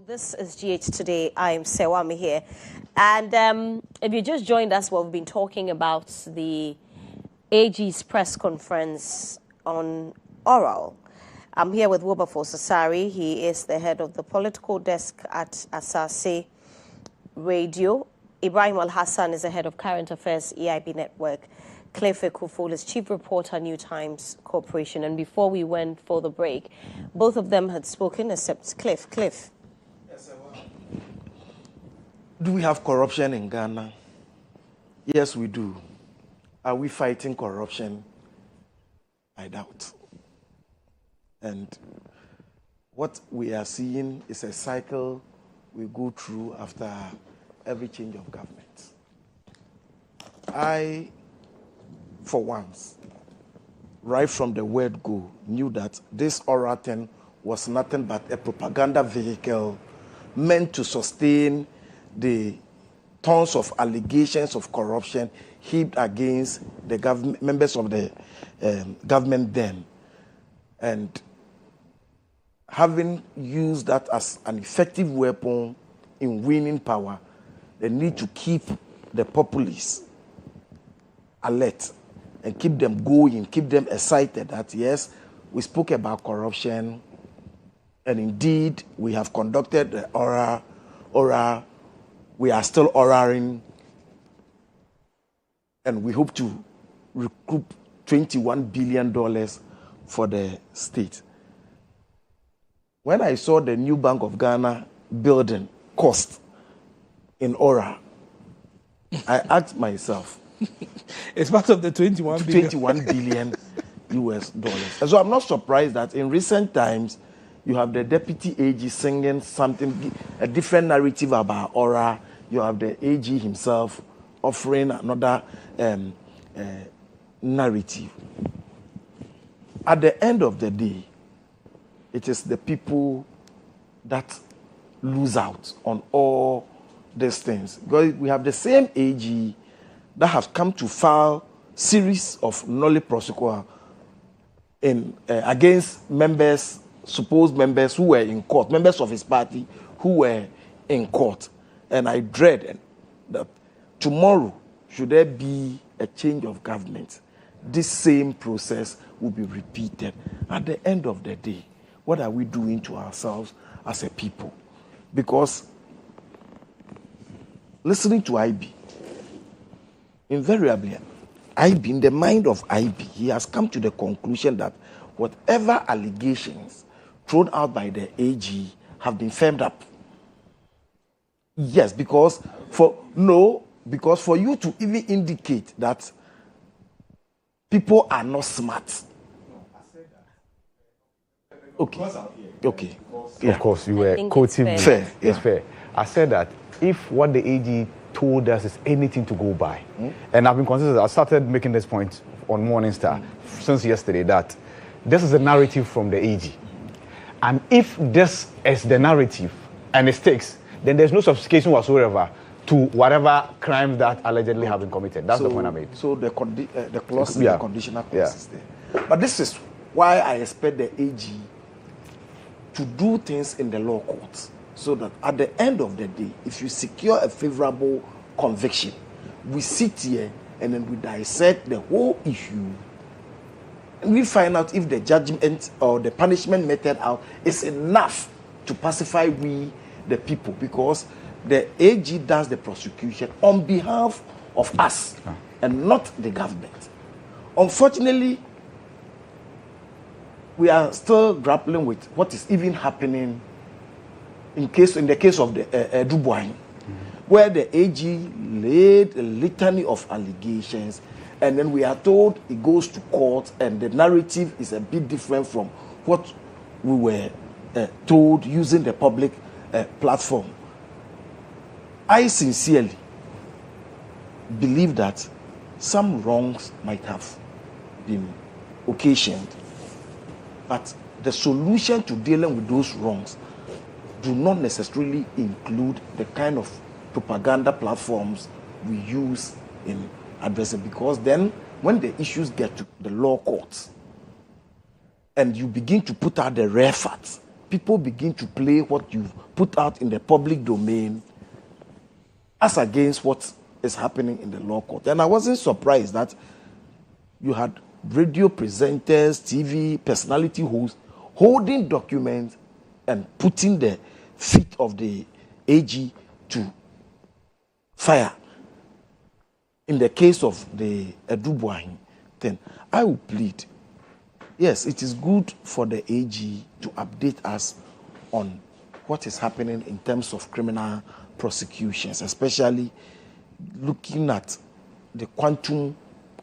Speaker 1: This is GH Today. I am Serwaa Amihere. And if you just joined us, we've been talking about the AG's press conference on oral. I'm here with Wilberforce Asari. He is the head of the political desk at Asase Radio. Ibrahim Al-Hassan is the head of current affairs, EIB Network. Cliff Ekuful is chief reporter, New Times Corporation. And before we went for the break, both of them had spoken, except Cliff. Cliff.
Speaker 11: Do we have corruption in Ghana? Yes, we do. Are we fighting corruption? I doubt. And what we are seeing is a cycle we go through after every change of government. I, for once, right from the word go, knew that this oral thing was nothing but a propaganda vehicle meant to sustain the tons of allegations of corruption heaped against the government, members of the government then. And having used that as an effective weapon in winning power, they need to keep the populace alert and keep them going, keep them excited that, yes, we spoke about corruption, and indeed, we have conducted the oral, we are still oraling, and we hope to recoup $21 billion for the state. When I saw the new Bank of Ghana building cost in oral, I asked myself,
Speaker 8: it's part of the 21
Speaker 11: billion US dollars. And so I'm not surprised that in recent times, you have the deputy AG singing something, a different narrative about oral. You have the AG himself offering another narrative. At the end of the day, it is the people that lose out on all these things. Because we have the same AG that has come to file series of nolle prosequa against members, supposed members who were in court, members of his party who were in court. And I dread that tomorrow, should there be a change of government, this same process will be repeated. At the end of the day, what are we doing to ourselves as a people? Because listening to IB, invariably, IB, in the mind of IB, he has come to the conclusion that whatever allegations thrown out by the AG have been firmed up. Yes, because for you to even indicate that people are not smart. Okay.
Speaker 9: Yeah. Of course, you were quoting
Speaker 11: fair.
Speaker 9: It's fair. I said that if what the AG told us is anything to go by, and I've been consistent, I started making this point on Morning Star since yesterday, that this is a narrative from the AG. And if this is the narrative and it sticks, then there's no sophistication whatsoever to whatever crimes that allegedly have been committed. That's the point I made.
Speaker 11: So the clause, the conditional clause is there. But this is why I expect the AG to do things in the law courts, so that at the end of the day, if you secure a favorable conviction, we sit here and then we dissect the whole issue. And we find out if the judgment or the punishment meted out is enough to pacify we, the people, because the AG does the prosecution on behalf of us and not the government. Unfortunately, we are still grappling with what is even happening in the case of the GHOne, where the AG laid a litany of allegations, and then we are told it goes to court, and the narrative is a bit different from what we were told using the public platform. I sincerely believe that some wrongs might have been occasioned, but the solution to dealing with those wrongs do not necessarily include the kind of propaganda platforms we use in addressing, because then when the issues get to the law courts and you begin to put out the rare facts, people begin to play what you put out in the public domain as against what is happening in the law court. And I wasn't surprised that you had radio presenters, TV personality hosts holding documents and putting the feet of the AG to fire. In the case of the Edubuahin thing, I will plead, yes, it is good for the AG to update us on what is happening in terms of criminal prosecutions, especially looking at the quantum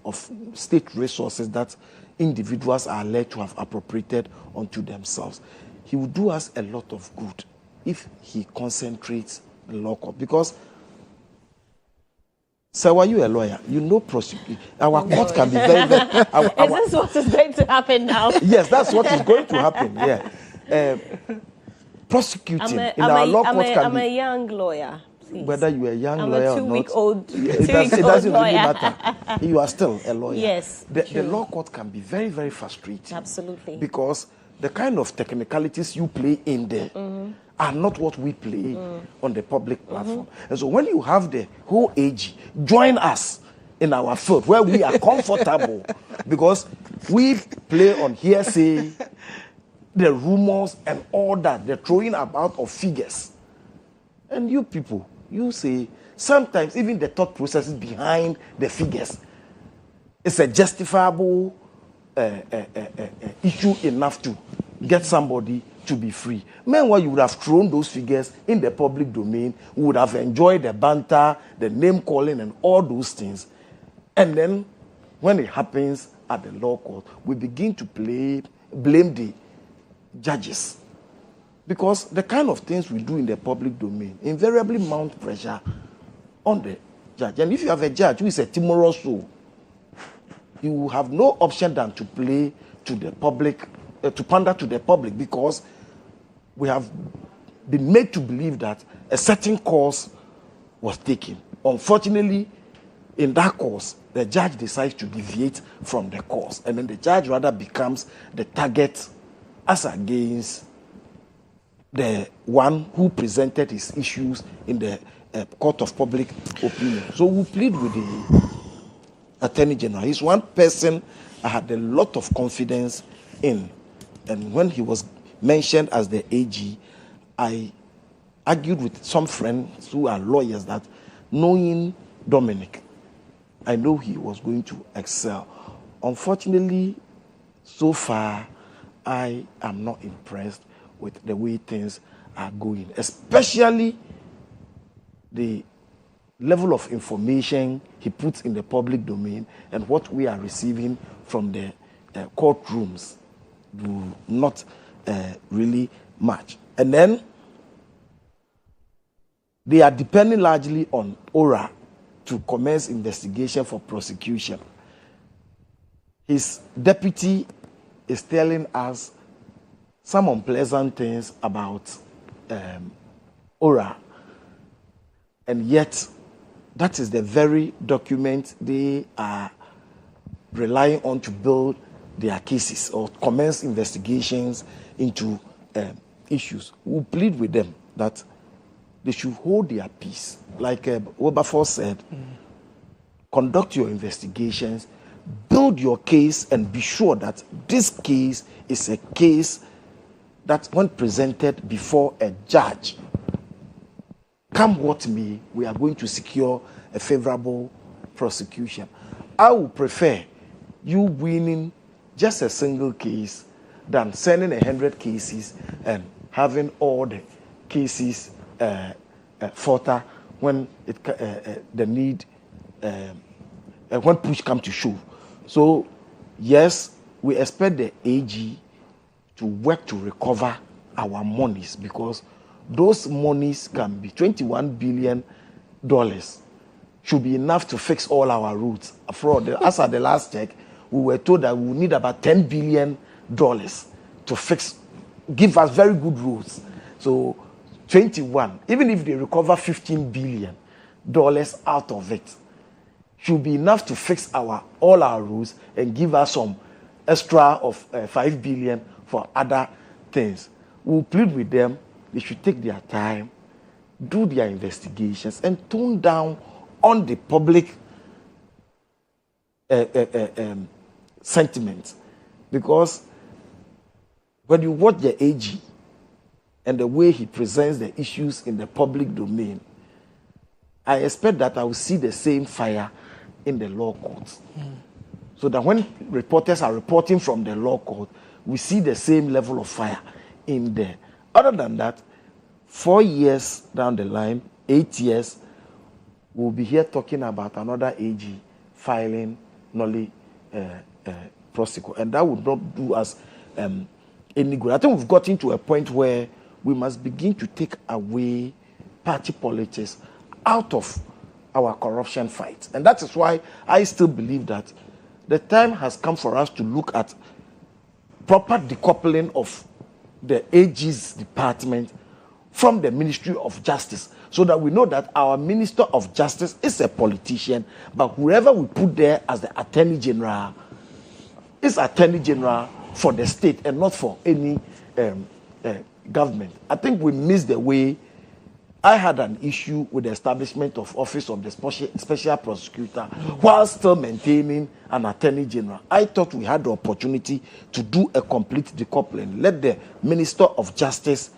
Speaker 11: of state resources that individuals are alleged to have appropriated onto themselves. He will do us a lot of good if he concentrates the law court. Because, Serwaa, you a lawyer, you know prosecution. Our court can be very, very...
Speaker 1: Is this what is going to happen now?
Speaker 11: Yes, that's what is going to happen, yeah. Prosecuting in our law court can
Speaker 1: be... I'm a young lawyer. Please.
Speaker 11: Whether you're a young lawyer or not,
Speaker 1: it
Speaker 11: doesn't really matter. You are still a lawyer.
Speaker 1: Yes.
Speaker 11: The law court can be very, very frustrating.
Speaker 1: Absolutely.
Speaker 11: Because the kind of technicalities you play in there are not what we play on the public platform. And so when you have the whole AG join us in our field where we are comfortable, because we play on hearsay, the rumors and all that, the throwing about of figures. And you people, you say, sometimes even the thought processes behind the figures, it's a justifiable issue enough to get somebody to be free. Meanwhile, you would have thrown those figures in the public domain, we would have enjoyed the banter, the name calling and all those things. And then when it happens at the law court, we begin to blame the judges. Because the kind of things we do in the public domain invariably mount pressure on the judge. And if you have a judge who is a timorous soul, you have no option than to play to the public, to pander to the public, because we have been made to believe that a certain course was taken. Unfortunately, in that course, the judge decides to deviate from the course, and then the judge rather becomes the target as against the one who presented his issues in the court of public opinion. So we plead with the Attorney General. He's one person I had a lot of confidence in. And when he was mentioned as the AG, I argued with some friends who are lawyers that, knowing Dominic, I know he was going to excel. Unfortunately, so far, I am not impressed with the way things are going, especially the level of information he puts in the public domain and what we are receiving from the courtrooms do not really match. And then they are depending largely on ORA to commence investigation for prosecution. His deputy is telling us some unpleasant things about ORA, and yet that is the very document they are relying on to build their cases or commence investigations into issues. We plead with them that they should hold their peace. Like Wilberforce said, conduct your investigations, build your case, and be sure that this case is a case that when presented before a judge, come what may, we are going to secure a favorable prosecution. I would prefer you winning just a single case than sending 100 cases and having all the cases falter when the need, when push comes to shove. So, yes, we expect the AG to work to recover our monies, because those monies can be $21 billion, should be enough to fix all our roads. As at the last check, we were told that we need about $10 billion to fix, give us very good roads. So 21, even if they recover $15 billion out of it, should be enough to fix all our roads and give us some extra of $5 billion for other things. we'll plead with them. They should take their time, do their investigations, and tone down on the public sentiment. Because when you watch the AG and the way he presents the issues in the public domain, I expect that I will see the same fire in the law courts. So that when reporters are reporting from the law court, we see the same level of fire in there. Other than that, 4 years down the line, 8 years, we'll be here talking about another AG filing nolly prosecutor. And that would not do us any good. I think we've gotten to a point where we must begin to take away party politics out of our corruption fight. And that is why I still believe that the time has come for us to look at proper decoupling of the AG's department from the Ministry of Justice, so that we know that our Minister of Justice is a politician, but whoever we put there as the Attorney General is Attorney General for the state and not for any government. I think we missed the way. I had an issue with the establishment of office of the special prosecutor while still maintaining an Attorney General. I thought we had the opportunity to do a complete decoupling. Let the Minister of Justice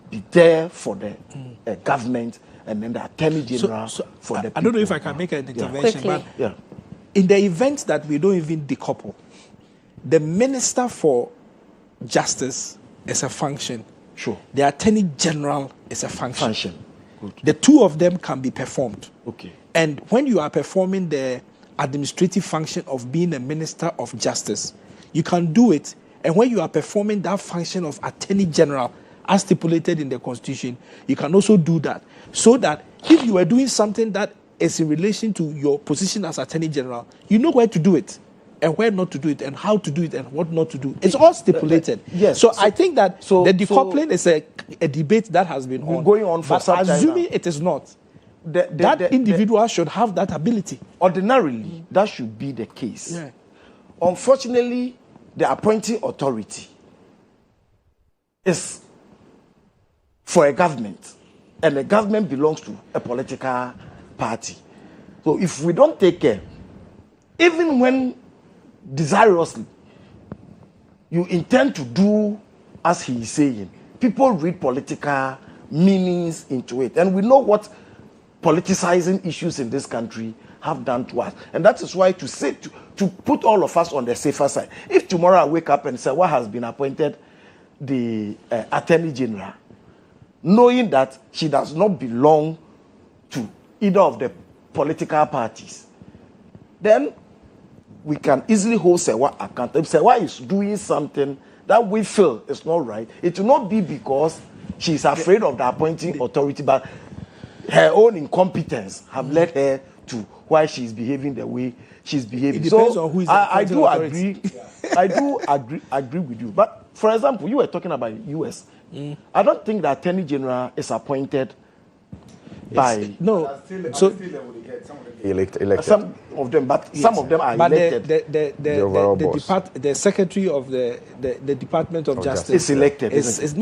Speaker 11: be there for the government, and then the Attorney General for the people.
Speaker 8: I don't know if I can make an intervention, but in the event that we don't even decouple, the Minister for Justice is a function.
Speaker 11: Sure.
Speaker 8: The Attorney General is a function.
Speaker 11: Good.
Speaker 8: The two of them can be performed.
Speaker 11: Okay.
Speaker 8: And when you are performing the administrative function of being a Minister of Justice, you can do it. And when you are performing that function of Attorney General, as stipulated in the Constitution, you can also do that. So that if you are doing something that is in relation to your position as Attorney General, you know where to do it, and where not to do it, and how to do it, and what not to do. It's all stipulated.
Speaker 11: Yes.
Speaker 8: So I think that the decoupling is a debate that has been
Speaker 11: going on for some time now.
Speaker 8: Assuming it is not, that individual should have that ability.
Speaker 11: Ordinarily, that should be the case.
Speaker 8: Yeah.
Speaker 11: Unfortunately, the appointing authority is for a government, and the government belongs to a political party. So if we don't take care, even when desiriously you intend to do as he is saying, people read political meanings into it. And we know what politicizing issues in this country have done to us. And that is why to put all of us on the safer side. If tomorrow I wake up and say, what has been appointed the Attorney General, knowing that she does not belong to either of the political parties, then we can easily hold Serwaa accountable. If Serwaa is doing something that we feel is not right, it will not be because she is afraid of the appointing authority, but her own incompetence have led her to why she is behaving the way she's behaving.
Speaker 8: It depends on who is
Speaker 11: I do agree. I do agree with you. But for example, you were talking about U.S. I don't think the Attorney General is appointed by
Speaker 9: Some
Speaker 11: of them, but some of them are elected.
Speaker 8: The Secretary of the Department of Justice
Speaker 11: is elected.
Speaker 8: Is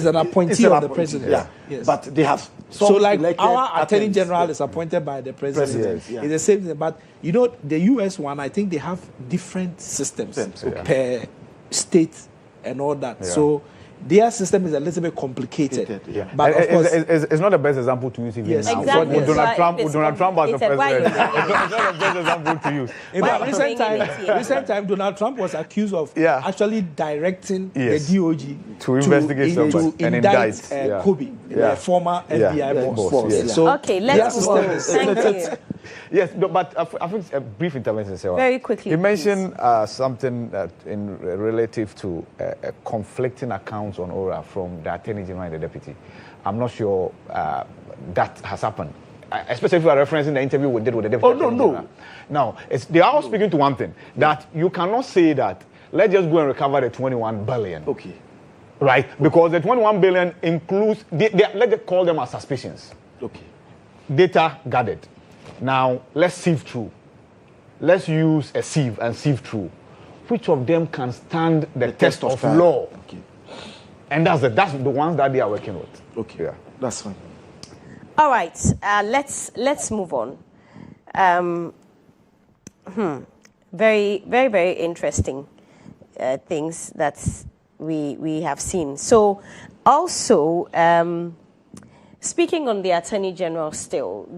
Speaker 8: an appointee of the President.
Speaker 11: Yeah. Yes. But they have
Speaker 8: our Attorney General is appointed by the President. Yeah. It's the same thing. But you know, the US one, I think they have different systems per state and all that. Yeah. So their system is a little bit complicated.
Speaker 9: Yeah.
Speaker 8: But of course,
Speaker 9: it's not the best example to use even
Speaker 1: yes.
Speaker 9: now.
Speaker 1: Exactly.
Speaker 9: With Donald Trump as the president, it's not the best example to use.
Speaker 8: In recent time, Donald Trump was accused of actually directing the DOJ
Speaker 9: to investigate somebody and indict
Speaker 8: Kobe, the former FBI boss.
Speaker 9: Yes.
Speaker 8: So
Speaker 1: okay, let's move. Thank you.
Speaker 9: Yes, but I think a brief intervention, Serwaa.
Speaker 1: Very quickly.
Speaker 9: You mentioned something that in relative to conflicting accounts on Ora from the Attorney General and the Deputy. I'm not sure that has happened, especially if you are referencing the interview we did with the Deputy Attorney General. Now, they are all speaking to one thing, that you cannot say that, let's just go and recover the 21 billion.
Speaker 11: Okay.
Speaker 9: Right? Because the 21 billion includes, let's call them as suspicions.
Speaker 11: Okay.
Speaker 9: Data gathered. Now, let's sieve through. Let's use a sieve and sieve through. Which of them can stand the test of law?
Speaker 11: Okay.
Speaker 9: And that's the ones that they are working with.
Speaker 11: Okay, yeah, that's fine.
Speaker 1: All right, let's move on. Very, very, very interesting things that we have seen. So, also, speaking on the Attorney General still,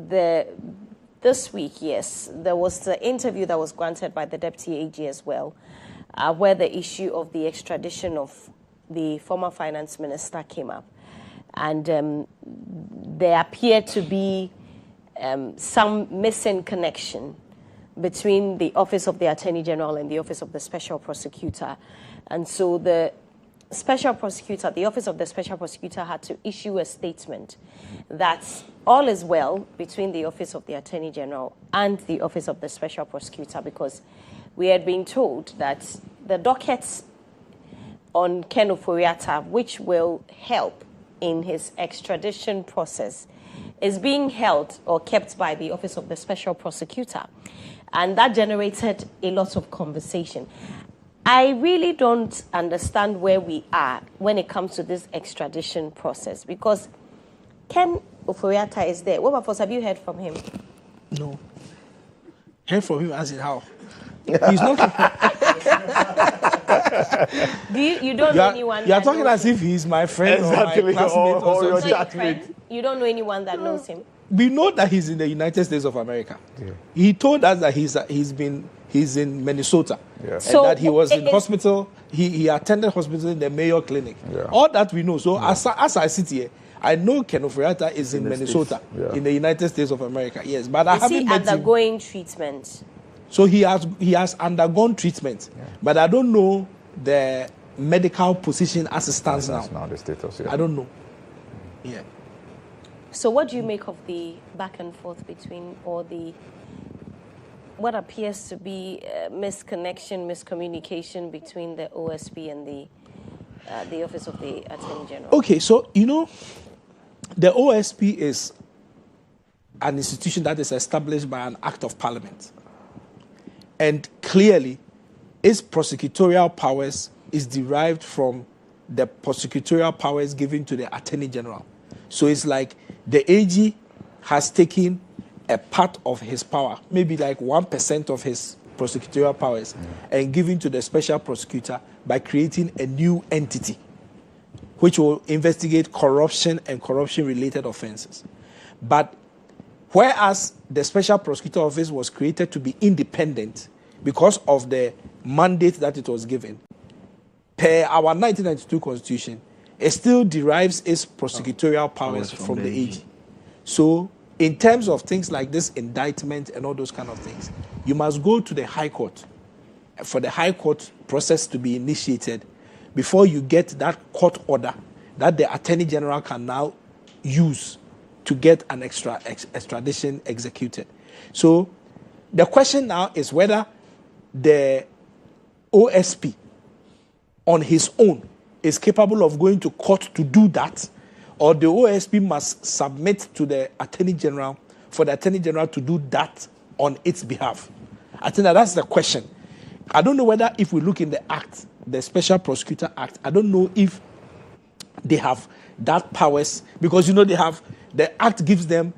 Speaker 1: this week, yes, there was the interview that was granted by the Deputy AG as well, where the issue of the extradition of the former finance minister came up. And there appeared to be some missing connection between the Office of the Attorney General and the Office of the Special Prosecutor. And so the Special Prosecutor, the Office of the Special Prosecutor had to issue a statement that all is well between the Office of the Attorney General and the Office of the Special Prosecutor, because we had been told that the dockets on Ken Ofori-Atta, which will help in his extradition process, is being held or kept by the Office of the Special Prosecutor. And that generated a lot of conversation. I really don't understand where we are when it comes to this extradition process, because Ken Ofori-Atta is there. What about, have you heard from him?
Speaker 8: No. Heard from him as in how? He's not.
Speaker 1: You don't know anyone?
Speaker 8: You're talking as if he's my friend or my classmate or
Speaker 1: your chatmate. You don't know anyone that knows him?
Speaker 8: We know that he's in the United States of America. Yeah. He told us that he's in Minnesota. Yeah. And so that he was in hospital. He attended hospital in the Mayo Clinic. Yeah. All that we know. So as I sit here, I know Ken Ofori-Atta is in Minnesota, in the United States of America. Yes, but I haven't met him. Is he
Speaker 1: undergoing treatment?
Speaker 8: So he has undergone treatment, but I don't know the medical position as it stands now.
Speaker 9: The status, yeah.
Speaker 8: I don't know. Yeah.
Speaker 1: So what do you make of the back and forth between, or what appears to be miscommunication between the OSP and the Office of the Attorney General?
Speaker 8: Okay, so the OSP is an institution that is established by an act of parliament. And clearly, its prosecutorial powers is derived from the prosecutorial powers given to the Attorney General. So it's like the AG has taken a part of his power, maybe like 1% of his prosecutorial powers, and given to the Special Prosecutor by creating a new entity which will investigate corruption and corruption-related offenses. But whereas the Special Prosecutor Office was created to be independent because of the mandate that it was given, per our 1992 Constitution, it still derives its prosecutorial powers from the AG. So in terms of things like this indictment and all those kind of things, you must go to the High Court for the High Court process to be initiated before you get that court order that the Attorney General can now use to get an extradition executed. So the question now is whether the OSP on his own is capable of going to court to do that, or the OSP must submit to the Attorney General for the Attorney General to do that on its behalf. I think that's the question. I don't know whether if we look in the Act, the Special Prosecutor Act, I don't know if they have that powers, because they have, the Act gives them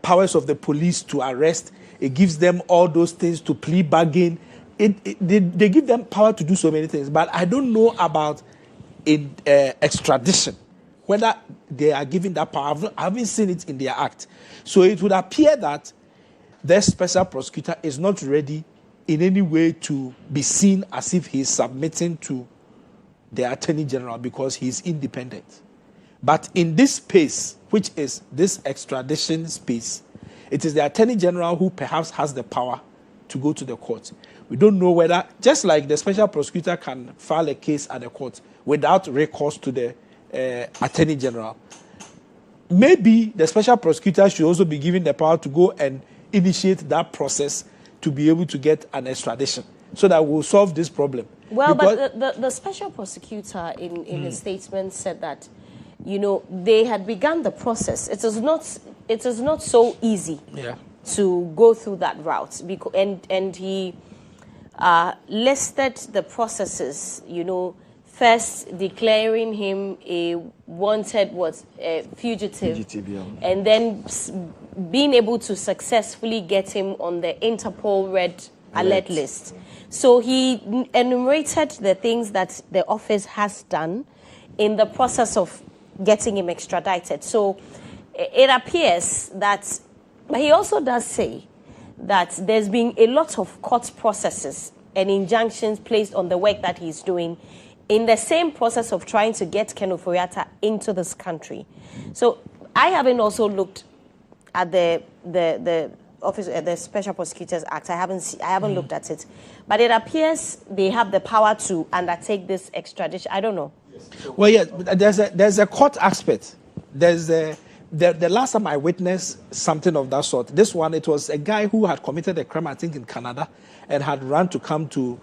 Speaker 8: powers of the police to arrest, it gives them all those things to plea bargain, they give them power to do so many things, but I don't know about extradition, whether they are given that power. I haven't seen it in their Act. So it would appear that the Special Prosecutor is not ready in any way to be seen as if he is submitting to the Attorney General because he is independent. But in this space, which is this extradition space, it is the Attorney General who perhaps has the power to go to the court. We don't know whether, just like the Special Prosecutor can file a case at the court without recourse to the Attorney General, maybe the Special Prosecutor should also be given the power to go and initiate that process to be able to get an extradition, so that we'll solve this problem.
Speaker 1: Well, because but the Special Prosecutor in his statement said that, they had begun the process. It is not so easy to go through that route, because, and he listed the processes, first declaring him a wanted fugitive, and then being able to successfully get him on the Interpol red alert list. So he enumerated the things that the office has done in the process of getting him extradited. So it appears that, but he also does say that there's been a lot of court processes and injunctions placed on the work that he's doing in the same process of trying to get Ken Ofori-Atta into this country. So I haven't also looked at the office, the Special Prosecutors Act. I haven't looked at it, but it appears they have the power to undertake this extradition. I don't know.
Speaker 8: Well, yeah, there's a court aspect. There's the last time I witnessed something of that sort. This one, it was a guy who had committed a crime, I think, in Canada, and had run to come to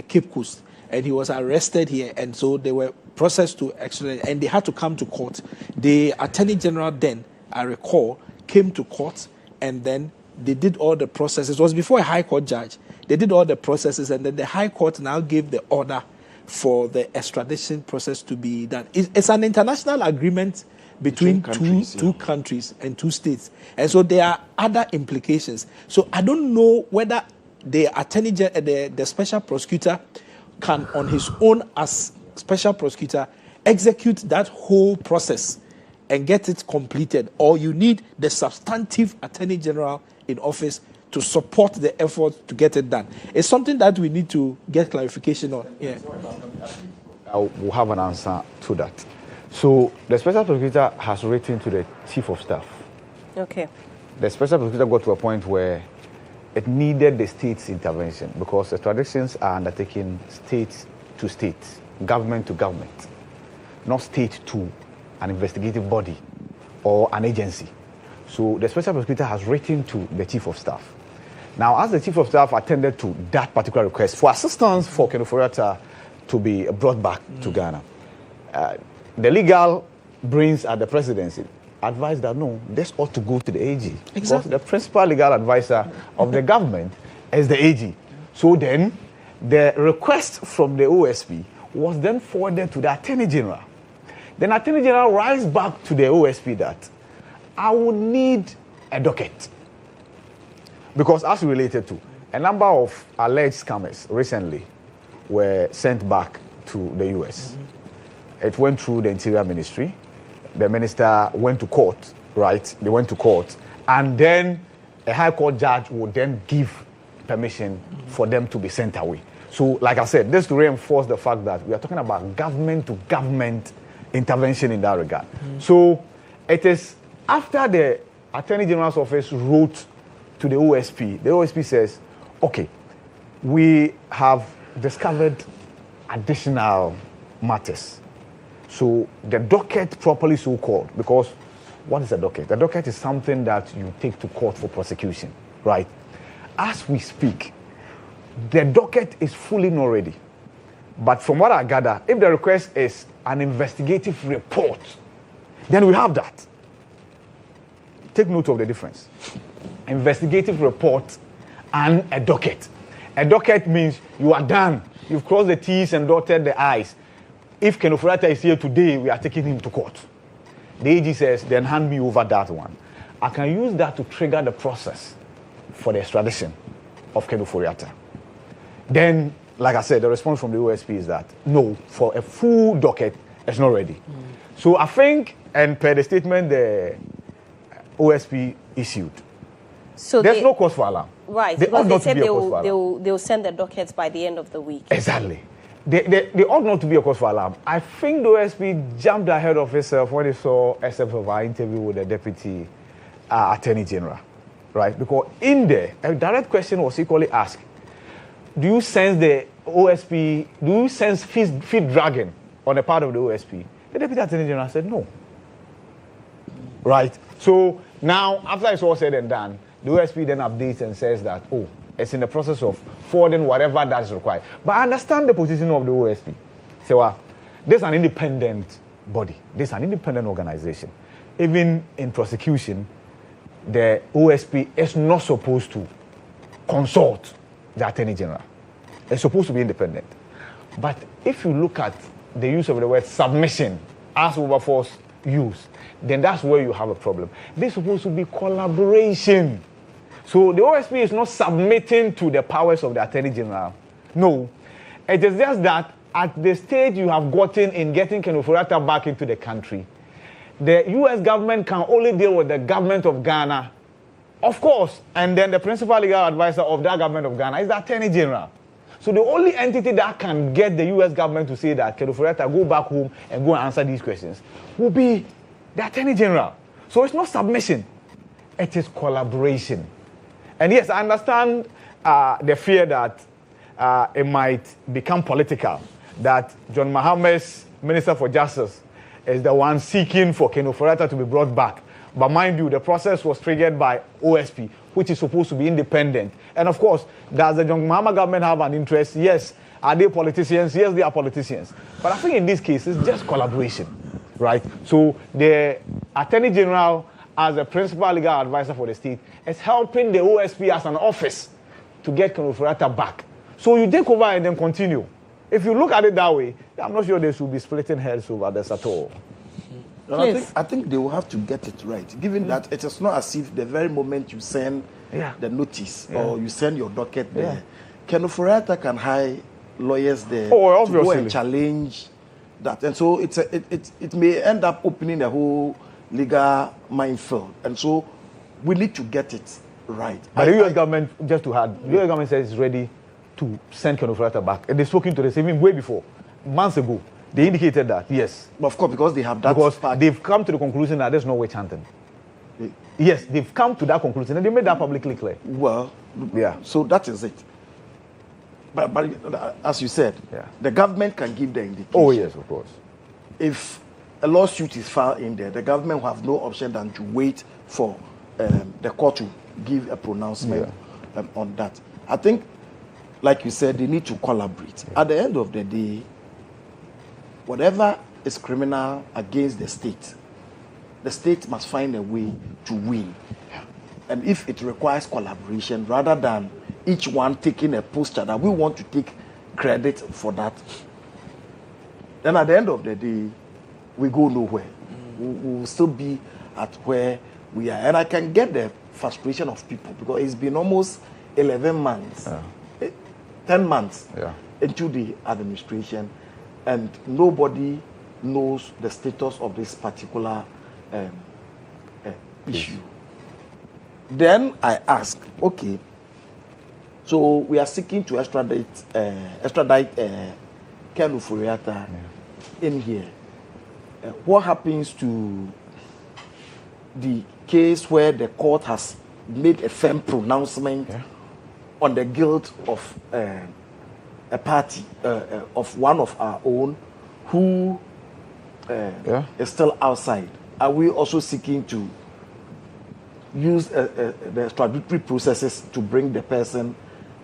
Speaker 8: Cape Coast, and he was arrested here, and so they were processed to extradite, and they had to come to court. The Attorney General then, I recall, came to court, and then they did all the processes. It was before a High Court judge. They did all the processes, and then the High Court now gave the order for the extradition process to be done. It's an international agreement between two countries and two states. And so there are other implications. So I don't know whether the the special prosecutor can, on his own as special prosecutor, execute that whole process and get it completed, or you need the substantive Attorney General in office to support the effort to get it done. It's something that we need to get clarification on. Yeah.
Speaker 9: I will have an answer to that. So the special prosecutor has written to the chief of staff.
Speaker 1: Okay.
Speaker 9: The special prosecutor got to a point where it needed the state's intervention because extraditions are undertaken state to state, government to government, not state to an investigative body or an agency. So the special prosecutor has written to the chief of staff. Now, as the chief of staff attended to that particular request for assistance for Ken Ofori-Atta to be brought back to Ghana, the legal brains at the presidency advised that no, this ought to go to the AG. Exactly. Because the principal legal advisor of the government is the AG. So then, the request from the OSP was then forwarded to the Attorney General. Then Attorney General writes back to the OSP that I would need a docket. Because as related to, a number of alleged scammers recently were sent back to the US. Mm-hmm. It went through the Interior Ministry. The minister went to court, right? They went to court. And then a High Court judge would then give permission for them to be sent away. So, like I said, this to reinforce the fact that we are talking about government to government intervention in that regard. Mm-hmm. So, it is after the Attorney General's office wrote to the OSP says, okay, we have discovered additional matters. So the docket, properly so called, because what is a docket? A docket is something that you take to court for prosecution, right? As we speak, the docket is fully not ready. But from what I gather, if the request is an investigative report, then we have that. Take note of the difference. Investigative report and a docket. A docket means you are done. You've crossed the T's and dotted the I's. If Ken Ofori-Atta is here today, we are taking him to court. The AG says, then hand me over that one. I can use that to trigger the process for the extradition of Ken Ofori-Atta. Then, like I said, the response from the OSP is that, no, for a full docket, it's not ready. So I think, and per the statement the OSP issued, so there's no cause for alarm.
Speaker 1: Right, because they said they'll send the dockets by the end of the week.
Speaker 9: Exactly. They ought not to be a cause for alarm. I think the OSP jumped ahead of itself when they saw SF's interview with the Deputy Attorney General, right? Because in there, a direct question was equally asked. Do you sense the OSP, do you sense feet dragging on the part of the OSP? The Deputy Attorney General said no. Right? So now, after it's all said and done, the OSP then updates and says that, oh, it's in the process of forwarding whatever that is required. But I understand the position of the OSP. Serwaa, this is an independent body. This is an independent organization. Even in prosecution, the OSP is not supposed to consult the Attorney General. It's supposed to be independent. But if you look at the use of the word submission as Wilberforce used, then that's where you have a problem. This is supposed to be collaboration. So the OSP is not submitting to the powers of the Attorney General. No. It is just that at the stage you have gotten in getting Ken Ofori-Atta back into the country, the U.S. government can only deal with the government of Ghana, of course, and then the principal legal advisor of that government of Ghana is the Attorney General. So the only entity that can get the U.S. government to say that Ken Ofori-Atta go back home and go and answer these questions will be the Attorney General. So it's not submission, it is collaboration. And yes, I understand the fear that it might become political, that John Mahama's Minister for Justice is the one seeking for Ken Ofori-Atta to be brought back. But mind you, the process was triggered by OSP, which is supposed to be independent. And of course, does the John Mahama government have an interest? Yes. Are they politicians? Yes, they are politicians. But I think in this case, it's just collaboration, right? So the Attorney General, as a principal legal advisor for the state, is helping the OSP as an office to get Ken Ofori-Atta back. So you take over and then continue. If you look at it that way, I'm not sure they should be splitting heads over this at all.
Speaker 11: I think they will have to get it right, given that it is not as if the very moment you send the notice or you send your docket there, Ken Ofori-Atta can hire lawyers there to go and challenge that. And so it may end up opening the whole legal minefield. And so we need to get it right.
Speaker 9: But the U.S. government, just to add, the U.S. government says it's ready to send Ken Ofori-Atta back. And they've spoken to the even way before, months ago. They indicated that, yes.
Speaker 11: Of course, because they have that.
Speaker 9: Because they've come to the conclusion that there's no witch hunting. Yes, they've come to that conclusion and they made that publicly clear.
Speaker 11: Well, so that is it. But as you said, the government can give the indication.
Speaker 9: Oh, yes, of course.
Speaker 11: If a lawsuit is filed in there, the government will have no option than to wait for the court to give a pronouncement on that. I think, like you said, they need to collaborate. At the end of the day, whatever is criminal against the state must find a way to win. And if it requires collaboration, rather than each one taking a posture that we want to take credit for that, then at the end of the day, we go nowhere. We will still be at where we are. And I can get the frustration of people because it's been almost 11 months, 10 months into the administration, and nobody knows the status of this particular issue. Then I ask, okay, so we are seeking to extradite Ken Ofori-Atta in here. What happens to the case where the court has made a firm pronouncement on the guilt of a party, of one of our own, who is still outside? Are we also seeking to use the extrajudiciary processes to bring the person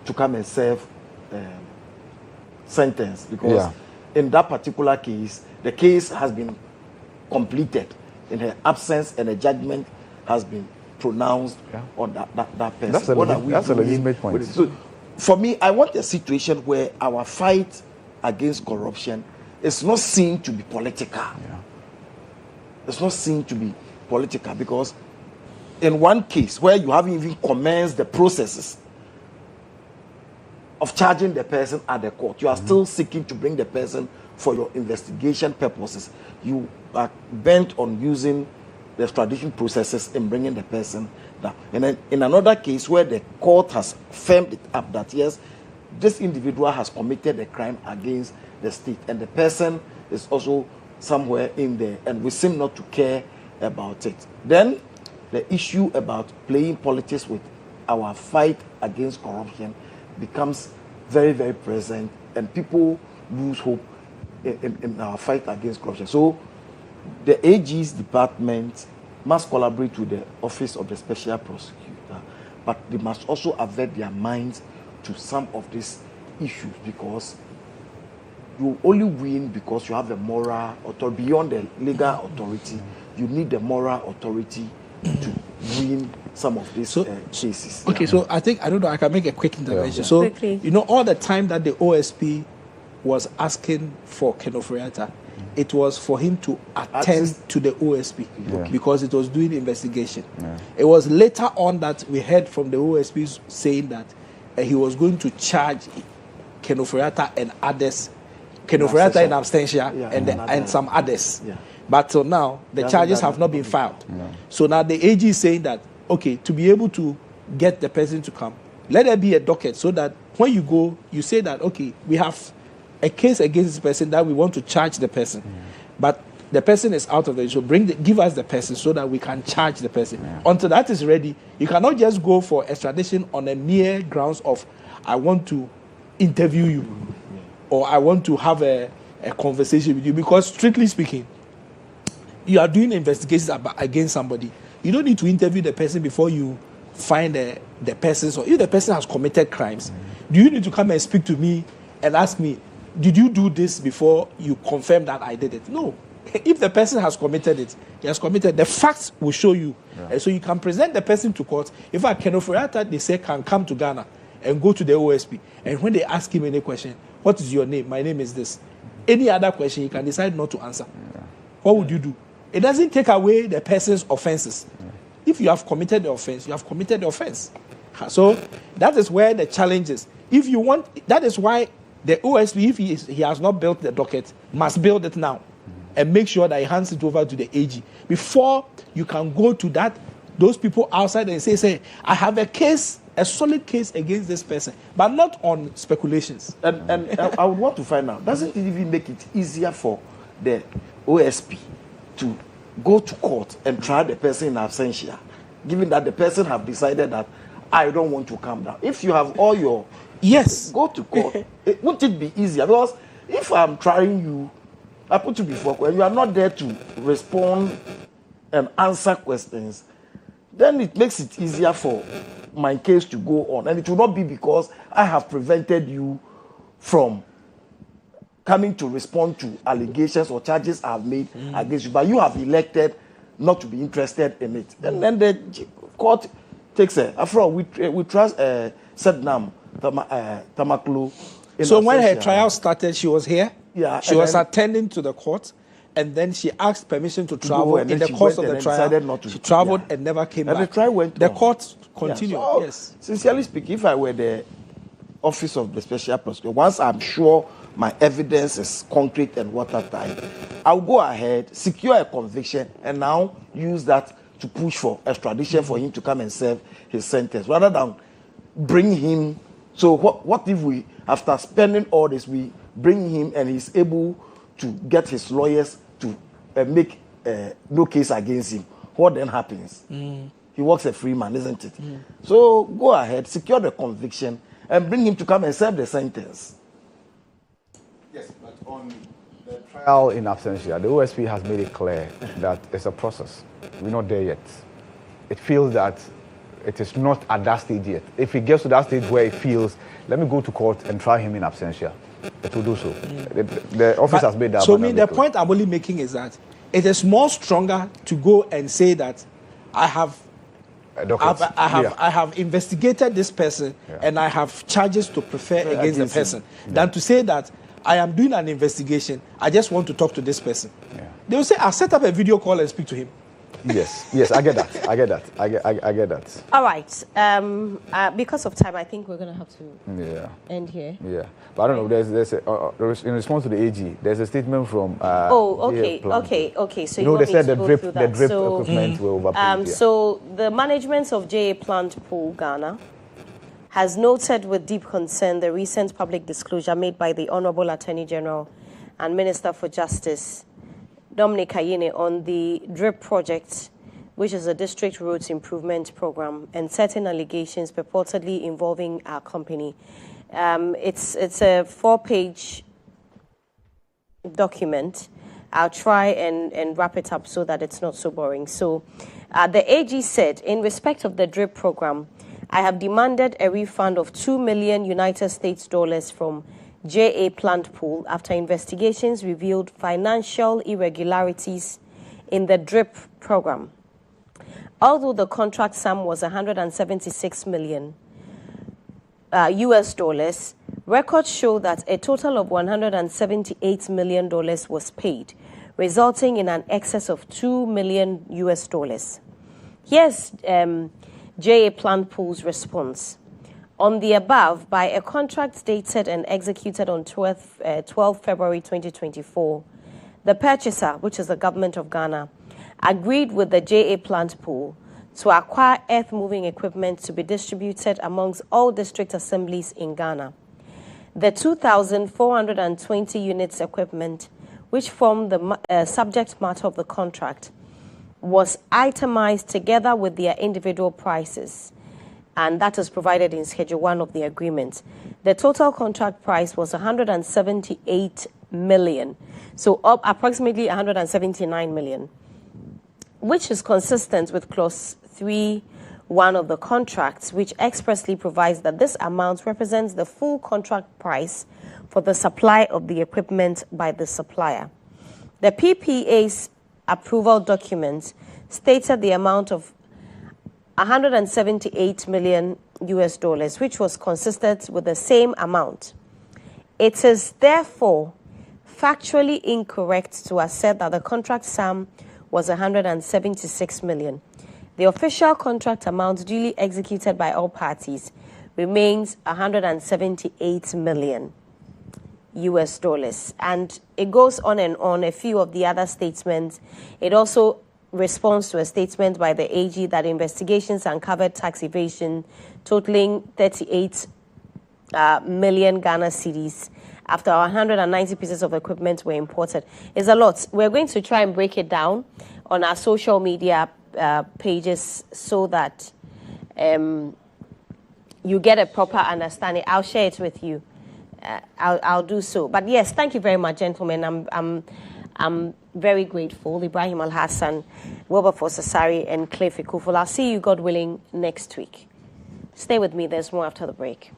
Speaker 11: to come and serve sentence? Because in that particular case, the case has been completed in her absence and a judgment has been pronounced on that person.
Speaker 9: That's a legitimate point.
Speaker 11: So, for me, I want a situation where our fight against corruption is not seen to be political. It's not seen to be political because in one case where you haven't even commenced the processes of charging the person at the court, you are still seeking to bring the person for your investigation purposes. You are bent on using the extradition processes in bringing the person down. And then in another case where the court has firmed it up that yes, this individual has committed a crime against the state and the person is also somewhere in there and we seem not to care about it. Then the issue about playing politics with our fight against corruption becomes very, very present and people lose hope in our fight against corruption. So the AG's department must collaborate with the Office of the Special Prosecutor, but they must also avert their minds to some of these issues because you only win because you have a moral authority. Beyond the legal authority, you need the moral authority to win some of these cases.
Speaker 8: Okay, so I don't know, I can make a quick intervention. So,
Speaker 1: quickly.
Speaker 8: All the time that the OSP was asking for Ken Ofori-Atta, it was for him to attend to the OSP because it was doing investigation. It was later on that we heard from the OSP saying that he was going to charge Ken Ofori-Atta and others, Ken Ofori-Atta in absentia and some others. But till now, the charges have not been filed. So now the AG is saying that, okay, to be able to get the person to come, let there be a docket so that when you go, you say that, okay, we have a case against this person that we want to charge the person. But the person is out of the issue. Give us the person so that we can charge the person. Until that is ready, you cannot just go for extradition on a mere grounds of, I want to interview you or I want to have a conversation with you. Because strictly speaking, you are doing investigations against somebody. You don't need to interview the person before you find the person. So if the person has committed crimes, do you need to come and speak to me and ask me, did you do this before you confirm that I did it? No. If the person has committed it, he has committed, the facts will show you. And so you can present the person to court. If I Ken Ofori-Atta, they say, can come to Ghana and go to the OSP. And when they ask him any question, what is your name? My name is this. Any other question, he can decide not to answer. What would you do? It doesn't take away the person's offenses. If you have committed the offense, you have committed the offense. So that is where the challenge is. If you want, that is why the OSP, if he has not built the docket, must build it now and make sure that he hands it over to the AG before you can go to those people outside and say, I have a case, a solid case against this person, but not on speculations.
Speaker 11: And I would want to find out, doesn't it even make it easier for the OSP to go to court and try the person in absentia, given that the person have decided that I don't want to come down? If you have all your go to court, wouldn't it be easier? Because if I'm trying you, I put you before court and you are not there to respond and answer questions, then it makes it easier for my case to go on. And it will not be because I have prevented you from coming to respond to allegations or charges I have made against you, but you have elected not to be interested in it. And then the court takes after all, we trust Sednam Tamaklu.
Speaker 8: So when her trial started, she was here.
Speaker 11: Yeah,
Speaker 8: she was attending to the court, and then she asked permission to travel. In the course of the trial, she traveled and never came back.
Speaker 11: And the trial went on.
Speaker 8: The court continued.
Speaker 11: So, sincerely speaking, if I were the office of the special prosecutor, once I'm sure my evidence is concrete and watertight, I'll go ahead, secure a conviction, and now use that to push for extradition for him to come and serve his sentence, rather than bring him. So what if we, after spending all this, we bring him and he's able to get his lawyers to make no case against him? What then happens? He works a free man, isn't it? So go ahead, secure the conviction, and bring him to come and serve the sentence.
Speaker 9: Yes, but on the trial in absentia, the OSP has made it clear that it's a process. We're not there yet. It feels that it is not at that stage yet. If it gets to that stage where it feels, let me go to court and try him in absentia, it will do so. The office has made that.
Speaker 8: So the point I'm only making is that it is more stronger to go and say that I have investigated this person and I have charges to prefer against the person than to say that I am doing an investigation. I just want to talk to this person. They will say, I'll set up a video call and speak to him.
Speaker 9: Yes, I get that. I get that.
Speaker 1: All right. Because of time, I think we're going to have to end here.
Speaker 9: Yeah. But I don't know, there's in response to the AG, there's a statement from...
Speaker 1: okay. So
Speaker 9: they said the drip equipment were overpaid.
Speaker 1: So the management of GHOne Plant Pool, Ghana, has noted with deep concern the recent public disclosure made by the Honorable Attorney General and Minister for Justice, Dominic Ayine, on the DRIP project, which is a district roads improvement program, and certain allegations purportedly involving our company. It's a 4-page document. I'll try and wrap it up so that it's not so boring. So the AG said, in respect of the DRIP program, I have demanded a refund of $2 million United States dollars from GHOne Plant Pool after investigations revealed financial irregularities in the DRIP program. Although the contract sum was $176 million US dollars, Records show that a total of $178 million was paid, resulting in an excess of $2 million US. Here's JA Plant Pool's response. On the above, by a contract dated and executed on 12 February 2024, the purchaser, which is the government of Ghana, agreed with the JA Plant Pool to acquire earth-moving equipment to be distributed amongst all district assemblies in Ghana. The 2,420 units equipment, which form the subject matter of the contract, was itemized together with their individual prices, and that is provided in Schedule 1 of the agreement. The total contract price was $178 million, so up approximately $179 million, which is consistent with Clause 3.1 of the contract, which expressly provides that this amount represents the full contract price for the supply of the equipment by the supplier. The PPA's approval document stated the amount of $178 million US, which was consistent with the same amount. It is therefore factually incorrect to assert that the contract sum was $176 million. The official contract amount duly executed by all parties remains $178 million US. And it goes on and on. A few of the other statements. It also responds to a statement by the AG that investigations uncovered tax evasion totaling 38 million Ghana cedis after 190 pieces of equipment were imported. It's a lot. We're going to try and break it down on our social media pages so that you get a proper understanding. I'll share it with you. I'll do so. But yes, thank you very much, gentlemen. I'm very grateful. Ibrahim Al-Hassan, Wilberforce Asari, and Cliff Ikuful. I'll see you, God willing, next week. Stay with me. There's more after the break.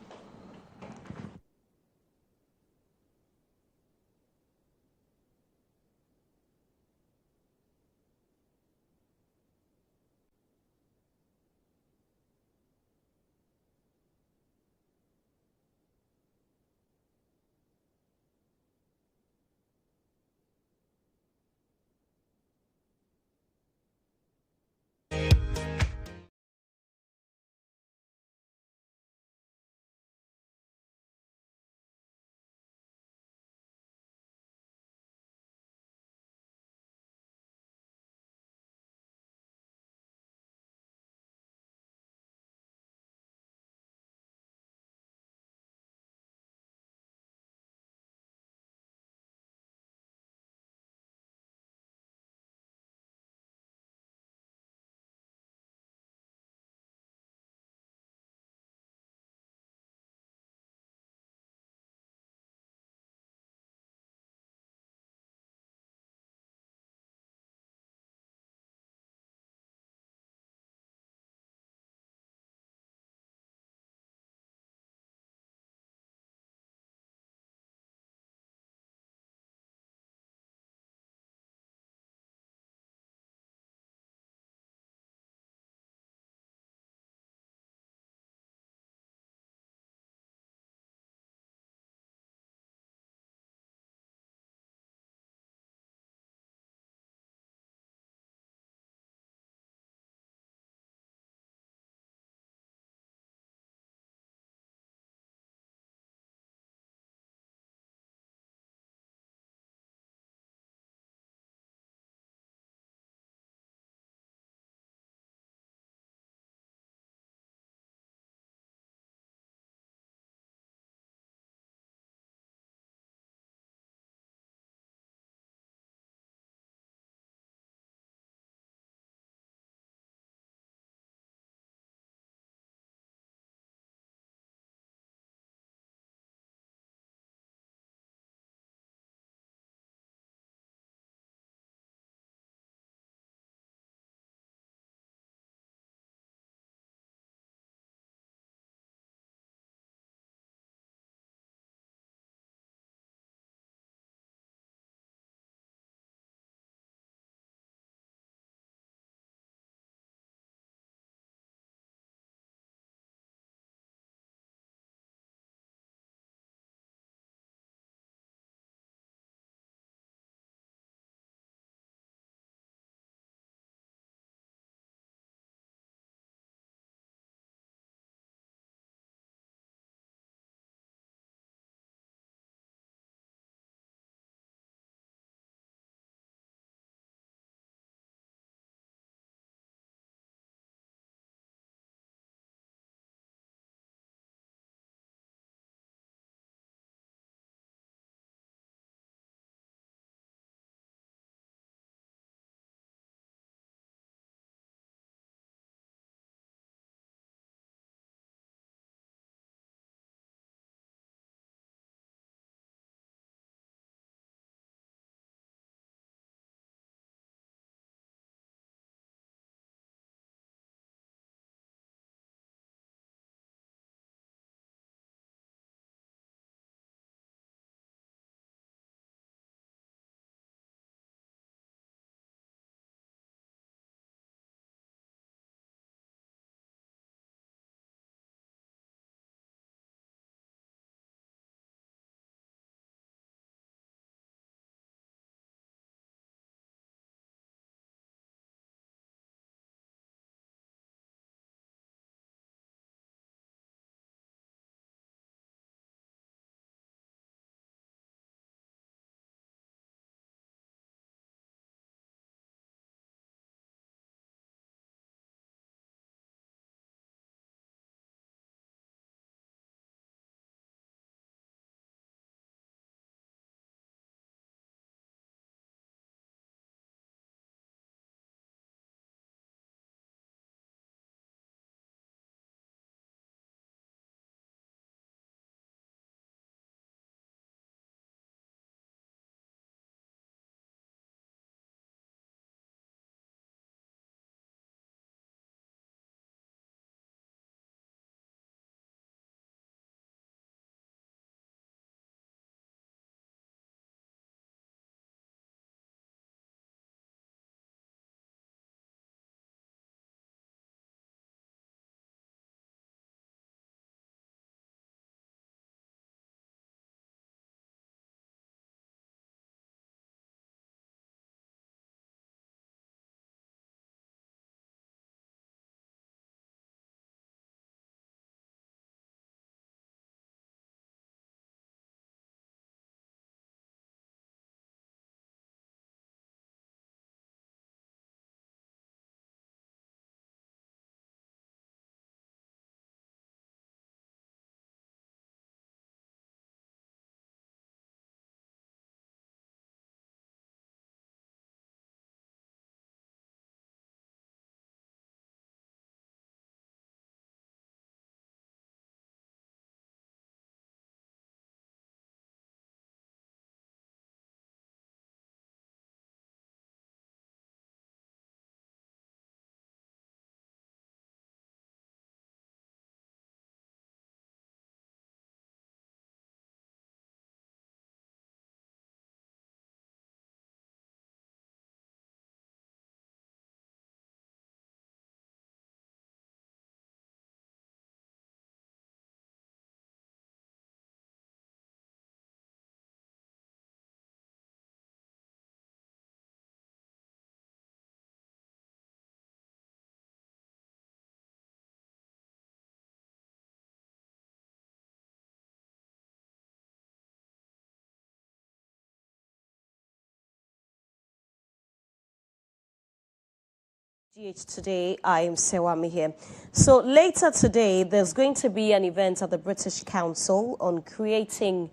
Speaker 1: GH today, I am Serwaa Amihere. So later today, there's going to be an event at the British Council on creating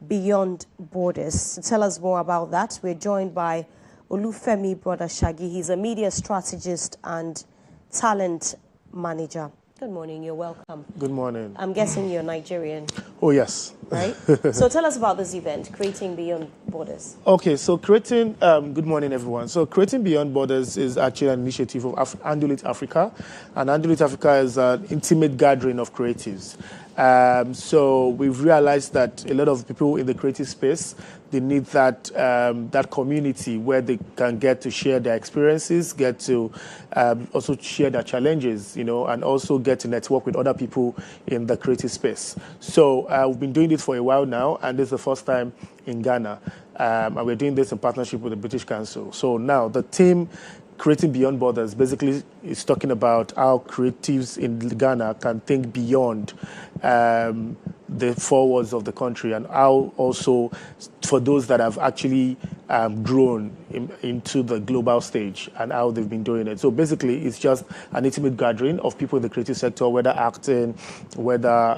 Speaker 1: Beyond Borders. To tell us more about that, we're joined by Olufemi Brother Shaggy. He's a media strategist and talent manager. Good morning, you're welcome.
Speaker 11: Good morning.
Speaker 1: I'm guessing you're Nigerian.
Speaker 11: Oh, yes.
Speaker 1: Right? So tell us about this event, Creating Beyond Borders.
Speaker 11: Okay, so good morning, everyone. So Creating Beyond Borders is actually an initiative of Andulate Africa. And Andulate Africa is an intimate gathering of creatives. So we've realized that a lot of people in the creative space, they need that community where they can get to share their experiences, get to also share their challenges, and also get to network with other people in the creative space. So we've been doing this for a while now, and this is the first time in Ghana. And we're doing this in partnership with the British Council. So now the team Creating Beyond Borders basically is talking about how creatives in Ghana can think beyond the four walls of the country, and how also for those that have actually grown into the global stage and how they've been doing it. So basically, it's just an intimate gathering of people in the creative sector, whether acting, whether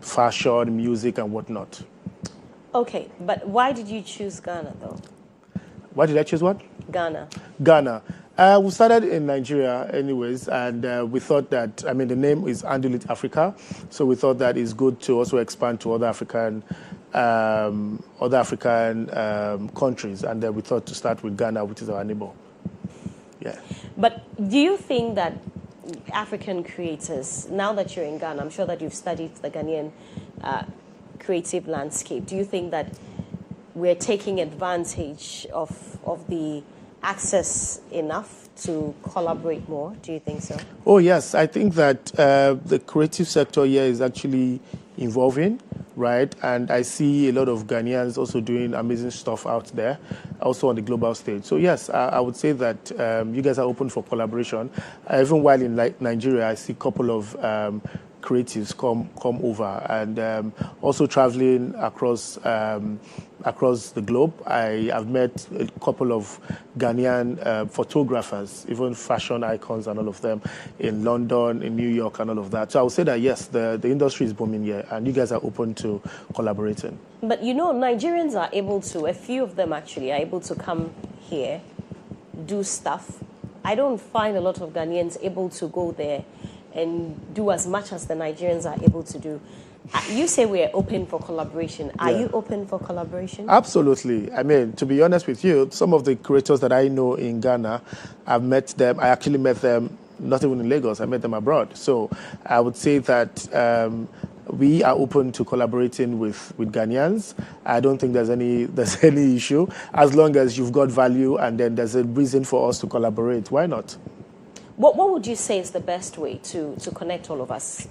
Speaker 11: fashion, music, and whatnot.
Speaker 1: Okay, but why did you choose Ghana, though?
Speaker 11: Why did I choose what?
Speaker 1: Ghana.
Speaker 11: Ghana. We started in Nigeria anyways, and we thought that, the name is Andulate Africa, so we thought that it's good to also expand to other African countries, and then we thought to start with Ghana, which is our neighbor. Yeah.
Speaker 1: But do you think that African creators, now that you're in Ghana, I'm sure that you've studied the Ghanaian creative landscape, do you think that we're taking advantage of the access enough to collaborate more? Do you think so?
Speaker 11: Oh, yes. I think that the creative sector here is actually evolving, right? And I see a lot of Ghanaians also doing amazing stuff out there, also on the global stage. So, yes, I would say that you guys are open for collaboration. Even while in Nigeria, I see a couple of creatives come over, and also traveling across the globe. I have met a couple of Ghanaian photographers, even fashion icons and all of them in London, in New York and all of that. So I would say that yes, the industry is booming here, and you guys are open to collaborating.
Speaker 1: But Nigerians are able to, a few of them actually are able to come here, do stuff. I don't find a lot of Ghanaians able to go there and do as much as the Nigerians are able to do. You say we're open for collaboration. Are you open for collaboration?
Speaker 11: Absolutely. To be honest with you, some of the creators that I know in Ghana, I actually met them not even in Lagos, I met them abroad. So I would say that we are open to collaborating with Ghanaians. I don't think there's any issue. As long as you've got value and then there's a reason for us to collaborate, why not?
Speaker 1: What would you say is the best way to connect all of us,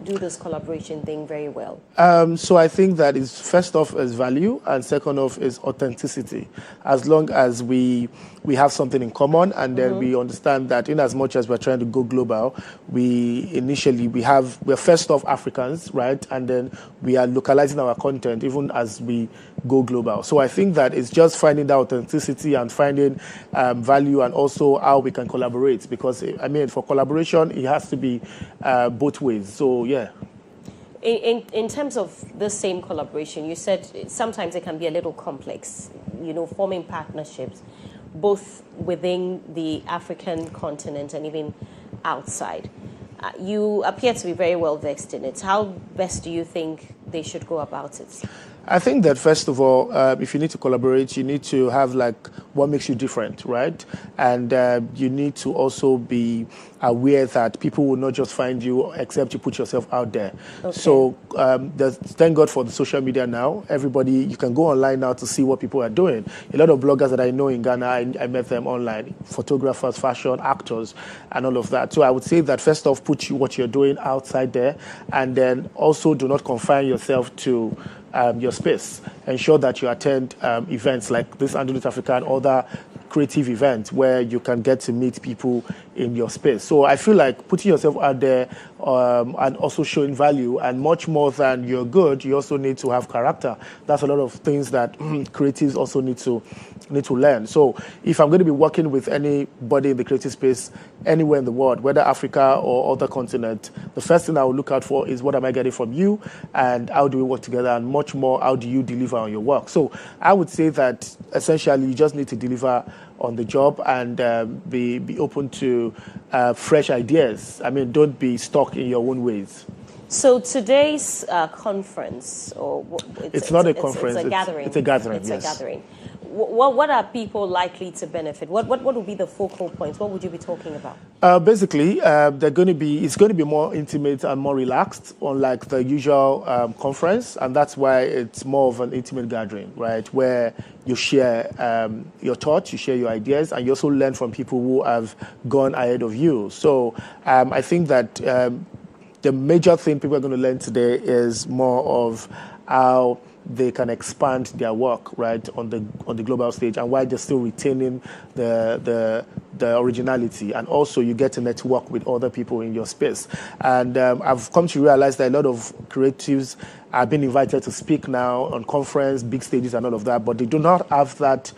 Speaker 1: do this collaboration thing very well?
Speaker 11: So I think that is first off is value, and second off is authenticity. As long as we have something in common, and then we understand that in as much as we're trying to go global, we're first off Africans, right? And then we are localizing our content even as we go global. So I think that it's just finding that authenticity and finding value, and also how we can collaborate, because for collaboration it has to be both ways. So yeah.
Speaker 1: In terms of the same collaboration, you said sometimes it can be a little complex, forming partnerships both within the African continent and even outside. You appear to be very well versed in it. How best do you think they should go about it?
Speaker 11: I think that first of all, if you need to collaborate, you need to have what makes you different, right? And you need to also be aware that people will not just find you except you put yourself out there. Okay. So thank God for the social media now. Everybody, you can go online now to see what people are doing. A lot of bloggers that I know in Ghana, I met them online. Photographers, fashion, actors, and all of that. So I would say that first off, put what you're doing outside there, and then also do not confine yourself to your space. Ensure that you attend events like this Andulate Africa and other creative events where you can get to meet people in your space. So I feel like putting yourself out there and also showing value, and much more than you're good, you also need to have character. That's a lot of things that creatives also need to learn. So if I'm going to be working with anybody in the creative space anywhere in the world, whether Africa or other continent, the first thing I will look out for is what am I getting from you, and how do we work together, and much more, how do you deliver on your work. So I would say that essentially you just need to deliver on the job and be open to fresh ideas. I mean, don't be stuck in your own ways.
Speaker 1: So today's conference, or
Speaker 11: it's not a conference.
Speaker 1: It's a gathering.
Speaker 11: It's a gathering.
Speaker 1: It's
Speaker 11: yes.
Speaker 1: a gathering. What are people likely to benefit? What will be the focal points? What would you be talking about?
Speaker 11: Basically, it's going to be more intimate and more relaxed, unlike the usual conference, and that's why it's more of an intimate gathering, right? Where you share your thoughts, you share your ideas, and you also learn from people who have gone ahead of you. So I think that the major thing people are going to learn today is more of how they can expand their work, right, on the global stage, and while they're still retaining the originality. And also you get to network with other people in your space. And I've come to realize that a lot of creatives are being invited to speak now on conference, big stages and all of that, but they do not have that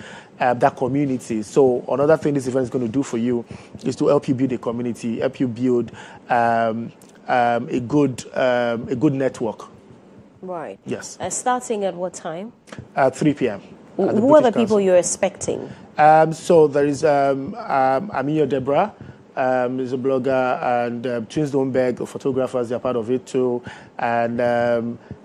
Speaker 11: community. So another thing this event is going to do for you is to help you build a community, help you build a good network.
Speaker 1: Right.
Speaker 11: Yes.
Speaker 1: Starting at what time?
Speaker 11: 3 p.m.
Speaker 1: Who are the people you're expecting?
Speaker 11: So there is Amihere Deborah, is a blogger, and Twins Don't Beg, the photographers, they're part of it too. And there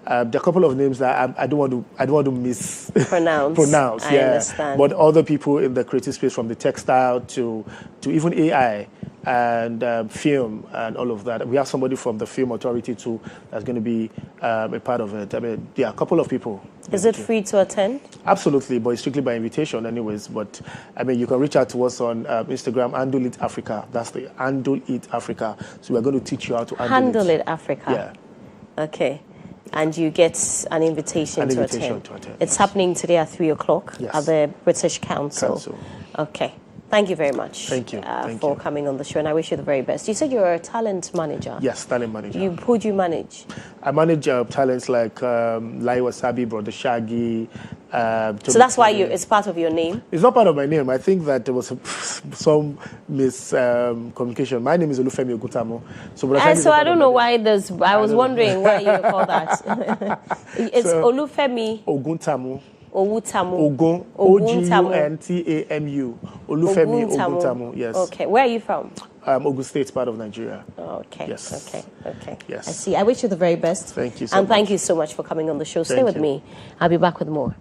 Speaker 11: are a couple of names that I don't want to mispronounce.
Speaker 1: I understand.
Speaker 11: But other people in the creative space, from the textile to even AI and film and all of that. We have somebody from the Film Authority too that's going to be a part of it. I mean, a couple of people.
Speaker 1: Is it free to attend?
Speaker 11: Absolutely, but it's strictly by invitation anyways. But I mean, you can reach out to us on Instagram, Handle It Africa. That's the Handle It Africa. So we're going to teach you how to
Speaker 1: Handle It Africa.
Speaker 11: Yeah.
Speaker 1: Okay. And you get an invitation to attend. It's happening today at 3 o'clock at the British Council. Okay. Thank you very much.
Speaker 11: Thank you.
Speaker 1: For coming on the show, and I wish you the very best. You said you're a talent manager.
Speaker 11: Yes, talent manager.
Speaker 1: Who do you manage?
Speaker 11: I manage talents like Lai Wasabi, Brother Shaggy.
Speaker 1: So that's why it's part of your name?
Speaker 11: It's not part of my name. I think that there was some miscommunication. My name is Olufemi Oguntamo.
Speaker 1: So I don't know why there's... I was wondering why you call that. It's Olufemi
Speaker 11: Oguntamo.
Speaker 1: Owutamu.
Speaker 11: Ogun. Oguntamu. Olufemi Oguntamu. Yes.
Speaker 1: Okay. Where are you from?
Speaker 11: Ogun State, part of Nigeria.
Speaker 1: Okay.
Speaker 11: Yes.
Speaker 1: Okay.
Speaker 11: Yes.
Speaker 1: I see. I wish you the very best.
Speaker 11: Thank you so much.
Speaker 1: And thank you so much for coming on the show. Stay with me. I'll be back with more.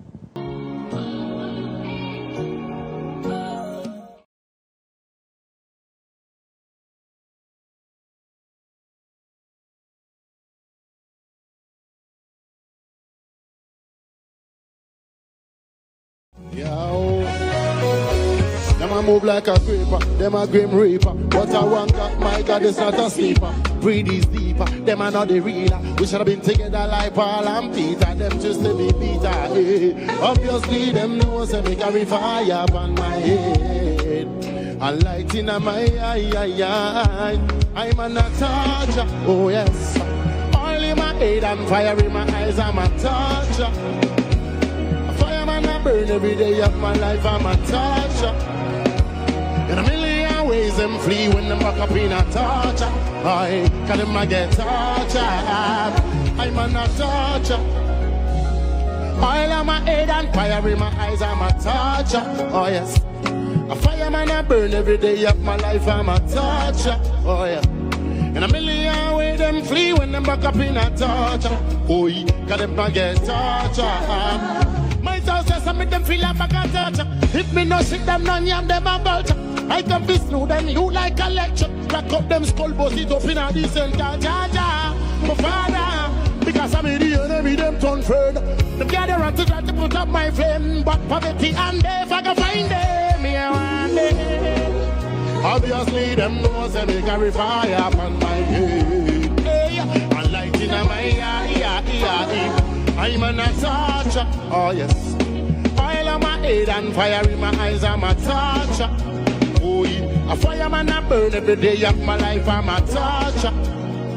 Speaker 14: Them a move like a creeper, them a grim reaper. What I want, God, my God, is not a sleeper. Breathe is deeper, them are not the realer. We should have been together like Paul and Peter. Them just to be Peter. Eh. Obviously, them knows they make carry fire upon my head. And light in my eye. I'm a torture, oh yes. Oil in my head and fire in my eyes, I'm a torture. Fireman I burn every day of my life, I'm a torture. In a million ways them flee when them back up in a torture. I can them a get tortured. I'm a torture. Oil on my head and fire in my eyes, I'm a torture. Oh yes. A fireman I burn every day of my life, I'm a torture. Oh yeah. In a million ways them flee when them back up in a torture. Oh, can them a get tortured. My thoughts just make them feel like a torture. If me no shit them none yam them a vulture. I can be snow them you like a lecture. Crack up them skull bust it up in a decent car. My father, because I'm in the enemy them turn further. Them gather around to try to put up my flame. But poverty and death I can find them. Me one day. Obviously them knows they make carry fire upon my head. Hey, and light in my eye. I'm a torture, oh yes. Oil on my head and fire in my eyes, I'm a torture. Boy, a fireman I burn every day of my life, I'm a torture.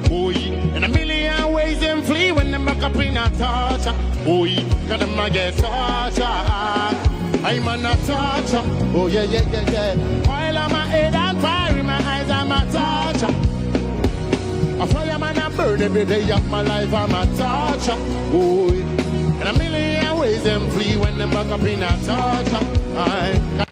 Speaker 14: Boy, in a million ways them flee when them back up in a torture. Boy, cause them a get torture. I'm a torture. Oh yeah, yeah, yeah, yeah. While I'm a head on fire in my eyes, I'm a torture. A fireman I burn every day of my life, I'm a torture. Boy, in a million ways them flee when them back up in a torture.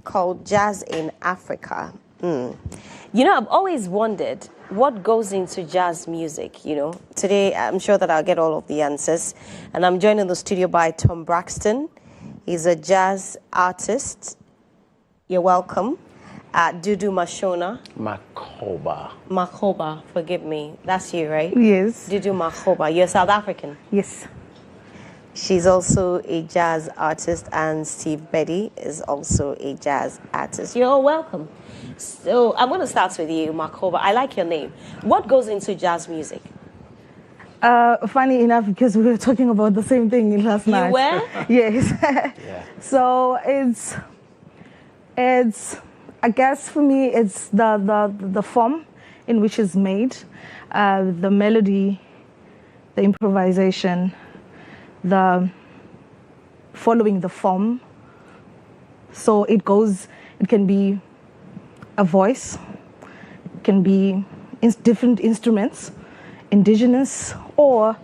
Speaker 1: called Jazz in Africa. You know, I've always wondered what goes into jazz music, you know. Today, I'm sure that I'll get all of the answers. And I'm joined in the studio by Tom Braxton. He's a jazz artist. You're welcome. Dudu Mashona. Makoba, forgive me. That's you, right?
Speaker 15: Yes.
Speaker 1: Dudu Makoba. You're South African?
Speaker 15: Yes.
Speaker 1: She's also a jazz artist, and Steve Betty is also a jazz artist. You're welcome. So I'm going to start with you, Makoba. I like your name. What goes into jazz music?
Speaker 15: Funny enough, because we were talking about the same thing last night.
Speaker 1: You were?
Speaker 15: Yes. Yeah. So it's I guess for me it's the form in which it's made, the melody, the improvisation, the following the form. So it can be a voice, it can be different instruments, indigenous or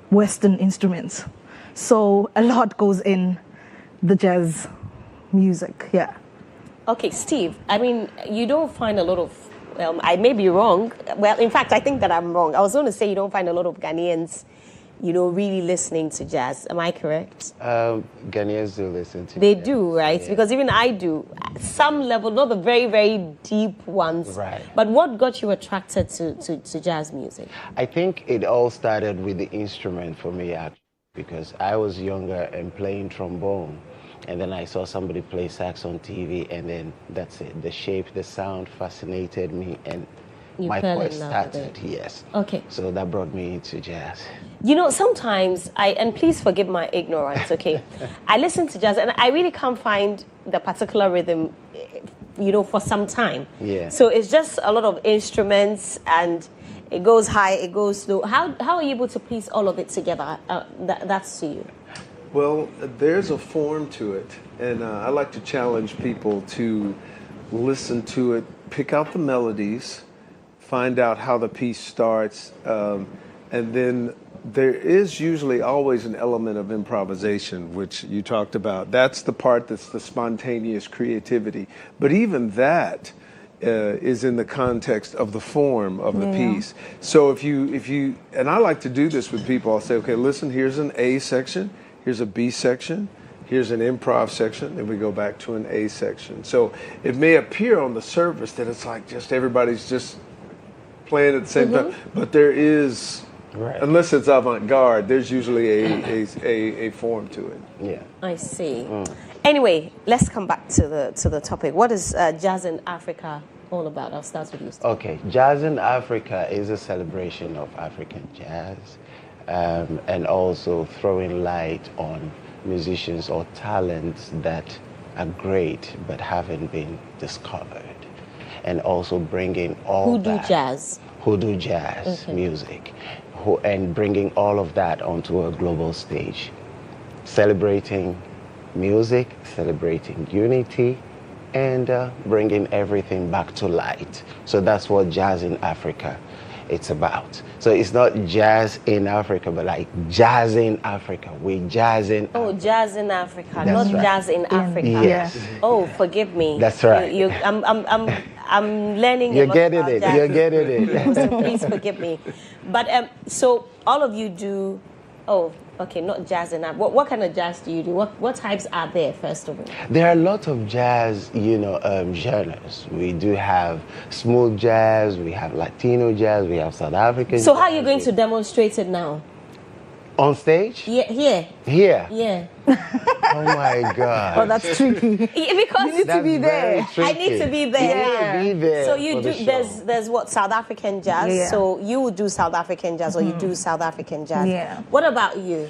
Speaker 15: Western instruments. So a lot goes in the jazz music, yeah.
Speaker 1: Okay, Steve, I mean, you don't find a lot of, I may be wrong. Well, in fact, I think that I'm wrong. I was going to say you don't find a lot of Ghanaians, you know, really listening to jazz. Am I correct?
Speaker 16: Ghanaians do listen to
Speaker 1: They
Speaker 16: jazz.
Speaker 1: do, right? Yeah. Because even I do. Some level, not the very, very deep ones.
Speaker 16: Right.
Speaker 1: But what got you attracted to jazz music?
Speaker 16: I think it all started with the instrument for me, actually, because I was younger and playing trombone. And then I saw somebody play sax on TV, and then that's it. The shape, the sound fascinated me, and my voice started, yes.
Speaker 1: Okay.
Speaker 16: So that brought me into jazz.
Speaker 1: You know, sometimes and please forgive my ignorance, okay? I listen to jazz and I really can't find the particular rhythm, you know, for some time.
Speaker 16: Yeah.
Speaker 1: So it's just a lot of instruments and it goes high, it goes slow. How are you able to piece all of it together? That's to you.
Speaker 17: Well, there's a form to it, and I like to challenge people to listen to it, pick out the melodies, find out how the piece starts, and then there is usually always an element of improvisation, which you talked about. That's the part that's the spontaneous creativity. But even that is in the context of the form of the piece. So if you, and I like to do this with people, I'll say, okay, listen, here's an A section, here's a B section, here's an improv section, and we go back to an A section. So it may appear on the surface that it's like just everybody's just playing at the same time, but there is, unless it's avant-garde, there's usually a form to it.
Speaker 16: Yeah.
Speaker 1: I see. Anyway, let's come back to the topic. What is Jazz in Africa all about? I'll start with you, Steve.
Speaker 16: Okay, Jazz in Africa is a celebration of African jazz. And also throwing light on musicians or talents that are great but haven't been discovered, and also bringing all
Speaker 1: who do jazz
Speaker 16: music, and bringing all of that onto a global stage, celebrating music, celebrating unity, and bringing everything back to light. So that's what Jazz in Africa it's about. So it's not jazz in Africa, but like jazz in Africa. We jazz in
Speaker 1: Africa. Jazz in Africa,
Speaker 16: that's
Speaker 1: not
Speaker 16: right.
Speaker 1: Jazz in Africa.
Speaker 16: Yes.
Speaker 1: Oh, forgive me.
Speaker 16: That's right.
Speaker 1: I'm learning.
Speaker 16: You're getting it. You're getting it.
Speaker 1: So please forgive me. But so all of you do. Oh, okay, not jazz in Africa. What kind of jazz do you do? What types are there, first of all?
Speaker 16: There are a lot of jazz, genres. We do have smooth jazz, we have Latino jazz, we have South African
Speaker 1: So
Speaker 16: jazz.
Speaker 1: how are you going to demonstrate it now?
Speaker 16: On stage?
Speaker 1: Yeah, here.
Speaker 16: Here?
Speaker 1: Yeah.
Speaker 16: Oh my God.
Speaker 15: Oh, that's tricky.
Speaker 1: Because
Speaker 15: you need to be there.
Speaker 1: I need to be there.
Speaker 16: Yeah. Be there.
Speaker 1: So you do. There's what, South African jazz.
Speaker 15: Yeah.
Speaker 1: So you would do South African jazz, or you do South African jazz.
Speaker 15: Yeah.
Speaker 1: What about you?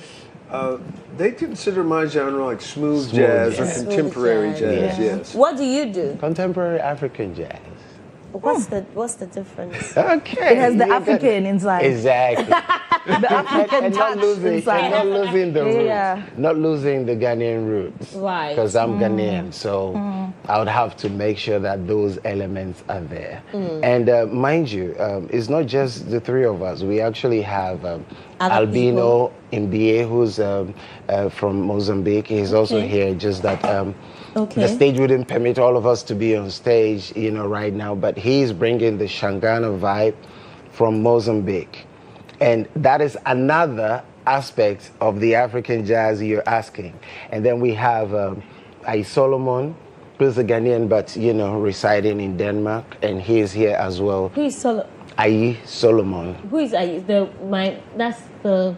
Speaker 17: They consider my genre like smooth jazz or contemporary jazz. Yes.
Speaker 1: What do you do?
Speaker 16: Contemporary African jazz.
Speaker 1: What's the difference?
Speaker 16: Okay.
Speaker 15: It has the African inside.
Speaker 16: Exactly.
Speaker 15: The African
Speaker 16: and
Speaker 15: touch
Speaker 16: not losing,
Speaker 15: inside.
Speaker 16: and not losing the roots.
Speaker 15: Yeah.
Speaker 16: Not losing the Ghanaian roots.
Speaker 1: Right.
Speaker 16: Because I'm Ghanaian, so I would have to make sure that those elements are there. And mind you, it's not just the three of us. We actually have Albino Amihere, who's from Mozambique. He's also here. Just that The stage wouldn't permit all of us to be on stage, right now, but he's bringing the Shangana vibe from Mozambique. And that is another aspect of the African jazz you're asking. And then we have Ai Solomon, who's a Ghanaian, but, residing in Denmark, and he is here as well.
Speaker 1: Who is Solomon?
Speaker 16: Ai Solomon.
Speaker 1: Who is Ai? That's the...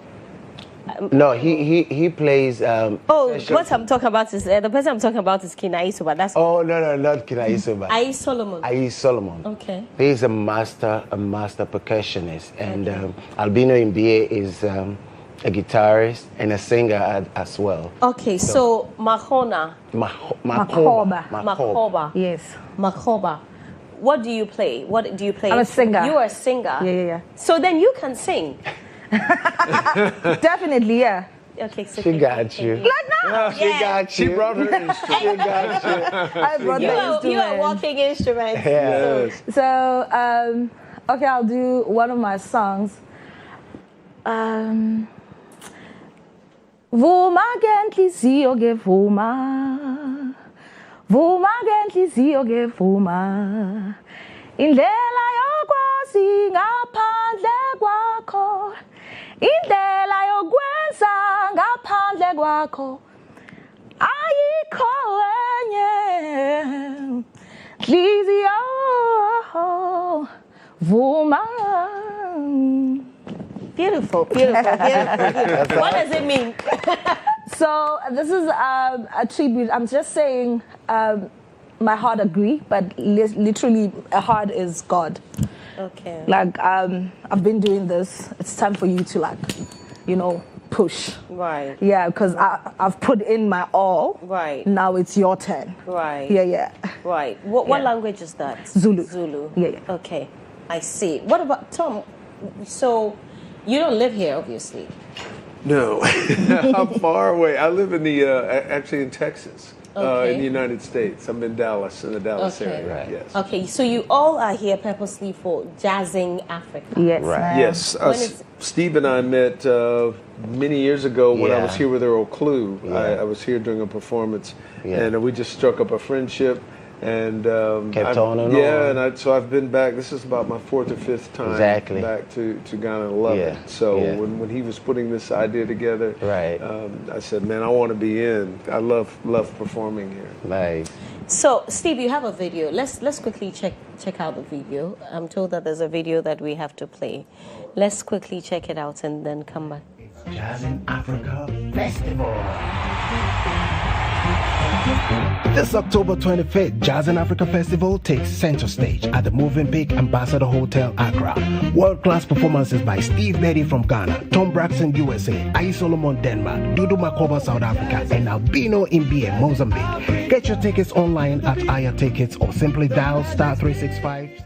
Speaker 16: No, he plays.
Speaker 1: What I'm talking about is the person I'm talking about is Kina Isuba. That's
Speaker 16: no, not Kina Isuba.
Speaker 1: Ai Solomon.
Speaker 16: Ai Solomon.
Speaker 1: Okay.
Speaker 16: He's a master percussionist, and Albino Mbie is a guitarist and a singer as well.
Speaker 1: Okay, so Makoba.
Speaker 15: Yes.
Speaker 1: Makoba. What do you play? What do you play?
Speaker 15: I'm a singer.
Speaker 1: You are a singer.
Speaker 15: Yeah.
Speaker 1: So then you can sing.
Speaker 15: Definitely, yeah.
Speaker 1: Okay, so
Speaker 16: she got you.
Speaker 15: Like now?
Speaker 16: She got you.
Speaker 17: She brought her instrument.
Speaker 16: She got you.
Speaker 15: I brought the instrument.
Speaker 1: You are a walking instrument.
Speaker 16: Yes.
Speaker 15: So, okay, I'll do one of my songs. Vuma ngenhliziyo ngevuma. Vuma ngenhliziyo ngevuma. Indlela yokwazi ngaphandle kwakho. Indlela yokwenza ngaphandle kwakho. Ayikho enye. Nhliziyo vuma.
Speaker 1: Beautiful. What does it mean?
Speaker 15: So this is a tribute. I'm just saying my heart agree, but literally a heart is God.
Speaker 1: Okay.
Speaker 15: Like I've been doing this. It's time for you to push.
Speaker 1: Right.
Speaker 15: Yeah, because I've put in my all.
Speaker 1: Right.
Speaker 15: Now it's your turn.
Speaker 1: Right.
Speaker 15: Yeah.
Speaker 1: Right. What language is that?
Speaker 15: Zulu.
Speaker 1: Zulu.
Speaker 15: Yeah.
Speaker 1: Okay. I see. What about Tom? So you don't live here, obviously.
Speaker 17: No, I'm far away. I live in actually in Texas, in the United States. I'm in Dallas, in the Dallas area.
Speaker 16: Right.
Speaker 17: Yes.
Speaker 1: Okay, so you all are here purposely for Jazzing Africa.
Speaker 15: Yes.
Speaker 16: Right.
Speaker 17: Yes. Steve and I met many years ago when I was here with Earl Clue.
Speaker 16: Yeah.
Speaker 17: I was here doing a performance, and we just struck up a friendship. And
Speaker 16: kept on and
Speaker 17: on.
Speaker 16: on.
Speaker 17: So I've been back. This is about my 4th or 5th time back to Ghana and love it. So when he was putting this idea together, I said, man, I want to be in. I love performing here.
Speaker 16: Nice.
Speaker 1: So Steve, you have a video. Let's quickly check out the video. I'm told that there's a video that we have to play. Let's quickly check it out and then come back.
Speaker 18: Jazzing Africa Festival. This October 25th, Jazzing Africa Festival takes center stage at the Movenpick Ambassador Hotel, Accra. World-class performances by Steve Betty from Ghana, Tom Braxton, USA, Ai Solomon, Denmark, Dudu Makoba, South Africa, and Albino Mbie, Mozambique. Get your tickets online at Aya Tickets or simply dial *365.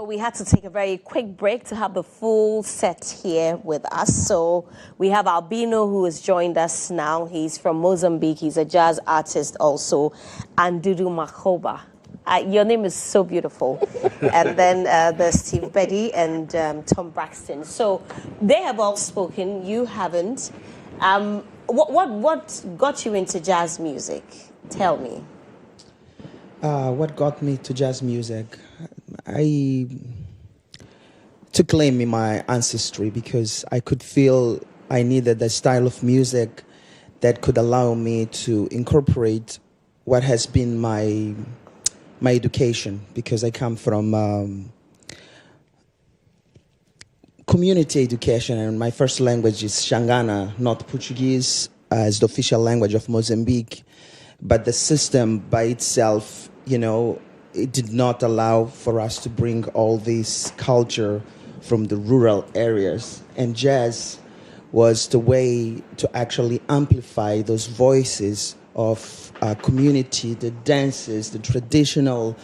Speaker 1: We had to take a very quick break to have the full set here with us. So we have Albino, who has joined us now. He's from Mozambique. He's a jazz artist also. And Dudu Makoba. Your name is so beautiful. And then there's Steve Betty and Tom Braxton. So they have all spoken. You haven't. What got you into jazz music? Tell me.
Speaker 19: What got me to jazz music? I took claim in my ancestry because I could feel I needed a style of music that could allow me to incorporate what has been my education, because I come from community education, and my first language is Xangana, not Portuguese, as the official language of Mozambique. But the system by itself, it did not allow for us to bring all this culture from the rural areas. And jazz was the way to actually amplify those voices of community, the dances, the traditional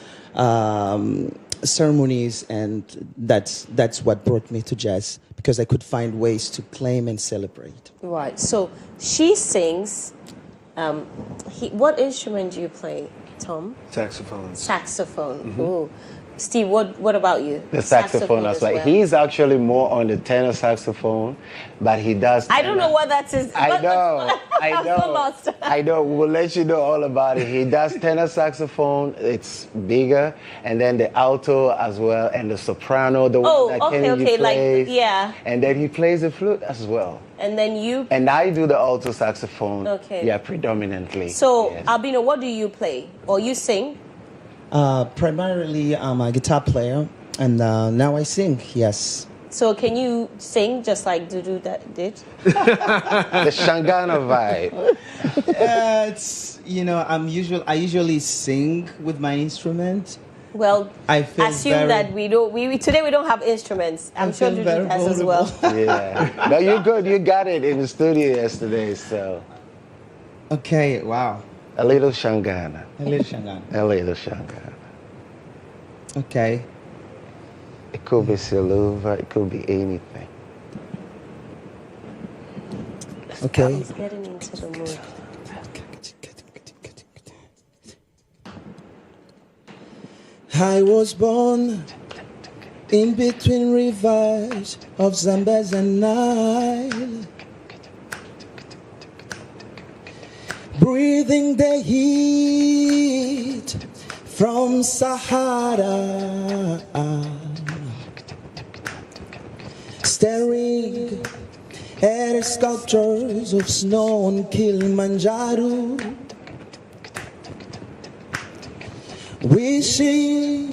Speaker 19: ceremonies, and that's what brought me to jazz, because I could find ways to claim and celebrate.
Speaker 1: Right. So she sings. What instrument do you play, Tom?
Speaker 17: Saxophone.
Speaker 1: Saxophone. Mm-hmm. Ooh. Steve, what about you?
Speaker 16: The saxophone as well. He's actually more on the tenor saxophone, but he does.
Speaker 1: I don't know what that is.
Speaker 16: I know.
Speaker 1: I'm so lost.
Speaker 16: I know. We'll let you know all about it. He does tenor saxophone. It's bigger, and then the alto as well, and the soprano. The one that Kennedy plays.
Speaker 1: Yeah.
Speaker 16: And then he plays the flute as well.
Speaker 1: And then you.
Speaker 16: And I do the alto saxophone.
Speaker 1: Okay.
Speaker 16: Yeah, predominantly.
Speaker 1: So,
Speaker 16: yes.
Speaker 1: Albino, what do you play or you sing?
Speaker 19: Primarily, I'm a guitar player, and now I sing, yes.
Speaker 1: So can you sing just like Dudu that did?
Speaker 16: The Xangana vibe.
Speaker 19: It's, I usually sing with my instrument.
Speaker 1: Well,
Speaker 19: I assume
Speaker 1: that we don't. Today we don't have instruments. I'm sure Dudu has as well.
Speaker 16: Yeah. No, you're good. You got it in the studio yesterday, so.
Speaker 19: Okay. Wow.
Speaker 16: A little Xangana.
Speaker 19: A little Xangana.
Speaker 16: A little Xangana.
Speaker 19: Okay.
Speaker 16: It could be Siluva, it could be anything.
Speaker 19: Okay.
Speaker 1: He's getting into the mood.
Speaker 19: I was born in between rivers of Zambezi and Nile, breathing the heat from Sahara, staring at sculptures of snow on Kilimanjaro, wishing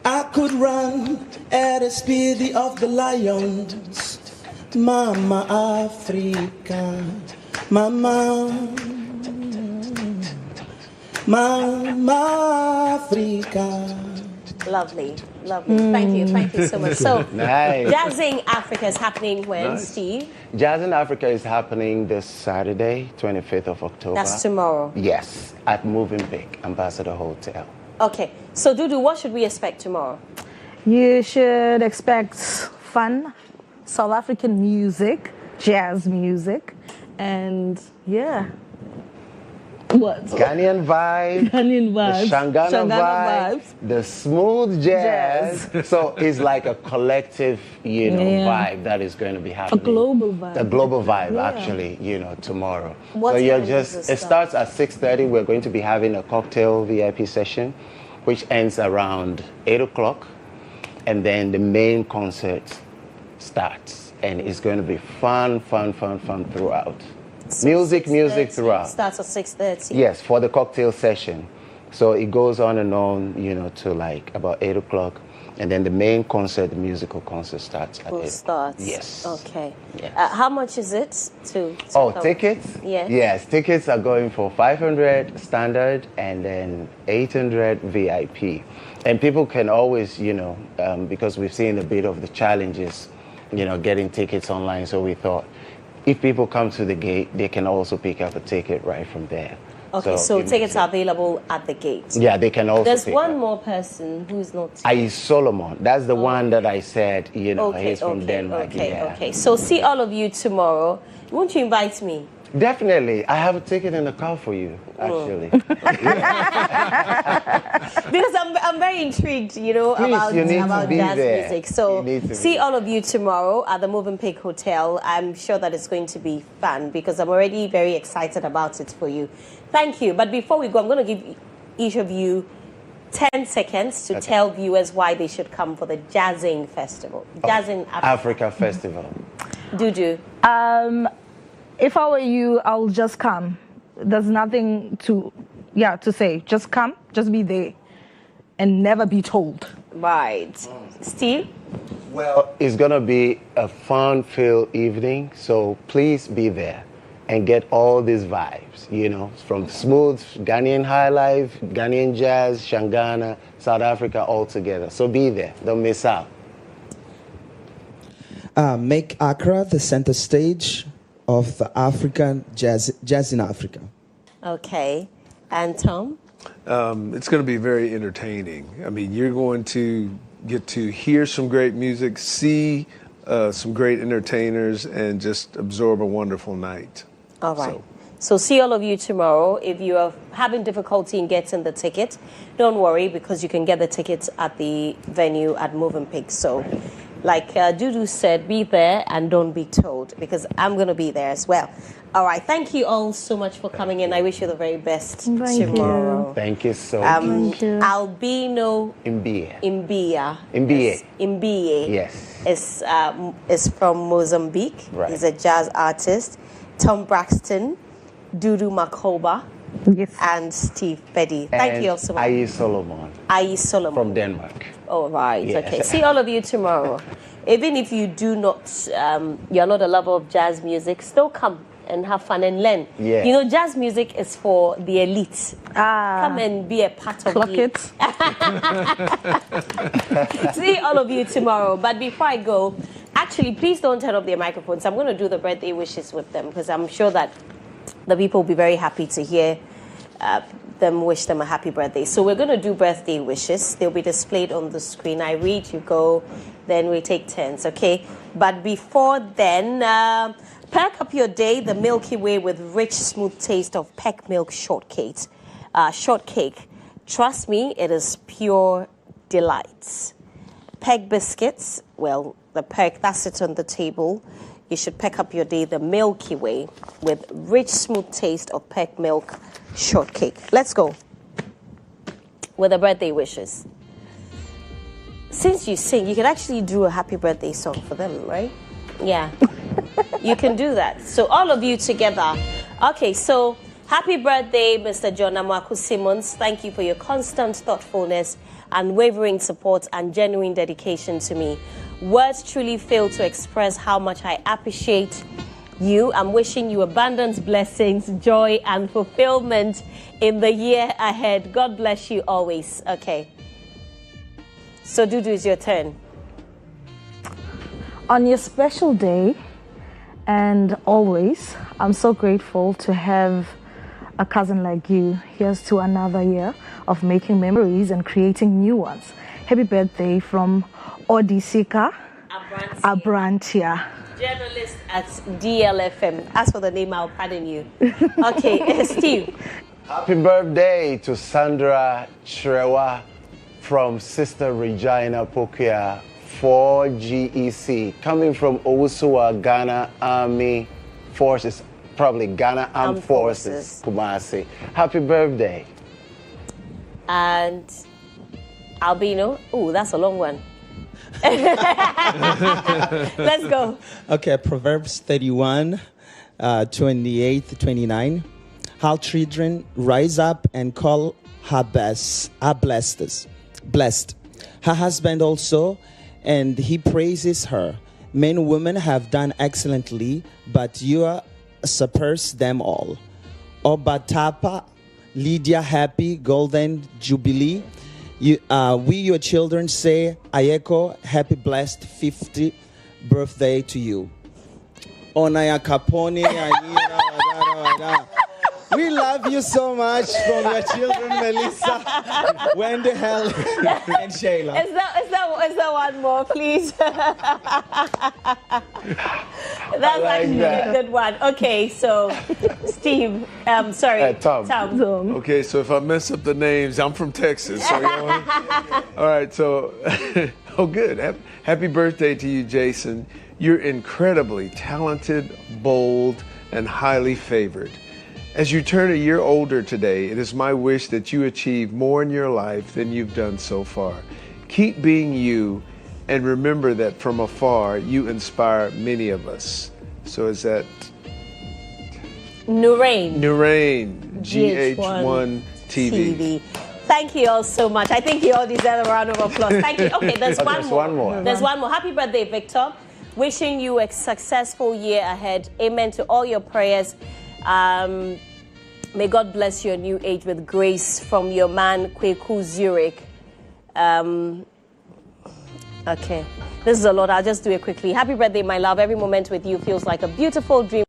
Speaker 19: I could run at the speed of the lions. Mama Africa, Mama Africa.
Speaker 1: Lovely. Thank you so much. So,
Speaker 16: nice.
Speaker 1: Jazzing Africa is happening when, nice. Steve?
Speaker 16: Jazzing Africa is happening this Saturday, 25th of October.
Speaker 1: That's tomorrow.
Speaker 16: Yes, at Moving Big, Ambassador Hotel.
Speaker 1: Okay, so Dudu, what should we expect tomorrow?
Speaker 15: You should expect fun, South African music, jazz music, and yeah. What?
Speaker 16: Ghanaian vibe.
Speaker 15: Ghanaian vibes.
Speaker 16: The Xangana vibe.
Speaker 15: Vibes.
Speaker 16: The smooth jazz. So it's like a collective, vibe that is going to be happening.
Speaker 15: A global vibe.
Speaker 16: A global vibe, actually, tomorrow.
Speaker 1: What time does
Speaker 16: it starts at 6:30. We're going to be having a cocktail VIP session, which ends around 8 o'clock. And then the main concert starts. And it's going to be fun throughout. Music throughout.
Speaker 1: Starts at 6:30.
Speaker 16: Yes, for the cocktail session. So it goes on and on, to like about 8 o'clock. And then the main concert, the musical concert starts at 8 o'clock. Yes.
Speaker 1: Okay.
Speaker 16: Yes.
Speaker 1: How much is it to come?
Speaker 16: Tickets?
Speaker 1: Yes.
Speaker 16: Yes, tickets are going for 500 standard and then 800 VIP. And people can always, because we've seen a bit of the challenges, getting tickets online. So we thought, if people come to the gate, they can also pick up a ticket right from there.
Speaker 1: Okay, so tickets are available at the gate.
Speaker 16: Yeah, they can also.
Speaker 1: There's one more person who's not.
Speaker 16: Ais Solomon. That's the one that I said, he's from Denmark.
Speaker 1: Okay. So see all of you tomorrow. Won't you invite me?
Speaker 16: Definitely. I have a ticket in the car for you, actually.
Speaker 1: Because I'm very intrigued, about jazz music. So see all of you tomorrow at the Movenpick Hotel. I'm sure that it's going to be fun because I'm already very excited about it for you. Thank you. But before we go, I'm going to give each of you 10 seconds to tell viewers why they should come for the Jazzing Festival. Jazzing
Speaker 16: Africa Festival.
Speaker 1: Dudu.
Speaker 15: If I were you, I'll just come. There's nothing to say. Just come, just be there, and never be told.
Speaker 1: Right. Steve?
Speaker 16: Well, it's going to be a fun-filled evening, so please be there and get all these vibes, from smooth Ghanaian high life, Ghanaian jazz, Shangana, South Africa, all together. So be there. Don't miss out.
Speaker 19: Make Accra the center stage of the African jazz in Africa.
Speaker 1: Okay. And Tom?
Speaker 17: It's going to be very entertaining. I mean, you're going to get to hear some great music, see some great entertainers, and just absorb a wonderful night.
Speaker 1: All right. So see all of you tomorrow. If you are having difficulty in getting the ticket, don't worry because you can get the tickets at the venue at Movenpick. So like Dudu said, be there and don't be told because I'm going to be there as well. All right. Thank you all so much for coming in. I wish you the very best tomorrow.
Speaker 16: Thank you so much.
Speaker 1: Albino Imbia.
Speaker 16: Yes.
Speaker 1: Is from Mozambique.
Speaker 16: Right.
Speaker 1: He's a jazz artist. Tom Braxton, Dudu Makoba, and Steve Petty. Thank you all so much.
Speaker 16: Ais Solomon.
Speaker 1: From
Speaker 16: Denmark.
Speaker 1: Oh, right.
Speaker 16: Yes.
Speaker 1: Okay. See all of you tomorrow. Even if you do not, you're not a lover of jazz music, still come and have fun and learn.
Speaker 16: Yeah.
Speaker 1: Jazz music is for the elite. Come and be a part of it. See all of you tomorrow. But before I go, actually, please don't turn off their microphones. I'm going to do the birthday wishes with them because I'm sure that the people will be very happy to hear them wish them a happy birthday. So we're going to do birthday wishes. They'll be displayed on the screen. I read, you go, then we take turns, okay? But before then, perk up your day the Milky Way with rich, smooth taste of peck milk shortcake. Trust me, it is pure delight. Peck biscuits, well, the peck that sits on the table. You should peck up your day the Milky Way with rich, smooth taste of peck milk shortcake. Let's go with the birthday wishes. Since you sing, you can actually do a happy birthday song for them, right? Yeah, you can do that. So all of you together. Okay, so happy birthday, Mr. John Amaku Simmons. Thank you for your constant thoughtfulness, unwavering support, and genuine dedication to me. Words truly fail to express how much I appreciate you. I'm wishing you abundant blessings, joy, and fulfillment in the year ahead. God bless you always. Okay. So, Dudu, it's your turn.
Speaker 15: On your special day, and always, I'm so grateful to have a cousin like you. Here's to another year of making memories and creating new ones. Happy birthday from Odisika Abrantia.
Speaker 1: Journalist at DLFM. As for the name, I'll pardon you. Okay, Steve.
Speaker 16: Happy birthday to Sandra Serwaa from Sister Regina Pokia for GEC, coming from Owusuwa, Ghana Army Forces, probably Ghana Armed Forces, Kumasi. Happy birthday.
Speaker 1: And Albino. Ooh, that's a long one. Let's go.
Speaker 19: Okay, Proverbs 31, 28, 29. How children rise up and call her blessed. Her husband also, and he praises her. Men and women have done excellently, but you surpass them all. Obatapa, Lydia, happy golden jubilee. We, your children, say, Ayeko, happy blessed 50th birthday to you. Onaya Kaponi,
Speaker 20: We love you so much from your children, Melissa, Wendy, Helen, and Shayla.
Speaker 1: Is there one more, please? That's actually a good one. Okay, so Steve, sorry, Tom.
Speaker 17: Okay, so if I mess up the names, I'm from Texas. So all right, so, oh, good. Happy birthday to you, Jason. You're incredibly talented, bold, and highly favored. As you turn a year older today, it is my wish that you achieve more in your life than you've done so far. Keep being you, and remember that from afar, you inspire many of us. So is that...
Speaker 1: Nurain,
Speaker 17: GH1 TV.
Speaker 1: Thank you all so much. I think you all deserve a round of applause. Thank you. Okay, there's one more. There's one more. Happy birthday, Victor. Wishing you a successful year ahead. Amen to all your prayers. May God bless your new age with grace from your man, Kweku Zurich. Okay, this is a lot. I'll just do it quickly. Happy birthday, my love. Every moment with you feels like a beautiful dream.